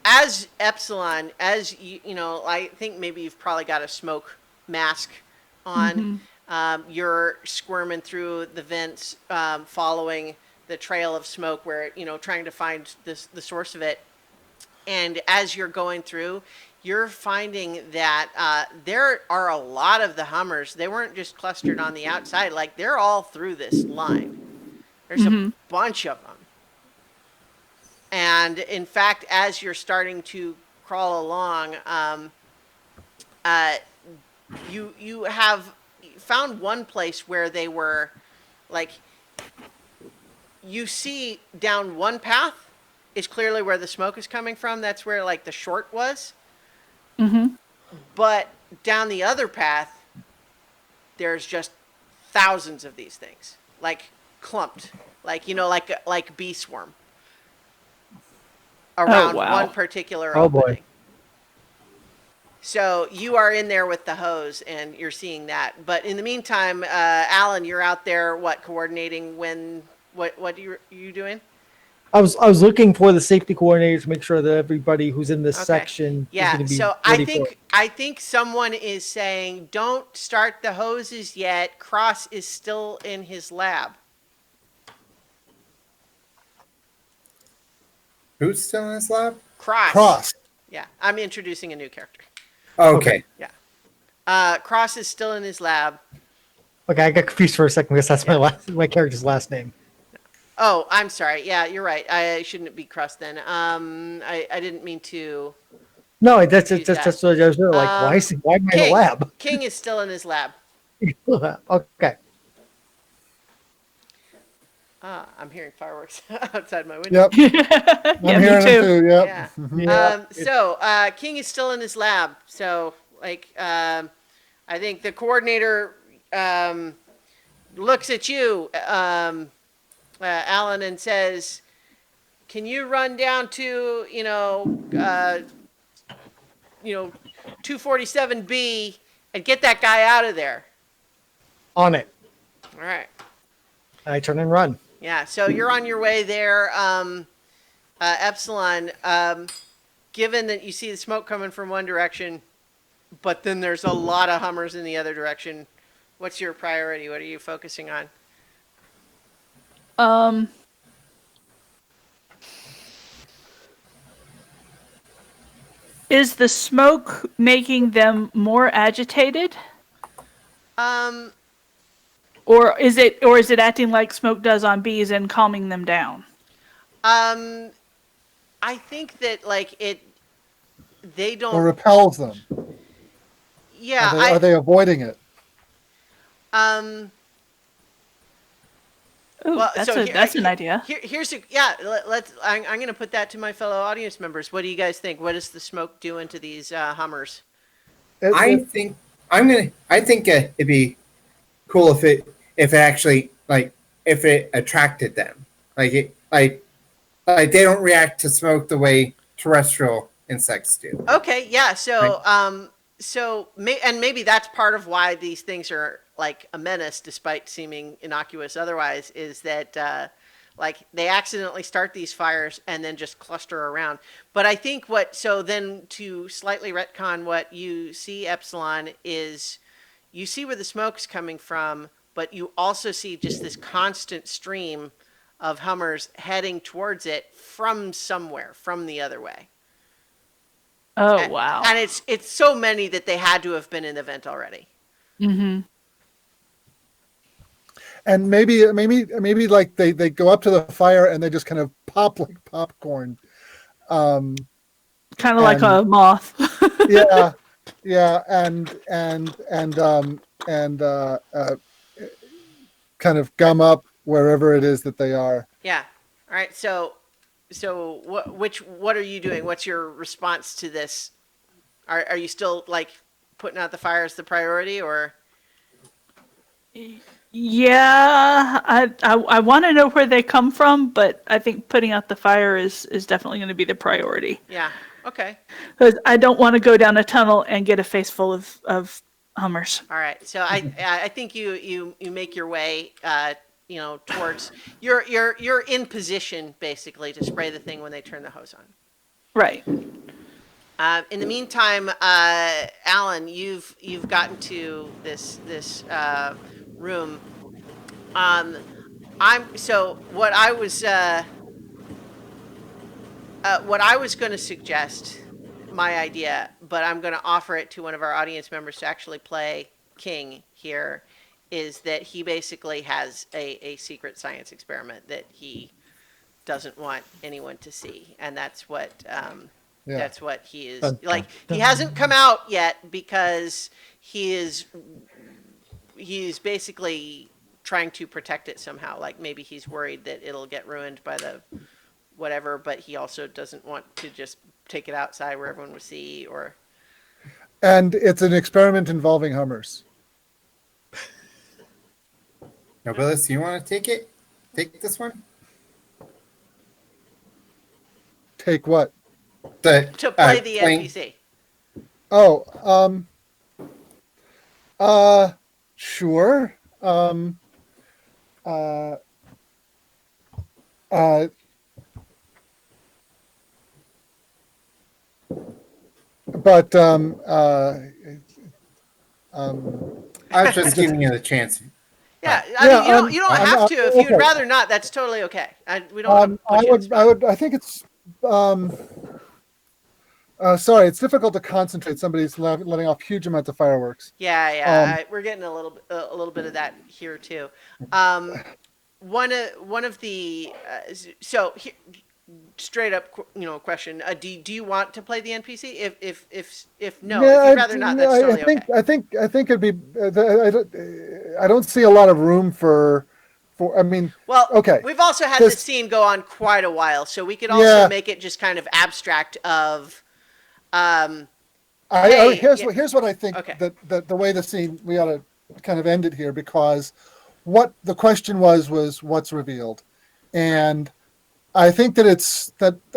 as Epsilon, as you know, I think maybe you've probably got a smoke mask on. You're squirming through the vents, following the trail of smoke, where trying to find the source of it. And as you're going through, you're finding that there are a lot of the Hummers. They weren't just clustered on the outside; like they're all through this line. There's a bunch of them. And in fact, as you're starting to crawl along, you have found one place where they were, like, you see down one path is clearly where the smoke is coming from. That's where like the short was. But down the other path, there's just thousands of these things, like clumped, like like bee swarm around wow. one particular Oh, boy. opening. So you are in there with the hose, and you're seeing that. But in the meantime, Alan, you're out there, coordinating when? What are you doing? I was looking for the safety coordinator to make sure that everybody who's in this Okay. section is Yeah. going to be So ready for it. I think someone is saying, "Don't start the hoses yet. Cross is still in his lab." Who's still in his lab? Cross. Yeah, I'm introducing a new character. Okay. Yeah. Cross is still in his lab. Okay, I got confused for a second because that's my character's last name. Oh, I'm sorry. Yeah, you're right. I shouldn't be Cross then. I didn't mean to. No, that's Use just that. that's what I was really like. Why am I in a lab? King is still in his lab. Okay. I'm hearing fireworks outside my window. Yep. I'm Yeah, me hearing too. them too. Yep. Yeah. Yeah. So King is still in his lab. So like, I think the coordinator looks at you, Alan, and says, "Can you run down to 247B and get that guy out of there?" On it. All right. I turn and run. Yeah, so you're on your way there, Epsilon. Given that you see the smoke coming from one direction, but then there's a lot of Hummers in the other direction, what's your priority? What are you focusing on? Is the smoke making them more agitated? Um, Or is it acting like smoke does on bees and calming them down? I think that they Or don't. repels them. Yeah, Are they avoiding it? Ooh, Well, that's so that's an idea. Here's a yeah. Let's. I'm going to put that to my fellow audience members. What do you guys think? What is the smoke doing to these Hummers? I It, think I think it'd be cool if it actually like if it attracted them. Like they don't react to smoke the way terrestrial insects do. Okay, yeah. Right? And maybe that's part of why these things are like a menace, despite seeming innocuous otherwise, is that like they accidentally start these fires and then just cluster around. But I think so then to slightly retcon what you see, Epsilon, is you see where the smoke's coming from, but you also see just this constant stream of Hummers heading towards it from somewhere, from the other way. Oh wow. And it's so many that they had to have been in the vent already. Mm-hmm. and maybe like they go up to the fire and they just kind of pop like popcorn. Um, Kind of like and a moth. yeah, yeah, and kind of gum up wherever it is that they are. Yeah. All right. So what are you doing? What's your response to this? Are you still like putting out the fire as the priority, or? Yeah, I want to know where they come from, but I think putting out the fire is definitely going to be the priority. Yeah. Okay. Because I don't want to go down a tunnel and get a face full of Hummers. All right. So I think you make your way towards you're in position basically to spray the thing when they turn the hose on. Right. In the meantime, Alan, you've gotten to this room. I'm so what I was going to suggest, my idea, but I'm going to offer it to one of our audience members to actually play King here, is that he basically has a secret science experiment that he doesn't want anyone to see, and that's what Yeah. that's what he is Dun, like. dun, He hasn't come out yet because he's basically trying to protect it somehow. Like maybe he's worried that it'll get ruined by the whatever, but he also doesn't want to just take it outside where everyone would see. Or And it's an experiment involving Hummers. Nobilis, you want to take it? Take this one? Take what? to play the playing- NPC. Oh, sure. Uh, but I was just giving you the chance. Yeah, Yeah, I mean, you don't have to. If you'd okay. rather not, that's totally okay. We don't want to I put you on the would, spot. I would, I think it's, sorry, it's difficult to concentrate. Somebody's letting off huge amounts of fireworks. Yeah, we're getting a little bit of that here too. One of the straight up question: do you want to play the NPC? If no, if you'd rather not, that's totally okay. I think it'd be. I don't see a lot of room for. I mean, Well, okay. we've also had this scene go on quite a while, so we could also Yeah. make it just kind of abstract of. Here's what I think Okay. that the way the scene, we ought to kind of end it here, because what the question was what's revealed, and I think that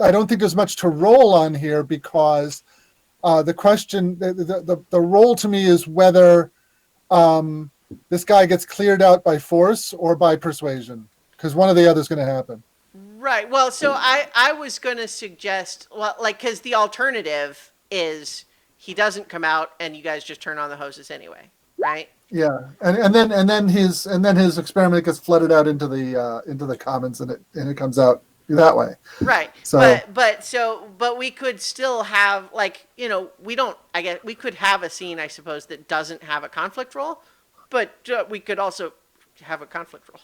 I don't think there's much to roll on here, because the question, the roll to me is whether this guy gets cleared out by force or by persuasion, because one or the other is going to happen. Right. Well, so I was going to suggest, well, like, because the alternative is he doesn't come out and you guys just turn on the hoses anyway, right? Yeah, and then his experiment gets flooded out into the commons, and it comes out that way. Right. So, but we could still have, like, we don't. I guess we could have a scene, I suppose, that doesn't have a conflict roll, but we could also have a conflict roll.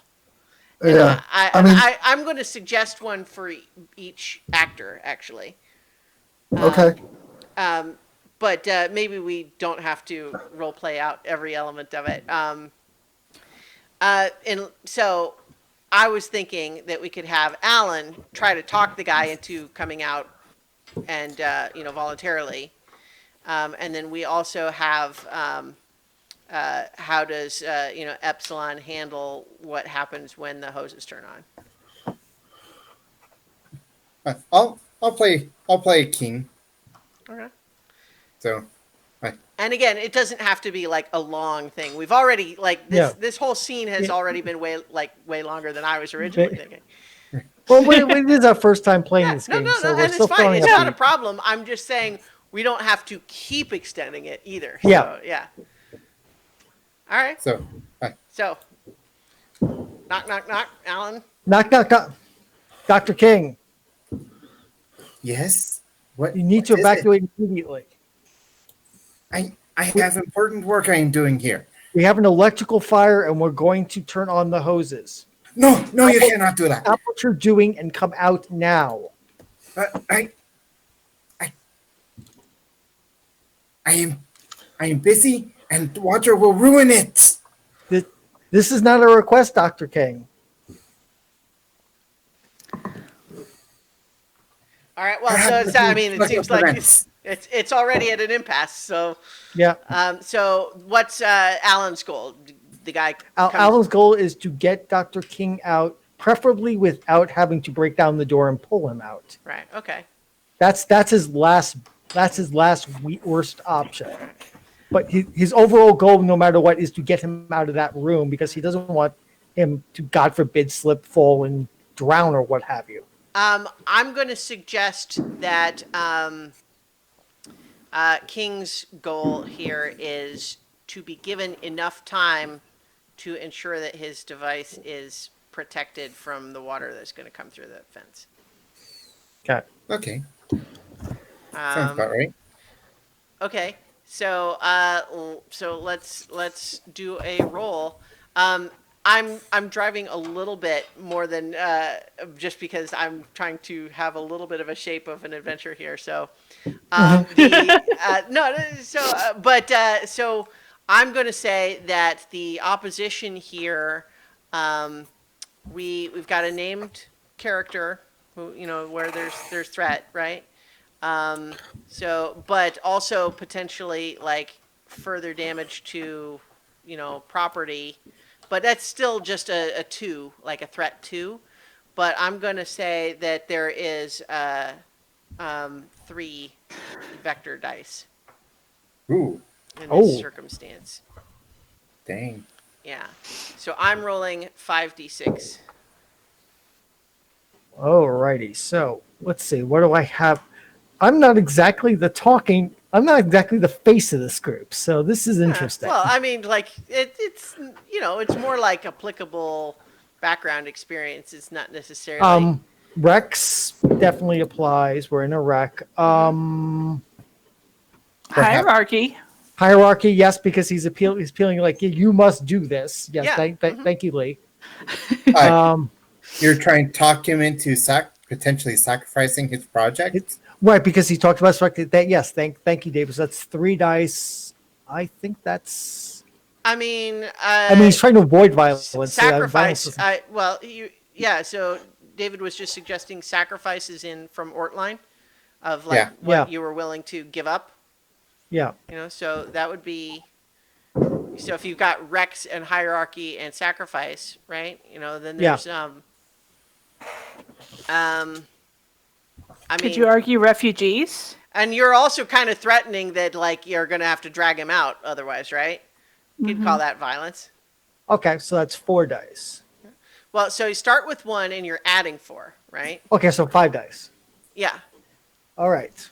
yeah, I'm going to suggest one for each actor, actually. okay. But maybe we don't have to role play out every element of it. And so I was thinking that we could have Alan try to talk the guy into coming out and voluntarily, and then we also have how does Epsilon handle what happens when the hoses turn on? I'll play king. Okay. So And again, it doesn't have to be like a long thing. We've already this whole scene has already been way longer than I was originally thinking. Well, it is our first time playing Yeah, this no, game, no, so no, we're and still it's fine. throwing It's up not a the- problem. I'm just saying we don't have to keep extending it either. Yeah. So, yeah. All right. so So, knock, knock, knock, Alan. Knock, knock, knock. Dr. King, yes. What you need to what is it? evacuate immediately. I have important work I am doing here. We have an electrical fire, and we're going to turn on the hoses. No, you cannot do that. Stop what you're doing and come out now. I am busy, and water will ruin it. This is not a request, Dr. King. All right. Well, so it seems like it's already at an impasse. So, Yeah. so what's Alan's goal? The guy. Alan's goal is to get Dr. King out, preferably without having to break down the door and pull him out. Right. Okay. That's his last worst option. But his overall goal, no matter what, is to get him out of that room because he doesn't want him to, God forbid, slip, fall, and drown or what have you. I'm going to suggest that King's goal here is to be given enough time to ensure that his device is protected from the water that's going to come through the fence. Okay. Sounds about right. Okay, so let's do a roll. I'm driving a little bit more than just because I'm trying to have a little bit of a shape of an adventure here. So, so I'm going to say that the opposition here, we've got a named character who where there's threat, right? So, but also potentially like further damage to property. But that's still just a 2, like a threat 2. But I'm going to say that there is 3 vector dice Ooh, in this circumstance. dang. Yeah. So I'm rolling 5d6. Alrighty, so let's see. What do I have? I'm not exactly the face of this group, so this is interesting. Well, I mean, like it's more like applicable background experience. It's not necessarily. Rex definitely applies. We're in a wreck. Hierarchy. Hierarchy, yes, because he's appealing like you must do this. Yes, Yeah. Thank you, Lee. You're trying to talk him into potentially sacrificing his project. Right, because he talked about that. Yes, thank you, David. So that's 3 dice. I think that's. I mean, he's trying to avoid violence. Sacrifice. Violence So David was just suggesting sacrifices from Ortline, of Yeah. what you were willing to give up. Yeah. So that would be. So if you've got Rex and hierarchy and sacrifice, right? Then there's I mean, Could you argue refugees? and you're also kind of threatening that like you're going to have to drag him out otherwise, right? You'd call that violence. Okay, so that's 4 dice. Well, so you start with 1 and you're adding 4, right? Okay, so 5 dice. Yeah. All right.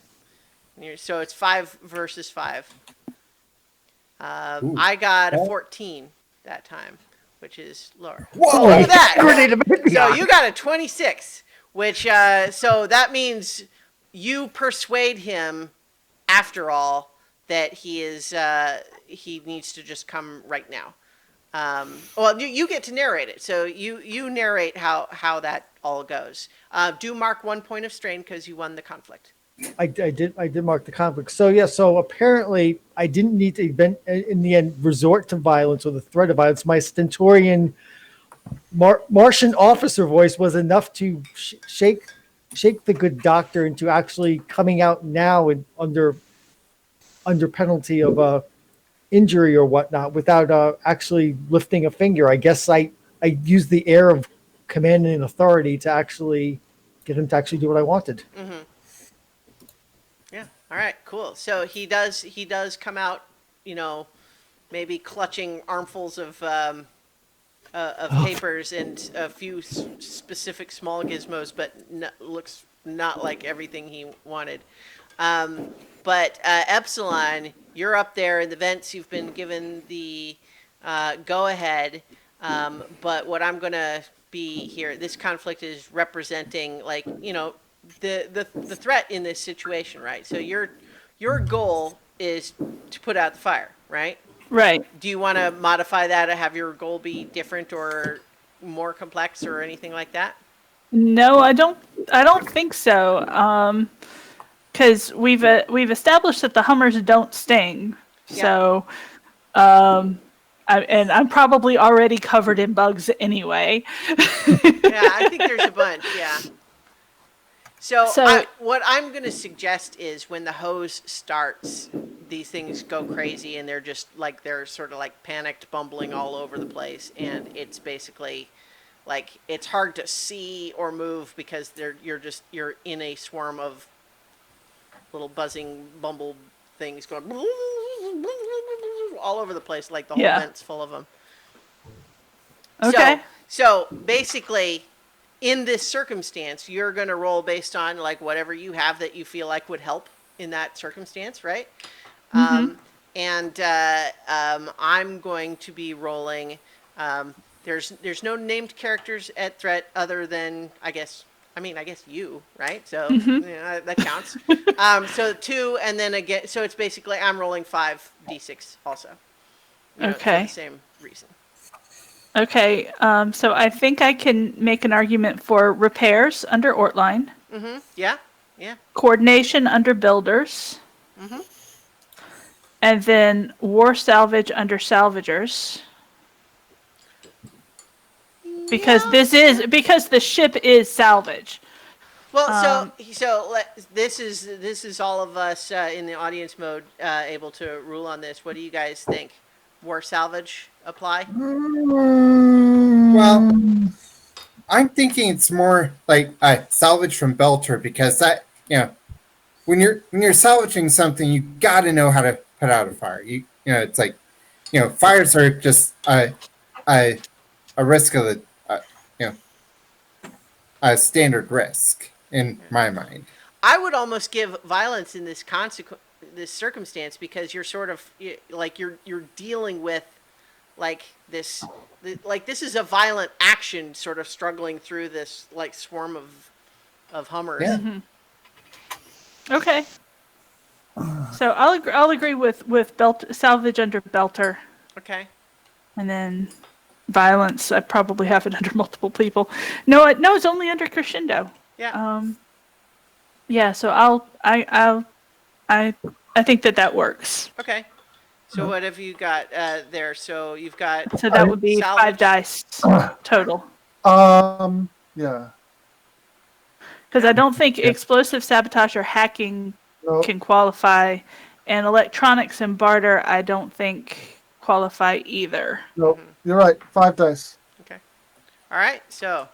So it's 5 versus 5. I got a 14 that time, which is lower. Whoa! Look at that. Grenade. So you got a 26, which so that means you persuade him after all that he needs to just come right now. Well, you get to narrate it. So you narrate how that all goes. Do mark 1 point of strain because you won the conflict. I did mark the conflict. So yeah, so apparently I didn't need to in the end resort to violence or the threat of violence. My Stentorian Martian officer voice was enough to shake the good doctor into actually coming out now and under penalty of injury or whatnot without actually lifting a finger. I guess I used the air of command and authority to actually get him to actually do what I wanted. Yeah. All right. Cool. So he does come out, you know, maybe clutching armfuls of papers and a few specific small gizmos, but looks not like everything he wanted. But Epsilon, you're up there in the vents. You've been given the go ahead. But what I'm gonna be here, this conflict is representing, like, you know, the threat in this situation, right? So your goal is to put out the fire, right? Right. Do you want to modify that or have your goal be different or more complex or anything like that? No, I don't. I don't think so. Because we've established that the Hummers don't sting. Yeah. So, and I'm probably already covered in bugs anyway. Yeah, I think there's a bunch. Yeah. So, So- what I'm going to suggest is when the hose starts, these things go crazy and they're just like, they're sort of like panicked, bumbling all over the place. And it's basically like, it's hard to see or move because you're in a swarm of little buzzing bumble things going all over the place, like the whole Yeah. vent's full of them. Okay. So basically, in this circumstance, you're going to roll based on like whatever you have that you feel like would help in that circumstance, right? And I'm going to be rolling. There's no named characters at threat other than I guess you, right? So yeah, that counts. So 2, and then again, so it's basically I'm rolling 5d6 also. You know, Okay. For the same reason. Okay. So I think I can make an argument for repairs under Ortline, Yeah. Yeah. coordination under builders, and then war salvage under salvagers. Because because the ship is salvage. Well, this is all of us in the audience mode able to rule on this. What do you guys think? War salvage apply? Well, I'm thinking it's more like salvage from Belter because that, you know, when you're salvaging something, you got to know how to put out a fire. You know, it's like, you know, fires are just a risk of the you know, a standard risk in my mind. I would almost give violence in this circumstance because you're sort of like you're dealing with like this is a violent action sort of struggling through this like swarm of Hummers. Yeah. Okay. So I'll agree with salvage under Belter, Okay. and then violence. I probably have it under multiple people. No, it's only under Crescendo. Yeah. Yeah. So I think that works. Okay. So what have you got there? So you've got So that would be salvage. 5 dice total. Yeah. Because I don't think explosive sabotage or hacking No. can qualify, and electronics and barter I don't think qualify either. No, you're right. 5 dice. Okay. All right. So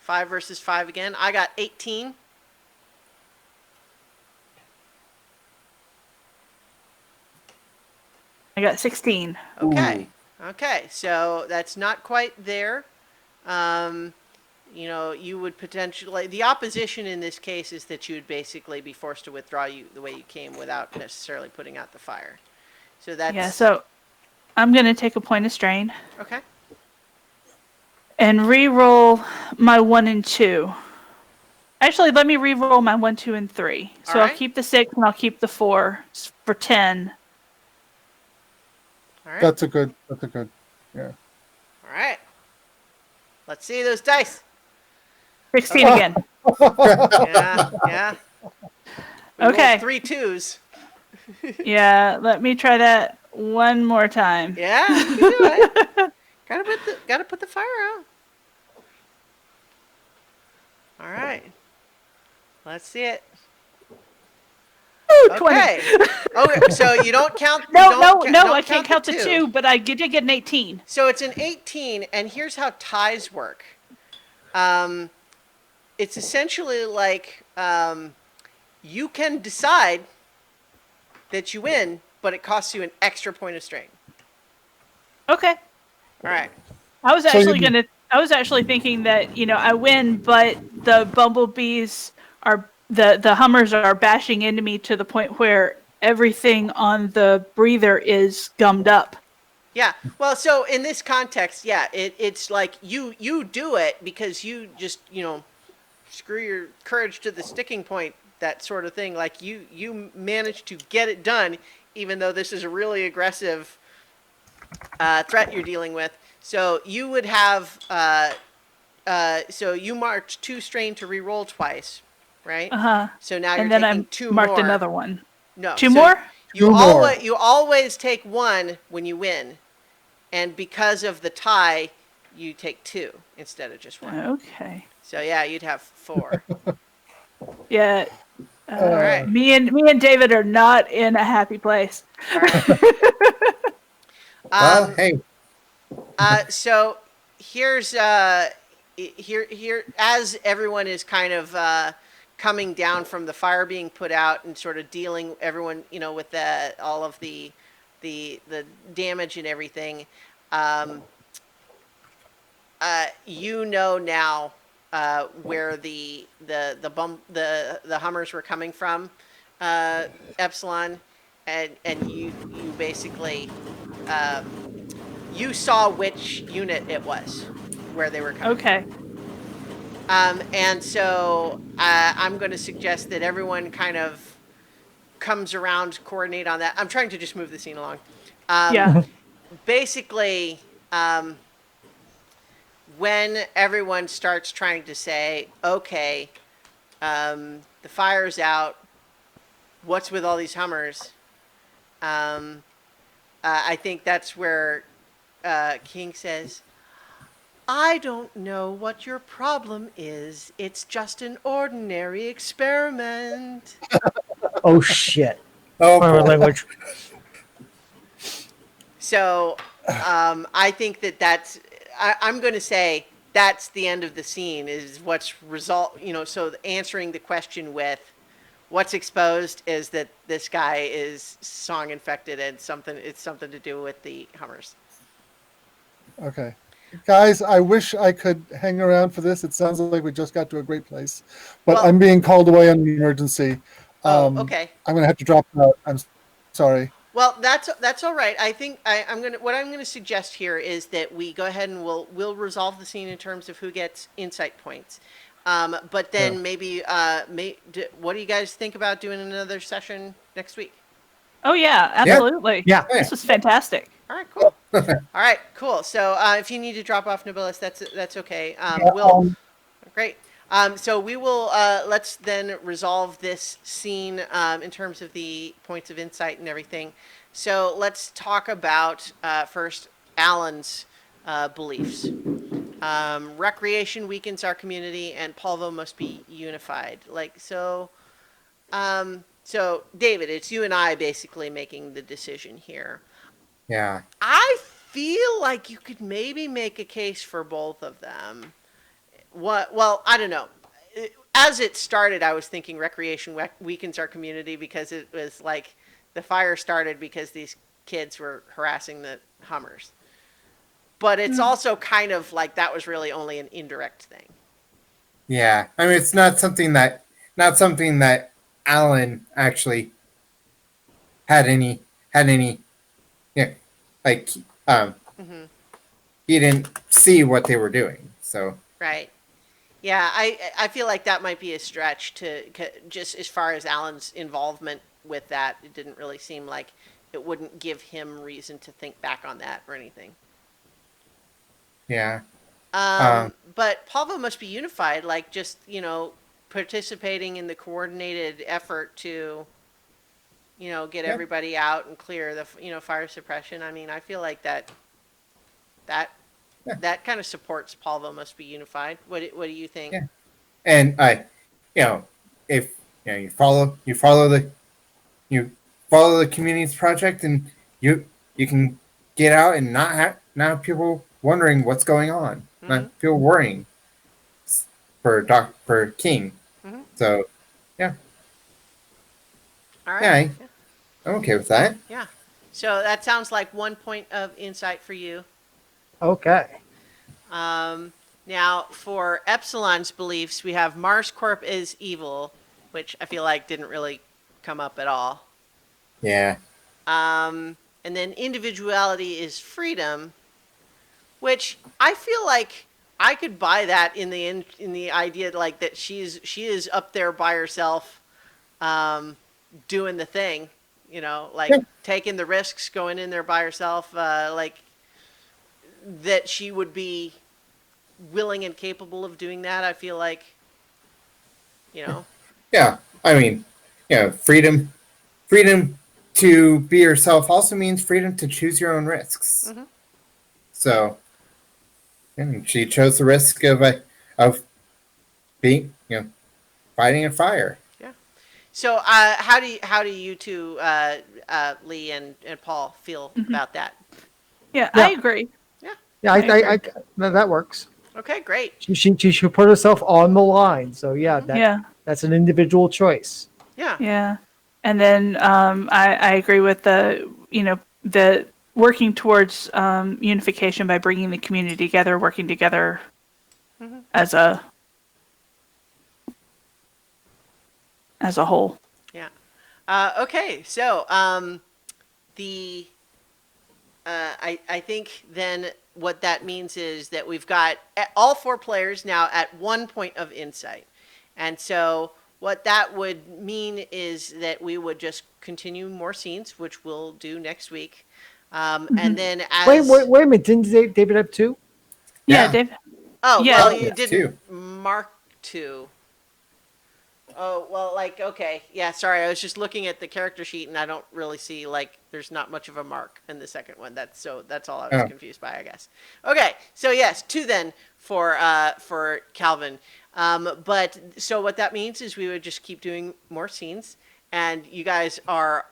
5 versus 5 again. I got 18. I got 16. Okay. Okay. So that's not quite there. You know, you would potentially, the opposition in this case is that you would basically be forced to withdraw the way you came without necessarily putting out the fire. So that's Yeah, so I'm going to take a point of strain okay. and re-roll my 1 and 2. Actually, let me re-roll my 1, 2, and 3. So All right. I'll keep the 6 and I'll keep the 4 for 10. All right. That's a good. Yeah. All right. Let's see those dice. 16 again. Yeah. Yeah. We rolled Okay. 3 2s. Yeah, let me try that one more time. Yeah. You can do it. Gotta put the fire out. All right. Let's see it. Ooh, 20. Okay. Okay. So you don't count. No, you don't no, no, don't I can't count the two, but I did get an 18. So it's an 18, and here's how ties work. It's essentially like you can decide that you win, but it costs you an extra point of strain. Okay. All right. I was So actually you- gonna. I was actually thinking that I win, but the bumblebees are the hummers are bashing into me to the point where everything on the breather is gummed up. Yeah. Well, so in this context, yeah, it's like you do it because you just screw your courage to the sticking point, that sort of thing. Like you managed to get it done, even though this is a really aggressive threat you're dealing with. So you would have so you marked 2 strain to re-roll twice, right? Uh-huh. So now you're And then taking I 2 marked more. another one. No. Two So more? You 2 more. always take 1 when you win, and because of the tie, you take 2 instead of just 1. Okay. So yeah, you'd have 4. Yeah. All right. Me and David are not in a happy place. All right. Well, hey, So here's here as everyone is kind of coming down from the fire being put out and sort of dealing everyone with all of the damage and everything. Now where the Hummers were coming from, Epsilon, and you basically you saw which unit it was where they were coming. Okay. And so I'm going to suggest that everyone kind of comes around, coordinate on that. I'm trying to just move the scene along. Yeah. Basically, when everyone starts trying to say, okay, the fire's out, what's with all these Hummers? I think that's where King says, I don't know what your problem is. It's just an ordinary experiment. Oh shit. oh Foreign boy. language. So I think I'm going to say that's the end of the scene, is what's so answering the question with what's exposed is that this guy is song infected and it's something to do with the Hummers. Okay. Guys, I wish I could hang around for this. It sounds like we just got to a great place, but Well- I'm being called away on an emergency. Okay. I'm going to have to drop out. I'm sorry. Well, that's all right. I think what I'm gonna suggest here is that we go ahead and we'll resolve the scene in terms of who gets insight points. But then Yeah. maybe what do you guys think about doing another session next week? Oh yeah, absolutely. Yeah. This was fantastic. All right, cool. All right, cool. So if you need to drop off, Nobilis, that's okay. Great. So we will let's then resolve this scene in terms of the points of insight and everything. So let's talk about first Alan's beliefs. Recreation weakens our community, and Polvo must be unified. So David, it's you and I basically making the decision here. Yeah. I feel like you could maybe make a case for both of them. Well, I don't know. As it started, I was thinking recreation weakens our community because it was like the fire started because these kids were harassing the Hummers. But it's also kind of like that was really only an indirect thing. Yeah. I mean, it's not something that Alan actually had any yeah, like he didn't see what they were doing. So Right. Yeah, I feel like that might be a stretch to just as far as Alan's involvement with that. It didn't really seem like it wouldn't give him reason to think back on that or anything. yeah. But Pavo must be unified, like just, participating in the coordinated effort to, get everybody out and clear the, fire suppression. I mean, I feel like that kind of supports Pavo must be unified. What do you think? Yeah. and if you follow the community's project, and you can get out and not have people wondering what's going on, not people worrying for King. Mm-hmm. So yeah, All right. yeah, Yeah. I'm okay with that. Yeah. So that sounds like 1 point of insight for you. Okay. Now, for Epsilon's beliefs, we have Mars Corp is evil, which I feel like didn't really come up at all. Yeah, And then individuality is freedom, which I feel like I could buy that in the idea like that she is up there by herself, doing the thing, like Yeah. taking the risks, going in there by herself, like that she would be willing and capable of doing that. I feel like, yeah. I mean, freedom to be yourself also means freedom to choose your own risks. Mhm. So, and she chose the risk of being fighting a fire. Yeah. So, how do you two, Lee and Paul, feel about that? Yeah, Yeah. I agree. Yeah, I that works. Okay, great. She should put herself on the line. So yeah, Yeah. that's an individual choice. Yeah. Yeah. And then I agree with the working towards unification by bringing the community together, working together as a whole. Yeah. Okay. So, the I think then what that means is that we've got all 4 players now at 1 point of insight, and so what that would mean is that we would just continue more scenes, which we'll do next week, and then as Wait a minute! Didn't David have 2? Yeah, Yeah. Dave. oh Yeah. well, Oh, you yes, didn't mark 2. Oh, well, like, okay. Yeah, sorry. I was just looking at the character sheet and I don't really see, like, there's not much of a mark in the second one. That's all I was Oh. confused by, I guess. Okay. So, yes, 2 then for Calvin. But so what that means is we would just keep doing more scenes, and you guys are,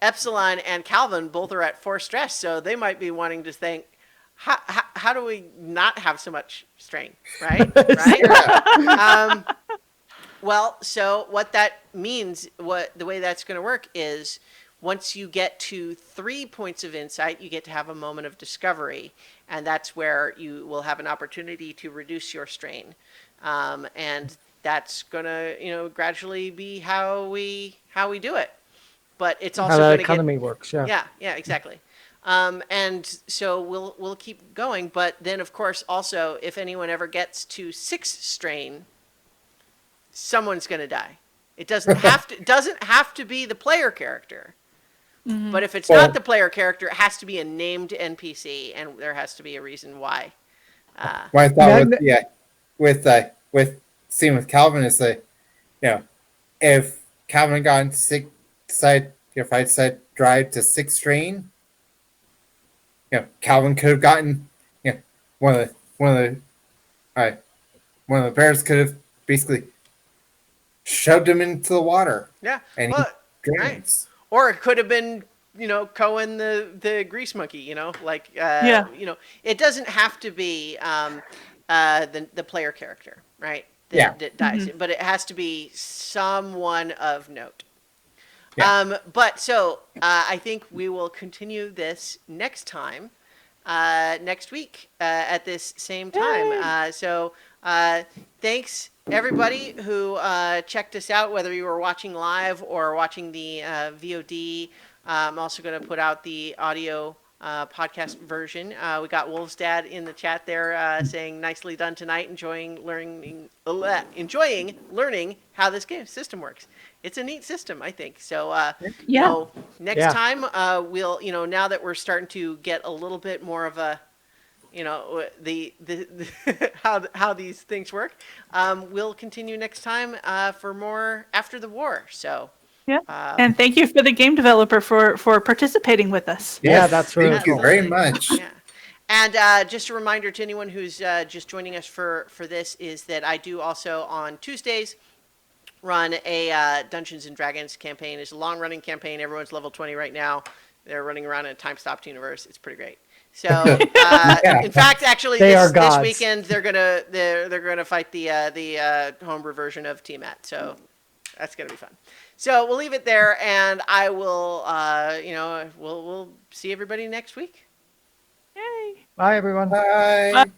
Epsilon and Calvin both are at 4 stress, so they might be wanting to think, how do we not have so much strain, right? Right? Well, so what that means, the way that's going to work is once you get to 3 points of insight, you get to have a moment of discovery, and that's where you will have an opportunity to reduce your strain, and that's going to gradually be how we do it. But it's also How that going to economy works? Yeah. yeah, exactly. And so we'll keep going, but then of course also if anyone ever gets to 6 strain, someone's going to die. It doesn't have to be the player character. But if it's not the player character, it has to be a named NPC, and there has to be a reason why. What I thought Now- with seeing with Calvin is that if Calvin got into if I said drive to 6 strain, Calvin could have gotten one of the bears could have basically shoved him into the water, Yeah. and Well, he right. drains. Or it could have been, Cohen the grease monkey, like, Yeah. it doesn't have to be the player character, right? Yeah. That dies, but it has to be someone of note. Yeah. But so I think we will continue this next time, next week at this same time. So thanks everybody who checked us out, whether you were watching live or watching the VOD. I'm also going to put out the audio podcast version. We got Wolf's dad in the chat there saying nicely done tonight, enjoying learning how this game system works. It's a neat system, I think. So Yeah. next Yeah. time we'll now that we're starting to get a little bit more of a the how these things work, we'll continue next time for more after the war. So Yeah. And thank you for the game developer for participating with us. Yeah, that's really Thank you cool. very much. yeah. And just a reminder to anyone who's just joining us for this is that I do also on Tuesdays run a Dungeons and Dragons campaign. It's a long-running campaign. Everyone's level 20 right now. They're running around in a time-stopped universe. It's pretty great. So, in fact, actually, They are this gods. weekend they're gonna fight the homebrew version of Tiamat. So that's gonna be fun. So we'll leave it there, and I will, we'll see everybody next week. Yay. Bye, everyone. Bye.